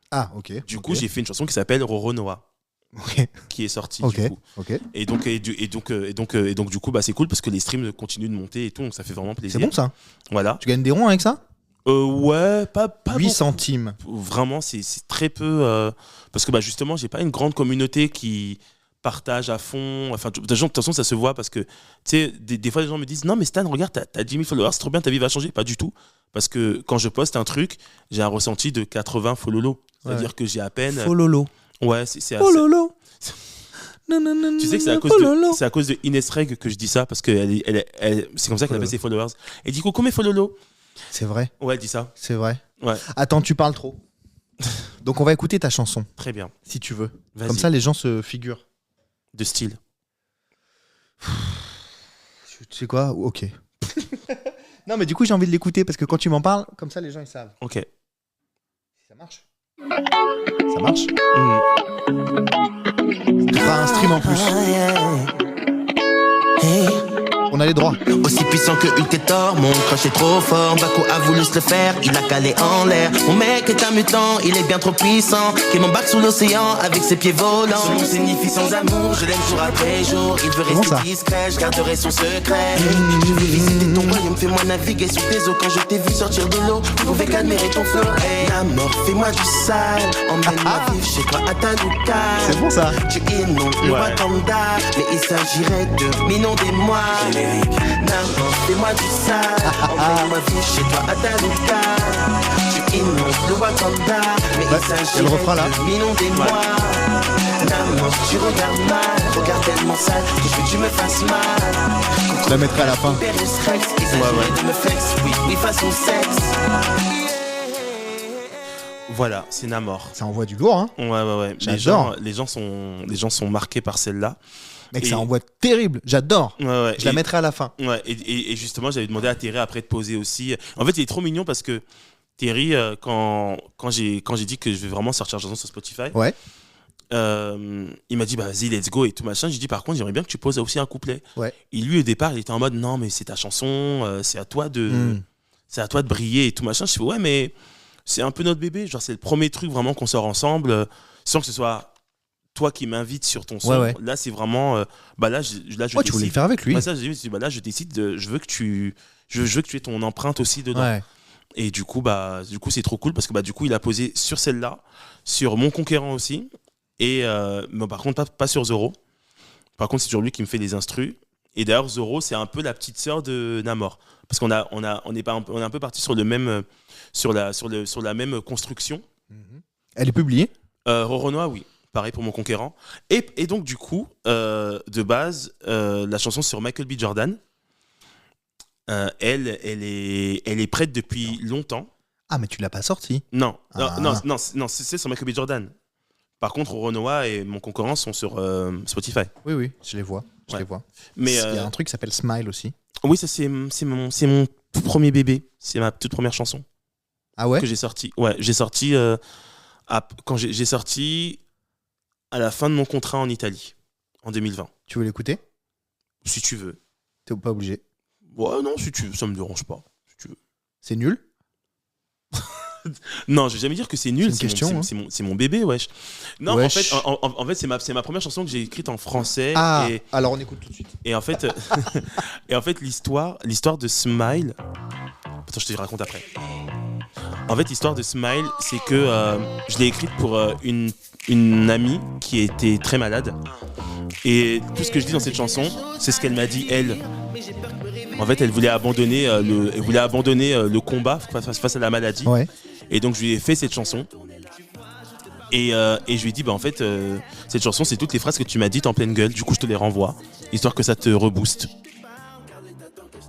Ah, ok. Du coup, j'ai fait une chanson qui s'appelle Roronoa, Ok. qui est sortie, Ok. du coup. Ok. Et donc, du coup, bah, c'est cool parce que les streams continuent de monter et tout, donc ça fait vraiment plaisir. C'est bon, ça ? Voilà. Tu gagnes des ronds avec ça ? Ouais, pas 8 beaucoup. centimes. Vraiment, c'est très peu. Parce que bah, justement, j'ai pas une grande communauté qui partage à fond. Enfin, de toute façon, ça se voit parce que, tu sais, des fois, les gens me disent non, mais Stan, regarde, t'as 10 000 followers, c'est trop bien, ta vie va changer. Pas du tout. Parce que quand je poste un truc, j'ai un ressenti de 80 followers. C'est-à-dire que j'ai à peine. Fololo. Ouais, c'est assez. Fololo. Tu sais que c'est à cause de Ines Reg que je dis ça parce que c'est comme ça qu'elle appelle ses followers. Elle dit coucou mes follolo. C'est vrai. Ouais, elle dit ça. C'est vrai. Ouais. Attends, tu parles trop. Donc on va écouter ta chanson, Très bien. si tu veux. Vas-y. Comme ça, les gens se figurent. De style. Tu sais quoi ? Ok. Non, mais du coup, j'ai envie de l'écouter parce que quand tu m'en parles, comme ça, les gens ils savent. Ok. Si ça marche. Ça marche. Mm. Tu feras un stream en plus. On a les droits. Aussi puissant que Hulk et Thor, mon crush est trop fort. Baku a voulu se le faire, il a calé en l'air. Mon mec est un mutant, il est bien trop puissant. Qui m'embarque sous l'océan avec ses pieds volants. Son nom signifie sans amour, je l'aime jour après jour. Il veut rester discret, je garderai son secret. Je vais visiter ton royaume, fais-moi naviguer sous tes eaux. Quand je t'ai vu sortir de l'eau, je pouvais qu'admirer ton flow. Hey, la mort, fais-moi du sale, emmène-moi vivre chez toi à Tanuka. C'est bon ça. Tu inondes le Wakanda, mais il s'agirait de m'inonder moi. Namor, fais-moi du sale, emmène-moi vivre chez toi à Tanuka. Tu inondes le Wakanda, mais il s'agirait de m'inonder moi. Namor, tu regardes mal, regarde tellement sale que je veux que tu me fasses mal. Je la mettrai à la fin. Il s'agirait de me flex, oui, façon sexe. Voilà, c'est Namor. Ça envoie du lourd, hein. Ouais. J'adore. Les gens sont marqués par celle-là. Mec, ça envoie terrible. J'adore. Ouais. Je la mettrai à la fin. Ouais, et justement, j'avais demandé à Terry après de poser aussi. En fait, il est trop mignon parce que Terry, quand j'ai dit que je vais vraiment sortir la chanson sur Spotify, Ouais. il m'a dit bah, vas-y, let's go et tout machin. J'ai dit par contre, j'aimerais bien que tu poses aussi un couplet. Ouais. Et lui, au départ, il était en mode non, mais c'est ta chanson, c'est à toi de briller et tout machin. Je fais ouais, mais c'est un peu notre bébé. Genre, c'est le premier truc vraiment qu'on sort ensemble, sans que ce soit toi qui m'invites sur ton son. Ouais. Là, c'est vraiment là, je Tu décide. voulais le faire avec lui. Ouais, ça, j'ai dit, là, je décide je veux que tu aies ton empreinte aussi dedans. Ouais. Et du coup, c'est trop cool parce que du coup, il a posé sur celle-là, sur Mon Conquérant aussi. Et mais par contre, pas sur Zoro. Par contre, c'est toujours lui qui me fait les instrus. Et d'ailleurs, Zoro, c'est un peu la petite sœur de Namor. Parce qu'on est un peu parti sur le même, sur la même construction. Elle est publiée. Roronoa, oui. Pareil pour Mon Conquérant. Et donc, du coup, de base, la chanson sur Michael B. Jordan, elle est prête depuis longtemps. Ah, mais tu l'as pas sortie. Non, Ah. non, c'est sur Michael B. Jordan. Par contre, Roronoa et Mon Conquérant sont sur Spotify. Oui, je les vois. Ouais. Les vois. Mais Il y a un truc qui s'appelle Smile aussi. oui, ça c'est mon tout premier bébé. C'est ma toute première chanson Ah ouais. que j'ai sortie. Ouais, j'ai sorti quand j'ai sorti à la fin de mon contrat en Italie en 2020. Tu veux l'écouter? Si tu veux. T'es pas obligé. Ouais, non, si tu veux, ça me dérange pas. Si tu veux. C'est nul. Non, je vais jamais dire que c'est nul. C'est une question, C'est mon bébé, wesh. Non, Wesh. en fait, c'est ma première chanson que j'ai écrite en français. Ah. Et, Alors on écoute tout de suite. et en fait, l'histoire de Smile. Attends, je te raconte après. En fait, l'histoire de Smile, c'est que je l'ai écrite pour une amie qui était très malade. Et tout ce que je dis dans cette chanson, c'est ce qu'elle m'a dit, elle. En fait, elle voulait abandonner le combat face à la maladie. Ouais. Et donc, je lui ai fait cette chanson. Et je lui ai dit, en fait, cette chanson, c'est toutes les phrases que tu m'as dites en pleine gueule. Du coup, je te les renvoie, histoire que ça te rebooste.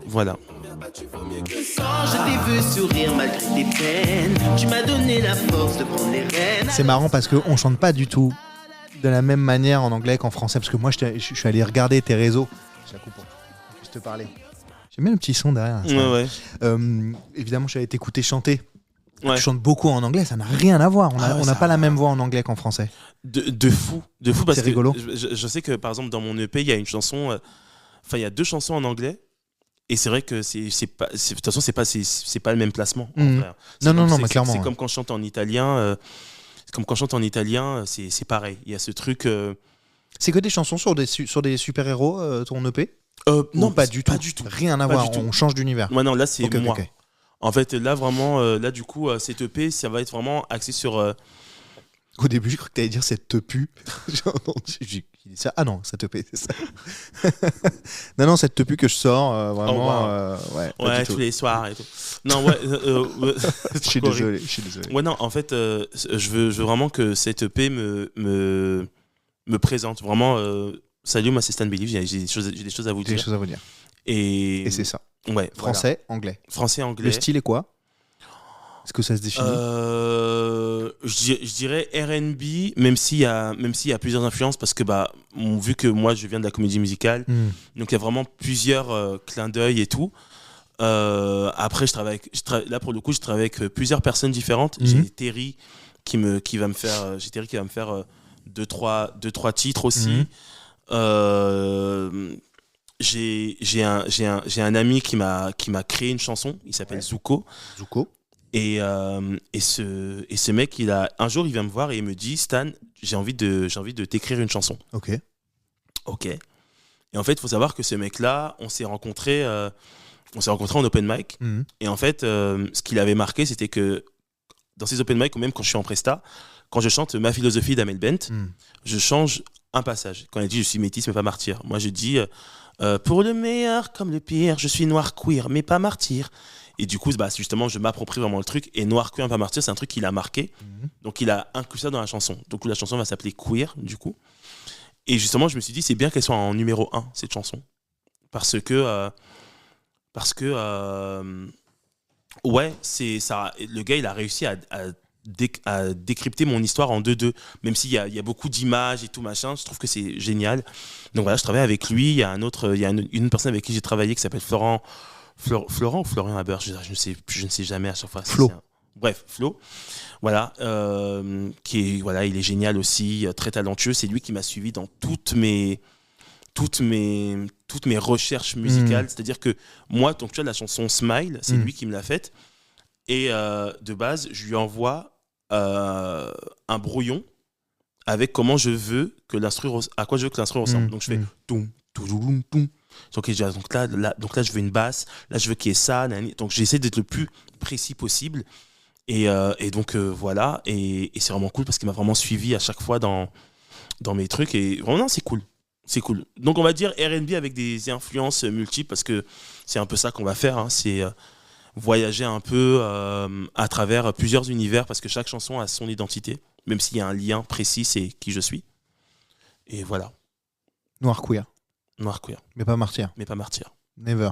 Voilà. Je t'ai vu sourire malgré tes peines. Tu m'as donné la force de prendre les rênes. C'est marrant parce qu'on chante pas du tout de la même manière en anglais qu'en français. Parce que moi, je suis allé regarder tes réseaux. Je la coupe pour qu'on puisse te parler. J'aime bien le petit son derrière. Ouais. Évidemment, j'avais t'écouter chanter. Ouais. Tu chantes beaucoup en anglais, ça n'a rien à voir. On n'a pas la même voix en anglais qu'en français. De fou parce C'est que rigolo. je sais que par exemple dans mon EP il y a une chanson, il y a 2 chansons en anglais et c'est vrai que de toute façon c'est pas le même placement. En vrai. Non, mais clairement. C'est comme quand je chante en italien. C'est pareil. Il y a ce truc. C'est que des chansons sur des super héros, ton EP. Non, pas du tout. Rien à Pas voir. du tout. On change d'univers. Ouais, non, là c'est moi. Ok. En fait, là vraiment, là du coup, cette EP, ça va être vraiment axé sur. Au début, je crois que t'allais dire cette te pue. J'ai dit ça. Ah non, cette EP, c'est ça. non, cette te pue que je sors, vraiment. Ouais, pas du tous tout. les soirs et tout. Non, ouais. Je suis désolé. Ouais, non, en fait, je veux vraiment que cette EP me présente. Vraiment, salut, moi c'est Stan Believe, j'ai des choses à vous J'ai dire. des choses à vous dire. Et c'est ça. Ouais. Français, anglais. Français, anglais. Le style est quoi ? Est-ce que ça se définit ? Je dirais R&B, même s'il y a plusieurs influences, parce que vu que moi je viens de la comédie musicale, donc il y a vraiment plusieurs clins d'œil et tout. Après, là pour le coup, je travaille avec plusieurs personnes différentes. J'ai Terry qui va me faire 2-3 titres aussi. J'ai un ami qui m'a créé une chanson. Il s'appelle Zuko. Et ce mec, un jour, il vient me voir et il me dit, Stan, j'ai envie de t'écrire une chanson. Ok. Et en fait, il faut savoir que ce mec-là, on s'est rencontrés en open mic. Et en fait, ce qu'il avait marqué, c'était que dans ces open mic, ou même quand je suis en presta, quand je chante Ma philosophie d'Amel Bent, je change un passage. Quand il dit je suis métis mais pas martyr, moi je dis pour le meilleur comme le pire, je suis noir queer mais pas martyr. Et du coup, justement, je m'approprie vraiment le truc. Et noir queer, pas martyr, c'est un truc qu'il a marqué. Donc il a inclus ça dans la chanson. Donc la chanson va s'appeler Queer, du coup. Et justement, je me suis dit, c'est bien qu'elle soit en numéro 1, cette chanson. Parce que ouais, c'est ça. Le gars, il a réussi à décrypter mon histoire en 2-2. Même s'il y a beaucoup d'images et tout machin, je trouve que c'est génial. Donc voilà, je travaille avec lui. Il y a une personne avec qui j'ai travaillé qui s'appelle Florent ou Florian Haber, je ne sais jamais à chaque fois. Flo. Bref, Flo. Voilà, il est génial aussi, très talentueux. C'est lui qui m'a suivi dans toutes mes recherches musicales. C'est-à-dire que moi, donc tu vois, la chanson Smile, c'est lui qui me l'a faite. Et de base, je lui envoie un brouillon avec à quoi je veux que l'instru ressemble. Donc je fais toum, toudoum, toum. Donc là, je veux une basse. Là, je veux qu'il y ait ça. Donc j'essaie d'être le plus précis possible. Et donc voilà. Et c'est vraiment cool parce qu'il m'a vraiment suivi à chaque fois dans mes trucs. Et vraiment, c'est cool. C'est cool. Donc on va dire R&B avec des influences multiples parce que c'est un peu ça qu'on va faire. Hein. C'est voyager un peu à travers plusieurs univers parce que chaque chanson a son identité. Même s'il y a un lien précis, c'est qui je suis. Et voilà. Noir queer. Mais pas martyr. Never.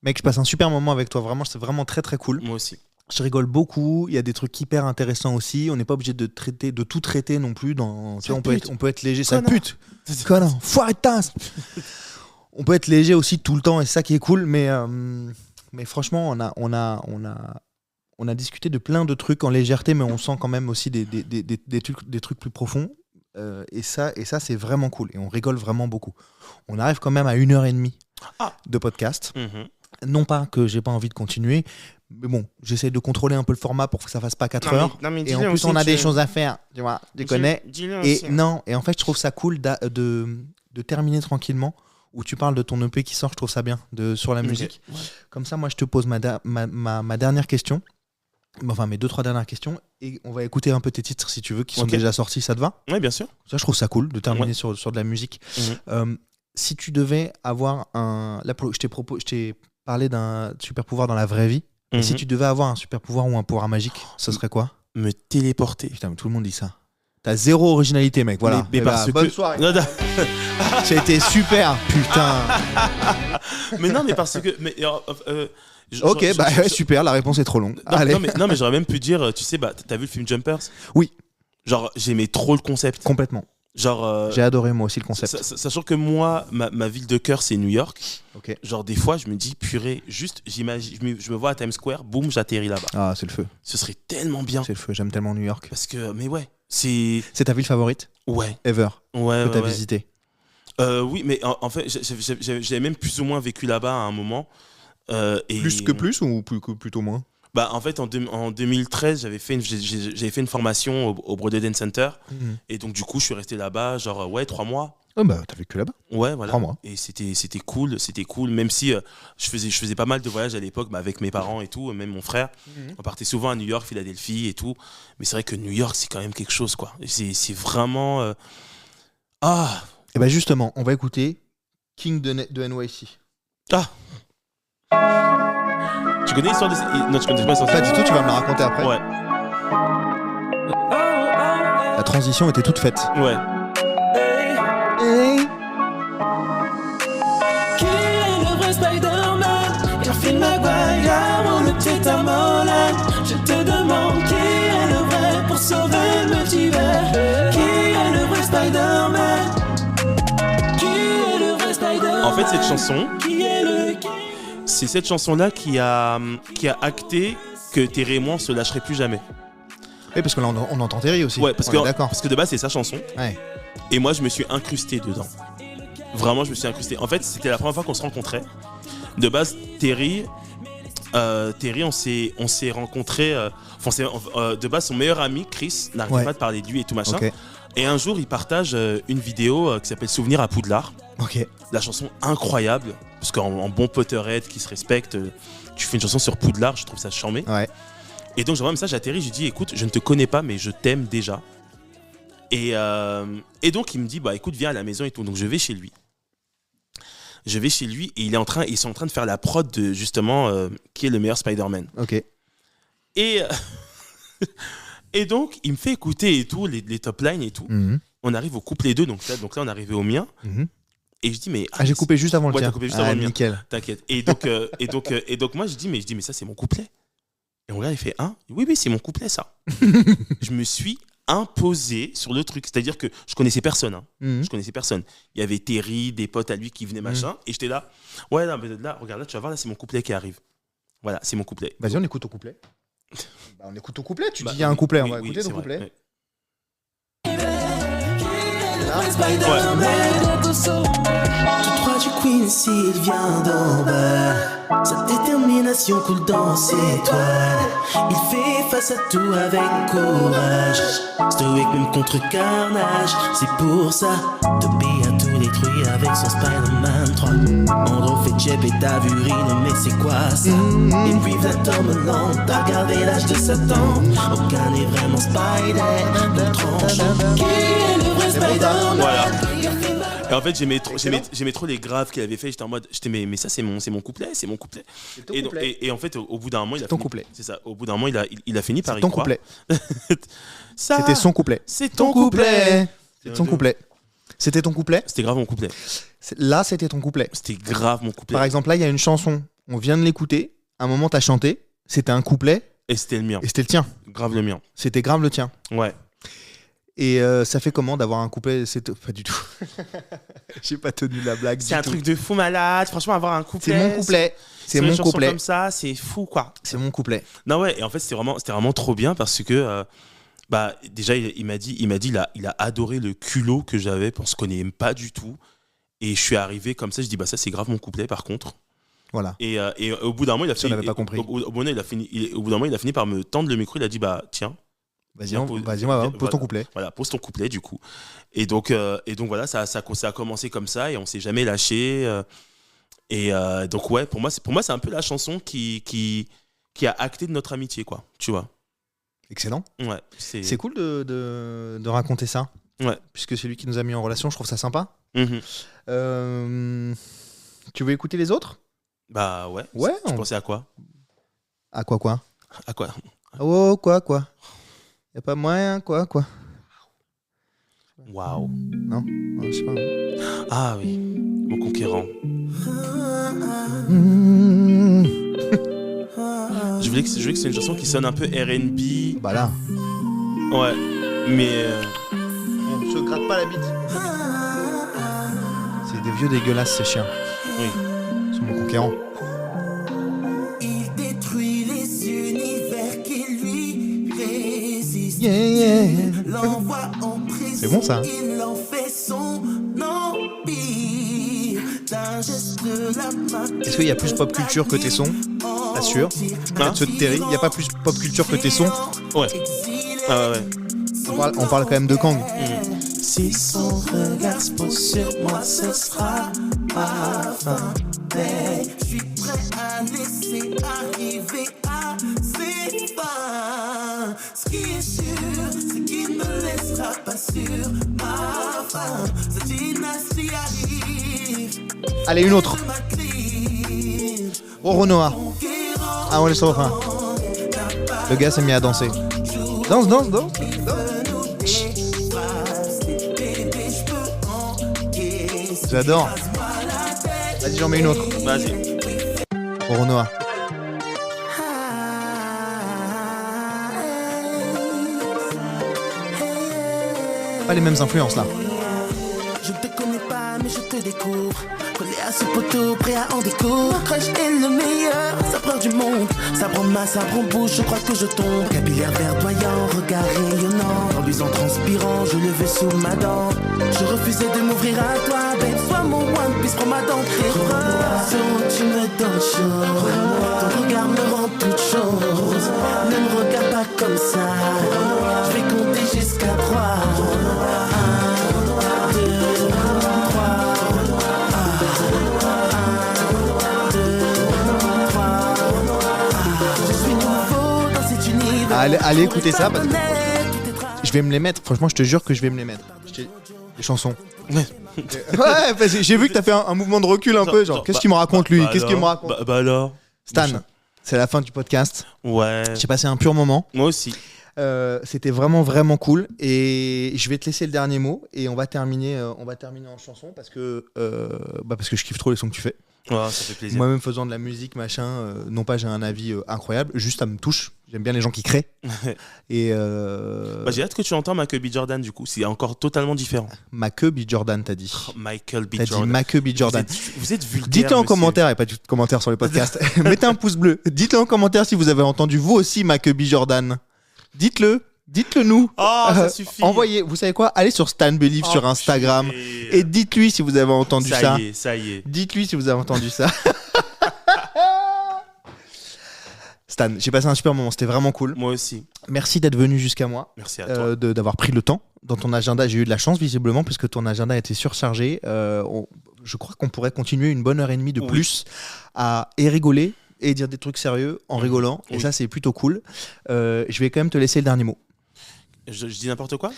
Mec, je passe un super moment avec toi. Vraiment, c'est vraiment très très cool. Moi aussi. Je rigole beaucoup. Il y a des trucs hyper intéressants aussi. On n'est pas obligé de tout traiter non plus. On peut être léger. Ça pute. Connard. Foiré de tasse. On peut être léger aussi tout le temps et c'est ça qui est cool. Mais franchement, on a discuté de plein de trucs en légèreté, mais on sent quand même aussi des trucs plus profonds. Et ça c'est vraiment cool. Et on rigole vraiment beaucoup. On arrive quand même à 1h30 de podcast. Non pas que j'ai pas envie de continuer, mais bon, j'essaie de contrôler un peu le format pour que ça fasse pas 4 heures. Et en plus, on a des choses à faire, tu vois, tu connais. Et en fait, je trouve ça cool de terminer tranquillement. où tu parles de ton EP qui sort, je trouve ça bien, sur la musique. Ouais. Comme ça, moi, je te pose ma dernière question. Enfin, mes 2-3 dernières questions. Et on va écouter un peu tes titres, si tu veux, qui sont déjà sortis. Ça te va ? Ouais, bien sûr. Ça, je trouve ça cool de terminer sur de la musique. Si tu devais avoir un... Là, je t'ai parlé d'un super pouvoir dans la vraie vie. Et si tu devais avoir un super pouvoir ou un pouvoir magique, ce serait quoi ? Me téléporter. Putain, mais tout le monde dit ça. T'as zéro originalité, mec. Voilà. Mais parce bonne que... soirée. Non, non. Ça a été super, putain. Mais non, mais parce que... Ok, super, la réponse est trop longue. Allez. Non, mais j'aurais même pu dire, tu sais, t'as vu le film Jumpers ? Oui. Genre, j'aimais trop le concept. Complètement. Genre, j'ai adoré moi aussi le concept. Sachant que moi, ma ville de cœur, c'est New York. Ok. Genre, des fois, je me dis, purée, juste, je me vois à Times Square, boum, j'atterris là-bas. Ah, c'est le feu. Ce serait tellement bien. C'est le feu, j'aime tellement New York. Parce que, mais ouais, c'est... C'est ta ville favorite ? Ouais. Ever ? Ouais, que t'as visité ? Oui, mais en fait, j'avais même plus ou moins vécu là-bas à un moment. Et... Plus que plus ou plutôt moins ? Bah, en fait, en 2013, j'avais fait une formation au Broadway Dance Center. Et donc, du coup, je suis resté là-bas, genre, 3 mois. Oh bah, t'as vécu là-bas ? Ouais, voilà. 3 mois. Et c'était cool, même si je faisais pas mal de voyages à l'époque, avec mes parents et tout, même mon frère. On partait souvent à New York, Philadelphie et tout. Mais c'est vrai que New York, c'est quand même quelque chose, quoi. C'est vraiment... Et bah, justement, on va écouter King de NYC. Ah. Tu connais l'histoire de... Non, tu connais pas l'histoire de... Pas du tout, tu vas me la raconter après. Ouais. La transition était toute faite. Ouais. Hey. Qui est le vrai Spider-Man? Garfield Maguire ou le petit Tom Holland? Je te demande qui est le vrai pour sauver le multivers? Qui est le vrai Spider-Man? Qui est le vrai Spider-Man? En fait, cette chanson... Qui est le... C'est cette chanson-là qui a acté que Terry et moi on se lâcherait plus jamais. Oui, parce que là on entend Terry aussi. Ouais, parce que de base c'est sa chanson. Ouais. Et moi je me suis incrusté dedans. Vraiment, je me suis incrusté. En fait, c'était la première fois qu'on se rencontrait. De base, Terry, on s'est rencontrés. De base, son meilleur ami Chris n'arrêtait pas de parler de lui et tout machin. Okay. Et un jour, il partage une vidéo qui s'appelle Souvenir à Poudlard. Ok. La chanson incroyable, parce qu'en bon Potterhead qui se respecte, tu fais une chanson sur Poudlard, je trouve ça charmé. Ouais. Et donc j'envoie un message à Terry, je lui dis écoute, je ne te connais pas mais je t'aime déjà. Et donc il me dit bah écoute, viens à la maison et tout. Donc je vais chez lui. Et ils sont en train de faire la prod de justement qui est le meilleur Spider-Man. Ok. Et donc il me fait écouter et tout, les top lines et tout. On arrive au couplet 2, donc là on est arrivé au mien. Et je dis mais j'ai coupé juste avant le tien. T'as coupé juste avant le mien. Nickel. T'inquiète. Et donc moi je dis mais ça c'est mon couplet. Et mon gars il fait oui c'est mon couplet ça. Je me suis imposé sur le truc, c'est-à-dire que je connaissais personne. Je connaissais personne. Il y avait Terry, des potes à lui qui venaient machin, et j'étais là. Ouais non, mais là regarde là tu vas voir là c'est mon couplet qui arrive. Voilà c'est mon couplet. Vas-y on écoute ton couplet. On écoute ton couplet. Tu dis il y a un couplet, on va écouter ton couplet. Ouais. Tu crois du Queen s'il vient d'en bas. Sa détermination coule dans ses toiles. Il fait face à tout avec courage. Stoïque même contre carnage. C'est pour ça Toby a tout détruit avec son Spider-Man 3. Andrew fait Jeb et t'as vu Rhino, mais c'est quoi ça? Et puis v'là Tom Holland, t'as regardé l'âge de Satan. Aucun n'est vraiment Spider, le tranchant. Qui est le vrai Spider-Man? Voilà. Et en fait, j'aimais trop les graves qu'il avait fait. J'étais en mode, mais ça, c'est mon couplet. Et en fait, au bout d'un moment, il a ton fini. couplet. C'est ça. Au bout d'un moment, il a fini par y ton croire. Couplet. Ça, c'était son couplet. C'est ton couplet. C'est ton couplet. C'était ton couplet. C'était grave mon couplet. Là, c'était ton couplet. C'était grave mon couplet. Par exemple, là, il y a une chanson. On vient de l'écouter. À un moment, t'as chanté. C'était un couplet. Et c'était le mien. Et c'était le tien. Grave le mien. C'était grave le tien. Ouais. Et ça fait comment d'avoir un couplet? Pas du tout. J'ai pas tenu la blague. C'est un truc de fou malade. Franchement, avoir un couplet. C'est mon couplet. C'est mon couplet. Comme ça, c'est fou quoi. C'est mon couplet. Non ouais. Et en fait, c'était vraiment trop bien parce que déjà il m'a dit il a adoré le culot que j'avais parce qu'on se connaît pas du tout. Et je suis arrivé comme ça. Je dis ça c'est grave mon couplet par contre. Voilà. Et au bout d'un moment il a fini. n'avait pas compris. Au bout d'un moment il a fini par me tendre le micro. Il a dit tiens. Vas-y, pose ton couplet. Voilà, pose ton couplet du coup. Et donc voilà, ça a commencé comme ça et on s'est jamais lâché. Donc ouais, pour moi c'est un peu la chanson qui a acté de notre amitié, quoi. Tu vois. Excellent. Ouais. C'est cool de raconter ça. Ouais. Puisque c'est lui qui nous a mis en relation, je trouve ça sympa. Mm-hmm. Tu veux écouter les autres? Bah ouais. Ouais. Tu pensais à quoi? À quoi? À quoi? Oh, quoi? Y'a pas moyen, quoi? Waouh. Non, je sais pas. Ah oui, mon conquérant. Je voulais que c'est une chanson qui sonne un peu R&B. Bah là. Ouais, mais... On se gratte pas la bite. C'est des vieux dégueulasses, ces chiens. Oui. C'est mon conquérant. Il détruit les univers qui lui résistent. L'envoie en prison. C'est bon, ça. Il en fait son empire. D'un geste de la main. Est-ce qu'il y a plus pop culture que tes sons? Assure. Peut-être ceux de Terry. Il y a pas plus pop culture que tes sons? Ouais. Ah ouais. On parle quand même de Kang. Si son regard se pose sur moi, ce sera ma fin. Mais je suis prêt à laisser arriver à ses fins. Ce qui est sûr, c'est qu'il ne laissera pas sur ma fin. Sa dynastie arrive. Allez, une autre. Oh, Renoir. Ah, on laisse au refrain. Le gars s'est mis à danser. Danse. J'adore. Vas-y, j'en mets une autre. Vas-y. Oh, Renoir. Pas les mêmes influences là. Je ne te connais pas, mais je te découvre. Collé à ce poteau, prêt à en découvrir. Mon crush est le meilleur, sabreur du monde. Sabre en main, sabre en bouche, je crois que je tombe. Capillaire verdoyant, regard rayonnant. En luisant, transpirant, je le veux sous ma dent. Je refusais de m'ouvrir à toi, babe. Sois mon One Piece, prends ma dent, tes bras. Tu me donnes chaud. Ton regard me rend toute chose. Ne me regarde pas comme ça. Je vais compter jusqu'à 3. Allez écouter ça parce que je vais me les mettre. Franchement, je te jure que je vais me les mettre. Les chansons. Ouais, parce que j'ai vu que t'as fait un mouvement de recul un peu. Genre, qu'est-ce qu'il me raconte lui? Qu'est-ce qu'il me raconte? Bah alors. Stan, c'est la fin du podcast. Ouais. J'ai passé un pur moment. Moi aussi. C'était vraiment cool et je vais te laisser le dernier mot et on va terminer en chanson parce que je kiffe trop les sons que tu fais. Ouais, ça fait plaisir. Moi-même faisant de la musique machin, non pas j'ai un avis incroyable, juste ça me touche. J'aime bien les gens qui créent. Et j'ai hâte que tu entends Michael B. Jordan du coup, c'est encore totalement différent. Michael B. Jordan t'as dit. Michael B. T'as Jordan. dit Michael B. Jordan. Vous êtes vulgaire. Dites-le en monsieur. commentaire, il n'y a pas de commentaire sur le podcast. Mettez un pouce bleu. Dites-le en commentaire si vous avez entendu vous aussi Michael B. Jordan. Dites-le nous. Oh, ça suffit. Envoyez, vous savez quoi? Allez sur Stan Believe sur Instagram et dites-lui si vous avez entendu ça. Ça y est. Dites-lui si vous avez entendu ça. Stan, j'ai passé un super moment, c'était vraiment cool. Moi aussi. Merci d'être venu jusqu'à moi. Merci à toi. D'avoir pris le temps. Dans ton agenda, j'ai eu de la chance visiblement puisque ton agenda était surchargé. Je crois qu'on pourrait continuer une bonne heure et demie de plus à rigoler et dire des trucs sérieux en rigolant. Et ça, c'est plutôt cool. Je vais quand même te laisser le dernier mot. Je dis n'importe quoi?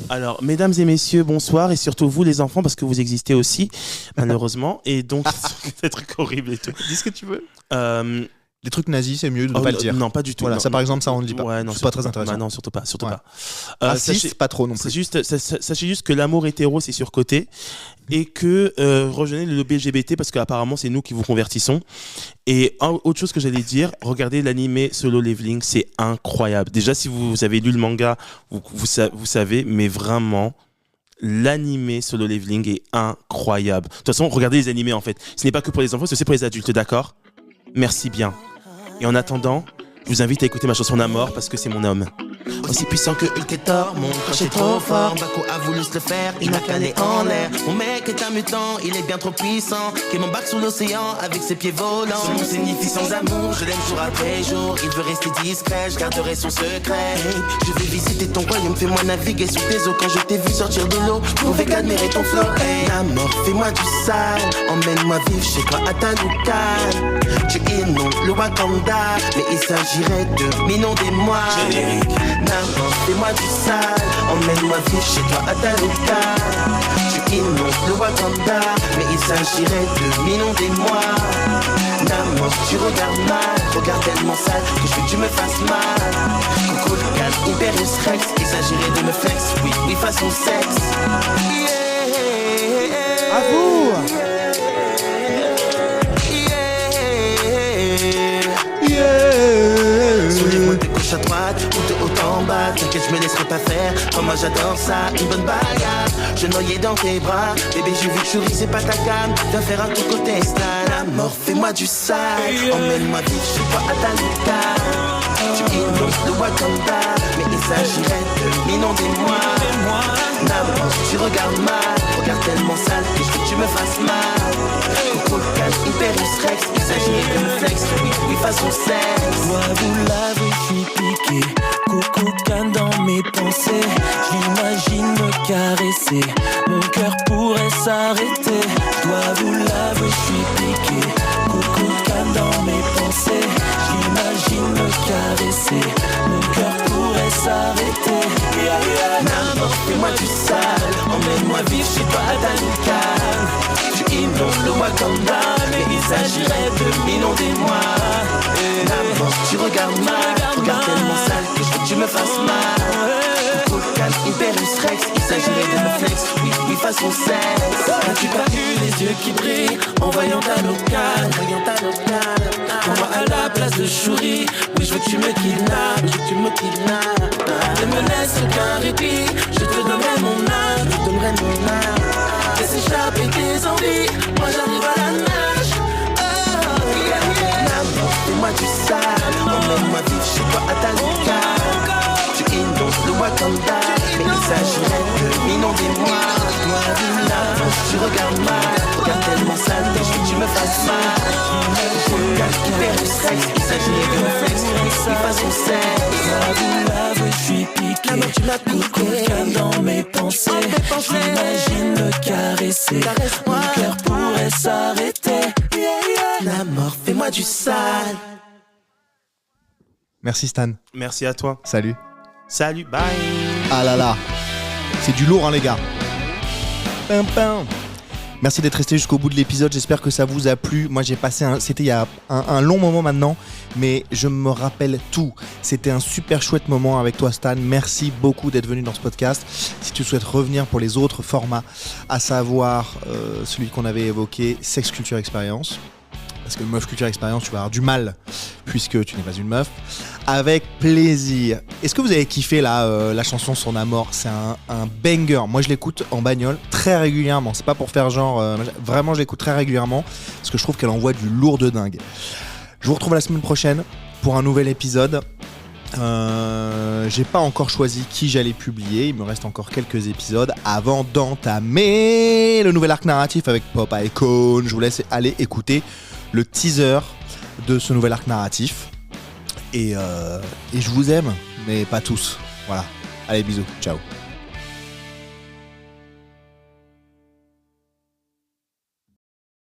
Alors, mesdames et messieurs, bonsoir, et surtout vous les enfants, parce que vous existez aussi, malheureusement, et donc, c'est des trucs horribles et tout. Dis ce que tu veux. Les trucs nazis, c'est mieux de ne Oh, pas le dire. Non, pas du tout. Voilà, non, ça par exemple, ça on ne le dit pas. Ouais, non, c'est pas très intéressant. Bah, non, surtout pas. Raciste, pas trop non C'est plus. juste, sachez juste que l'amour hétéro, c'est surcoté, et que rejoignez le lobby LGBT, parce qu'apparemment, c'est nous qui vous convertissons. Et autre chose que j'allais dire, regardez l'animé Solo Leveling, c'est incroyable. Déjà, si vous avez lu le manga, vous savez, mais vraiment... L'animé Solo Leveling est incroyable. De toute façon, regardez les animés en fait. Ce n'est pas que pour les enfants, c'est aussi pour les adultes, d'accord? Merci bien. Et en attendant, je vous invite à écouter ma chanson Namor parce que c'est mon homme. Aussi puissant que Hulk et Thor, mon crush est trop fort. Baco a voulu se le faire, il m'a calé en l'air. Mon mec est un mutant, il est bien trop puissant. Qui m'embarque sous l'océan avec ses pieds volants. Son nom signifie sans amour, je l'aime jour après jour. Il veut rester discret, je garderai son secret. Je vais visiter ton royaume, fais-moi naviguer sous tes eaux. Quand je t'ai vu sortir de l'eau, je pouvais qu'admirer ton flow. La mort, fais-moi du sale, emmène-moi vivre chez toi à Taloukane. Tu inondes le Wakanda, mais il s'agirait de m'inonder moi. Générique. Namor, fais-moi du sale, emmène-moi vivre chez toi à Taloukane. Tu inondes le Wakanda, mais il s'agirait de m'inonder moi. Namor, tu regardes mal, regarde tellement sale que je veux que tu me fasses mal. Coco, le calme, Hyperius Rex, il s'agirait de me flex, oui, oui, façon sexe. Yeah. À vous. Soulève-moi tes couches à droite ou de haut en bas. T'inquiète, je me laisserai pas faire. Oh, moi j'adore ça, une bonne bagarre. Je noyais dans tes bras. Bébé, j'ai vu que Shuri, c'est pas ta gamme. Viens faire un tour côté star. La mort, fais-moi du sale. Emmène-moi vivre chez toi à Taloukane. Tu inondes le Wakanda, mais il s'agirait de m'inonder moi. Namor, tu regardes mal, regarde tellement sale que je veux que tu me fasses mal. Coco, calme, Hyperius Rex, il s'agirait de me flex, oui, oui, façon sexe. Toi vous l'avez, je suis piqué. Coco canne dans mes pensées. Je l'imagine me caresser. Mon cœur pourrait s'arrêter. Toi vous l'avez, je suis piqué. Coco canne dans mes pensées. Je l'imagine me caresser. Mon cœur pourrait s'arrêter. Namor, fais-moi du sale, emmène-moi vivre chez toi à Taloukane. Tu inondes le Wakanda, mais il s'agirait de m'inonder moi. Namor, tu regardes mal, regarde tellement sale que je veux que tu me fasses mal. Coco, calme, Hyperius Rex, il s'agirait de me flex, oui, oui, façon sexe. As-tu pas vu les yeux qui brillent en voyant Taloukane? Prends-moi à la place de Shuri. Oui, je veux que tu me kidnappes, je veux que tu me kidnappes. Ne me laisse aucun répit, je te donnerai mon âme, je te donnerai mon âme. Laisse échapper tes envies, moi j'arrive à la nage. Namor, fais-moi du sale, emmène-moi vivre chez toi à Taloukane. Tu inondes le Wakanda, mais il s'agirait de m'inonder moi. Namor, tu regardes mal, regarde tellement sale que je veux que tu me fasses mal. Hyperius Rex, il s'agirait de me flex, oui, façon sexe. Vous l'avez, je suis piqué. Tu m'as piqué. Calme dans mes pensées. Je m'imagine me caresser. Mon cœur pourrait s'arrêter. Namor, fais-moi du sale. Merci Stan. Merci à toi. Salut. Salut, bye. Ah là là. C'est du lourd hein les gars. Pam, pam. Merci d'être resté jusqu'au bout de l'épisode, j'espère que ça vous a plu. Moi j'ai passé, c'était il y a un long moment maintenant, mais je me rappelle tout. C'était un super chouette moment avec toi Stan, merci beaucoup d'être venu dans ce podcast. Si tu souhaites revenir pour les autres formats, à savoir celui qu'on avait évoqué, Sex Culture Experience, parce que Meuf Culture Experience, tu vas avoir du mal, puisque tu n'es pas une meuf. Avec plaisir. Est-ce que vous avez kiffé la chanson Son Amour? C'est un banger. Moi, je l'écoute en bagnole très régulièrement. C'est pas pour faire genre... vraiment, je l'écoute très régulièrement parce que je trouve qu'elle envoie du lourd de dingue. Je vous retrouve la semaine prochaine pour un nouvel épisode. J'ai pas encore choisi qui j'allais publier. Il me reste encore quelques épisodes avant d'entamer le nouvel arc narratif avec Pop Icon. Je vous laisse aller écouter le teaser de ce nouvel arc narratif. Et je vous aime, mais pas tous. Voilà. Allez, bisous. Ciao.